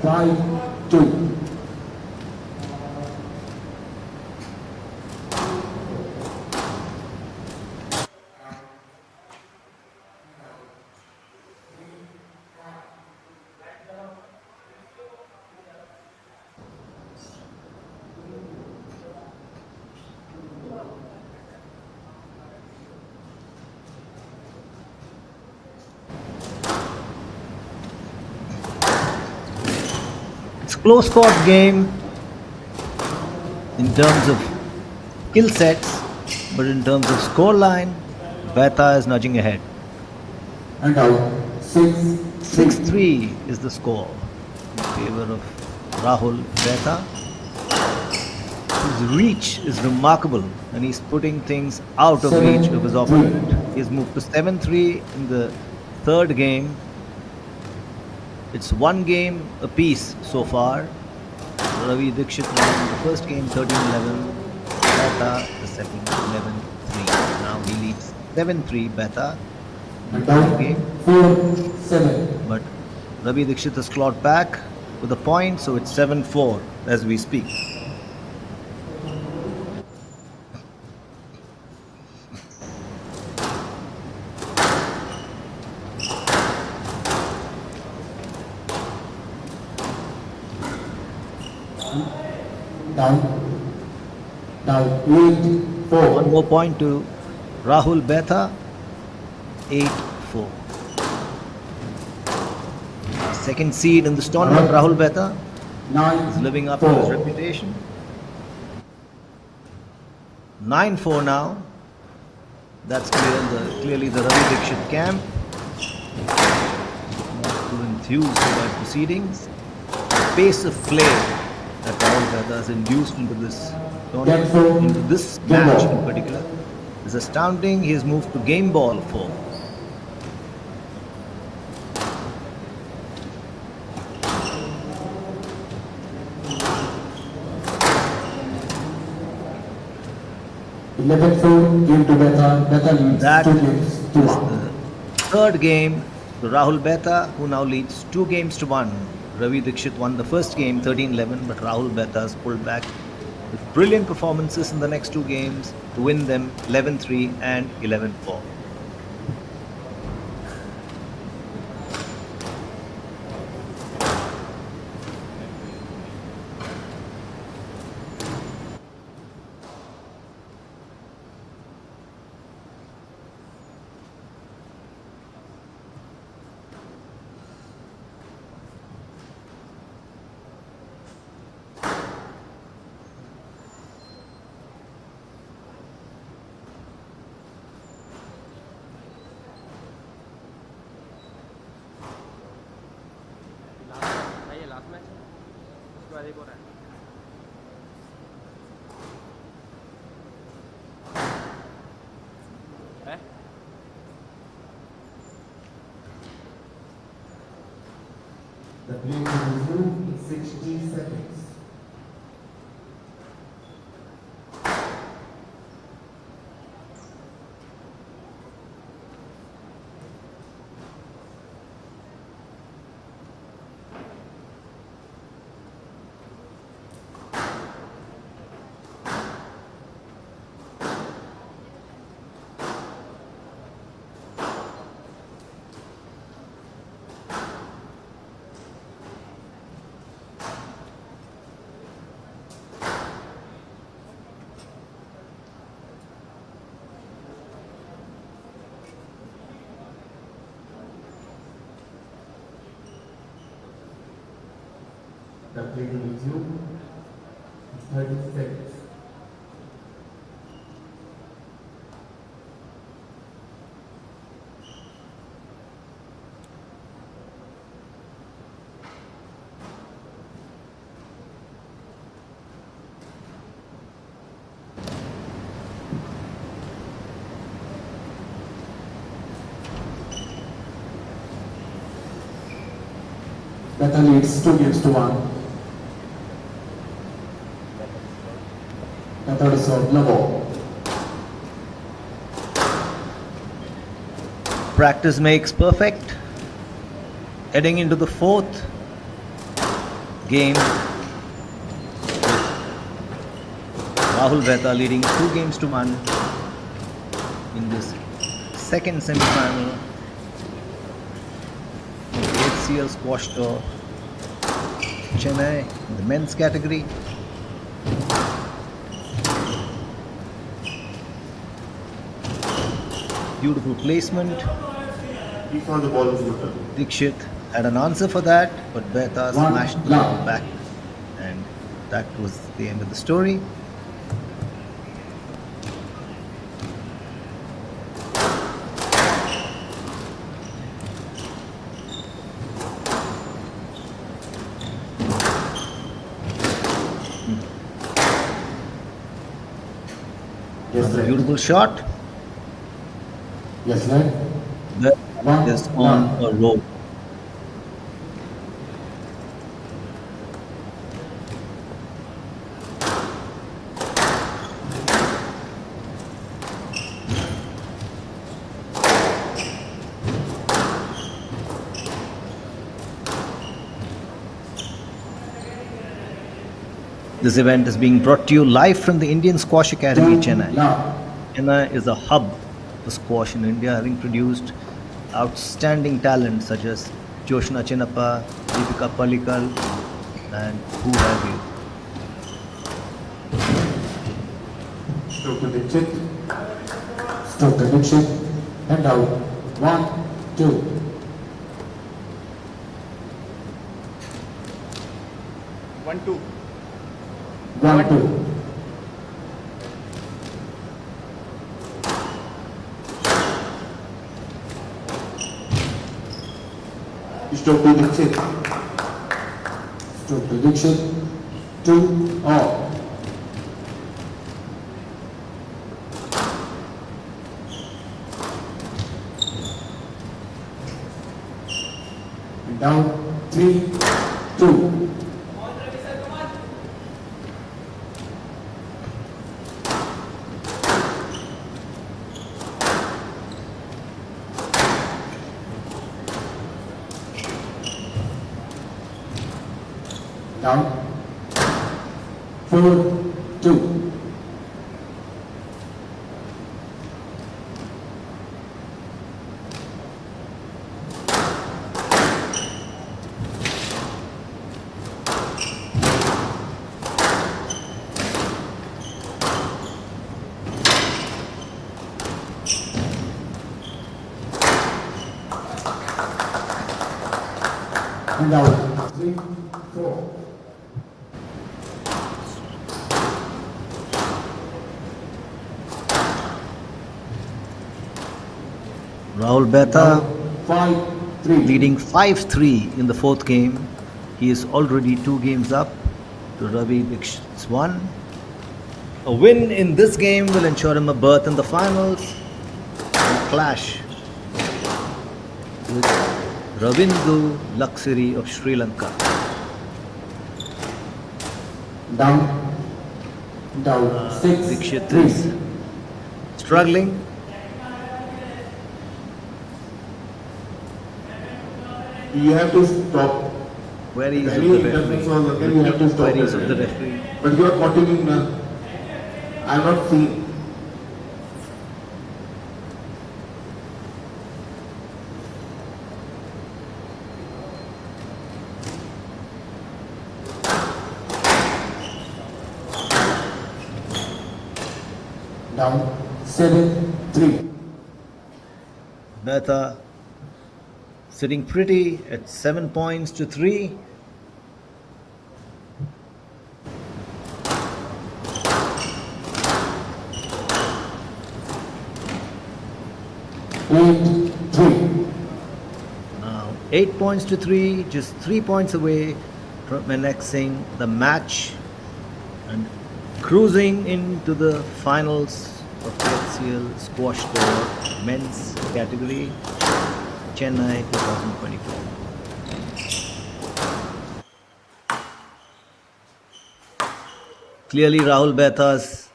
Speaker 15: Five, two.
Speaker 2: Close court game in terms of skill sets, but in terms of scoreline, Beta is nudging ahead.
Speaker 15: And out.
Speaker 2: 6-3 is the score in favor of Rahul Beta. His reach is remarkable, and he's putting things out of reach of his opponent. He's moved to 7-3 in the third game. It's one game apiece so far. Ravi Dikshit won the first game 13-11. Beta the second 11-3. Now he leads 7-3 Beta in the third game.
Speaker 15: 4-7.
Speaker 2: But Ravi Dikshit has clawed back with a point, so it's 7-4 as we speak.
Speaker 15: Down. 8-4.
Speaker 2: One more point to Rahul Beta. 8-4. Second seed in this tournament, Rahul Beta is living up to his reputation. 9-4 now. That's clearly the Ravi Dikshit camp. Not too enthused by proceedings. The pace of play that Rahul Beta has induced into this tournament, into this match in particular, is astounding. He has moved to game ball 4.
Speaker 15: Game to Beta. Beta leads
Speaker 2: That
Speaker 15: 2 games to
Speaker 2: is
Speaker 15: 1.
Speaker 2: the third game to Rahul Beta, who now leads 2 games to 1. Ravi Dikshit won the first game 13-11, but Rahul Beta has pulled back with brilliant performances in the next 2 games to win them 11-3 and 11-4.
Speaker 6: Last match उसके बाद एक और है
Speaker 15: The play will resume in 60 seconds. Play to resume. 30 seconds. Beta leads 2-1. Beta to serve level.
Speaker 2: Practice makes perfect. Heading into the fourth game, Rahul Beta leading 2-1 in this second semi-final. HCL Squash Tour Chennai in the men's category. Beautiful placement.
Speaker 14: He found the ball was good.
Speaker 2: Dikshit had an answer for that, but Beta smashed the ball back, and that was the end of the story.
Speaker 15: Yes,
Speaker 2: Another
Speaker 15: right.
Speaker 2: beautiful shot.
Speaker 15: Yes, right.
Speaker 2: That is on a roll. This event is being brought to you live from the Indian Squash Academy, Chennai. Chennai is a hub for squash in India, having produced outstanding talent such as Joshna Chinnappa, Deepika Pallikal, and who have you.
Speaker 15: Stroke to Dikshit. Stroke to Dikshit. And out. 1, 2.
Speaker 12: One, two.
Speaker 15: 1, 2.
Speaker 14: Stroke to Dikshit.
Speaker 15: Stroke to Dikshit. 2 all. And down 3, 2. Down 4, 2. And out 3, 4.
Speaker 2: Rahul Beta
Speaker 15: 5-3.
Speaker 2: leading 5-3 in the fourth game. He is already 2 games up to Ravi Dikshit's 1. A win in this game will ensure him a berth in the finals and clash with Ravindu of Sri Lanka.
Speaker 15: Down 6,
Speaker 2: Dikshit
Speaker 15: 3.
Speaker 2: is struggling.
Speaker 14: You have to stop.
Speaker 2: Queries of
Speaker 14: Any
Speaker 2: the
Speaker 14: interference or
Speaker 2: referee.
Speaker 14: nothing, you have to stop
Speaker 2: Queries
Speaker 14: it.
Speaker 2: of the referee.
Speaker 14: But you are continuing now. I am not seeing.
Speaker 15: Down 7-3.
Speaker 2: Beta sitting pretty at 7 points to 3.
Speaker 14: 8-3.
Speaker 2: Now 8 points to 3, just 3 points away from annexing the match and cruising into the finals of the HCL Squash Tour men's category, Chennai 2024. Clearly Rahul Behta's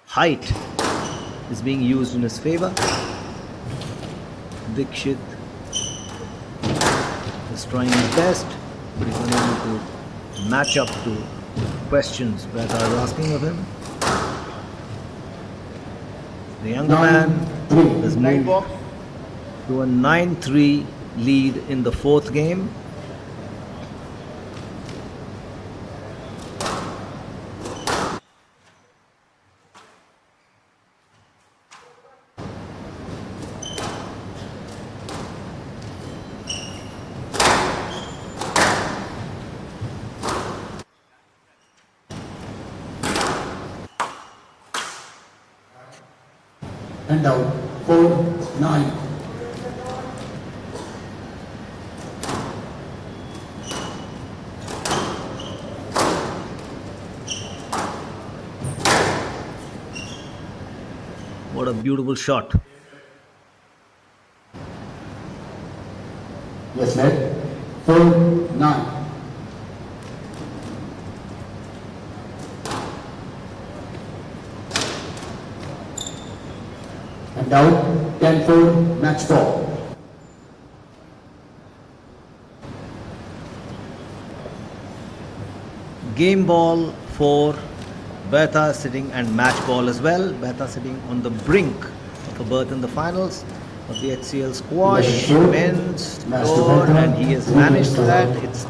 Speaker 2: height is being used in his favor. Dikshit is trying his best, but he's unable to match up to questions Behta is asking of him. The younger man has moved to a 9-3 lead in the fourth game.
Speaker 14: And out. 4-9.
Speaker 2: What a beautiful shot.
Speaker 14: Yes, net. 4-9. And out. 10-4. Match ball.
Speaker 2: Game ball for Behta sitting and match ball as well. Behta sitting on the brink of a berth in the finals of the HCL Squash men's tour, and he has managed that. It's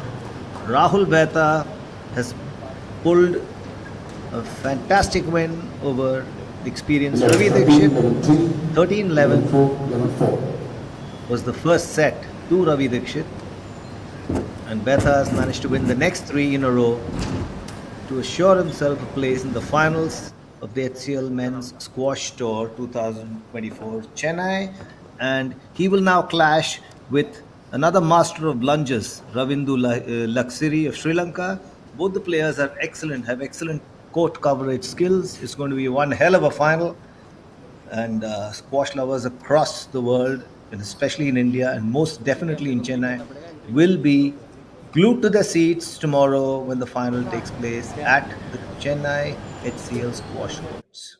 Speaker 2: Rahul Behta has pulled a fantastic win over the experienced Ravi Dikshit. 13-11 was the first set to Ravi Dikshit, and Behta has managed to win the next 3 in a row to assure himself a place in the finals of the HCL Men's Squash Tour 2024 Chennai, and he will now clash with another master of lunges, Ravindu Laksiri of Sri Lanka. Both the players are excellent, have excellent court coverage skills. It's going to be one hell of a final, and squash lovers across the world, and especially in India and most definitely in Chennai, will be glued to their seats tomorrow when the final takes place at the Chennai HCL Squash Courts.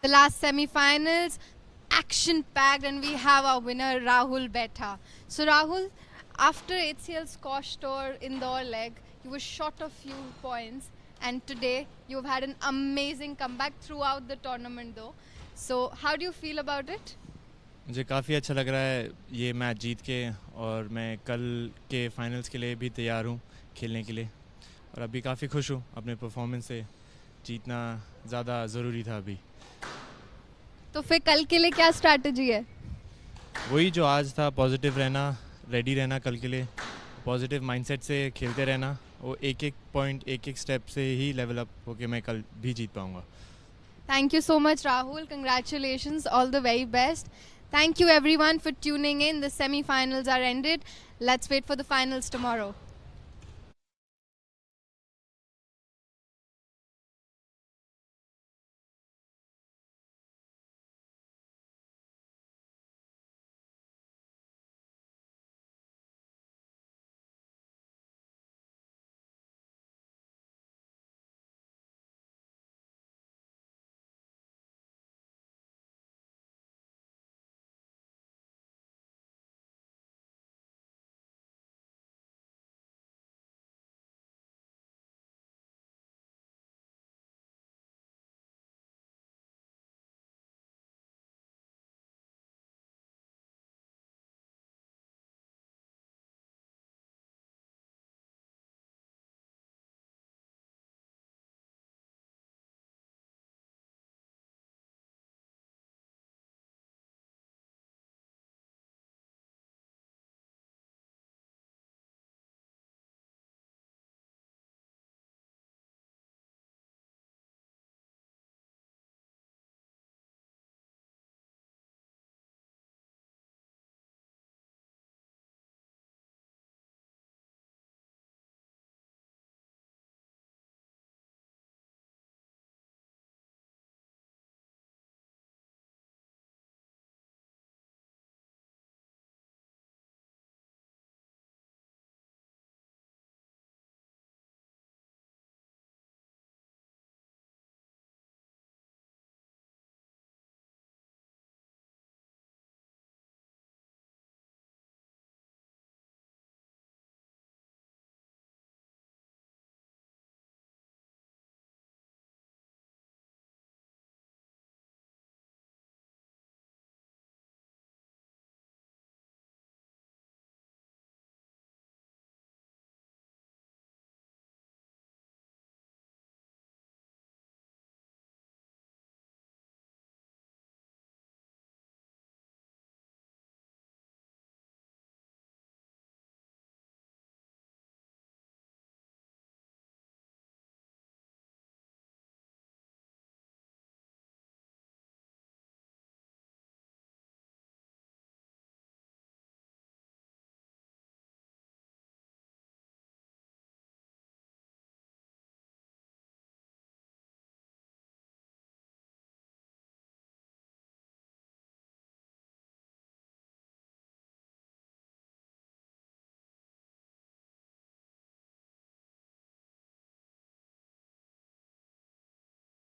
Speaker 3: The last semi-finals, action-packed, and we have our winner Rahul Betha. So Rahul, after HCL's Squash Tour indoor leg, you were short of few points, and today you've had an amazing comeback throughout the tournament though. So how do you feel about it?
Speaker 16: मुझे काफ़ी अच्छा लग रहा है ये match जीत के, और मैं कल के फाइनल्स के लिए भी तैयार हूँ खेलने के लिए, और अभी काफ़ी खुश हूँ अपने परफॉर्मेंस से। जीतना ज़्यादा ज़रूरी था अभी।
Speaker 3: तो फिर कल के लिए क्या स्ट्रैटेजी है?
Speaker 16: वही जो आज था, पॉजिटिव रहना, रेडी रहना कल के लिए, पॉजिटिव माइंडसेट से खेलते रहना, वो एक एक पॉइंट एक एक स्टेप से ही लेवल अप होके मैं कल भी जीत पाऊँगा।
Speaker 3: Thank you so much Rahul, congratulations, all the very best. Thank you everyone for tuning in. The semi-finals are ended. Let's wait for the finals tomorrow.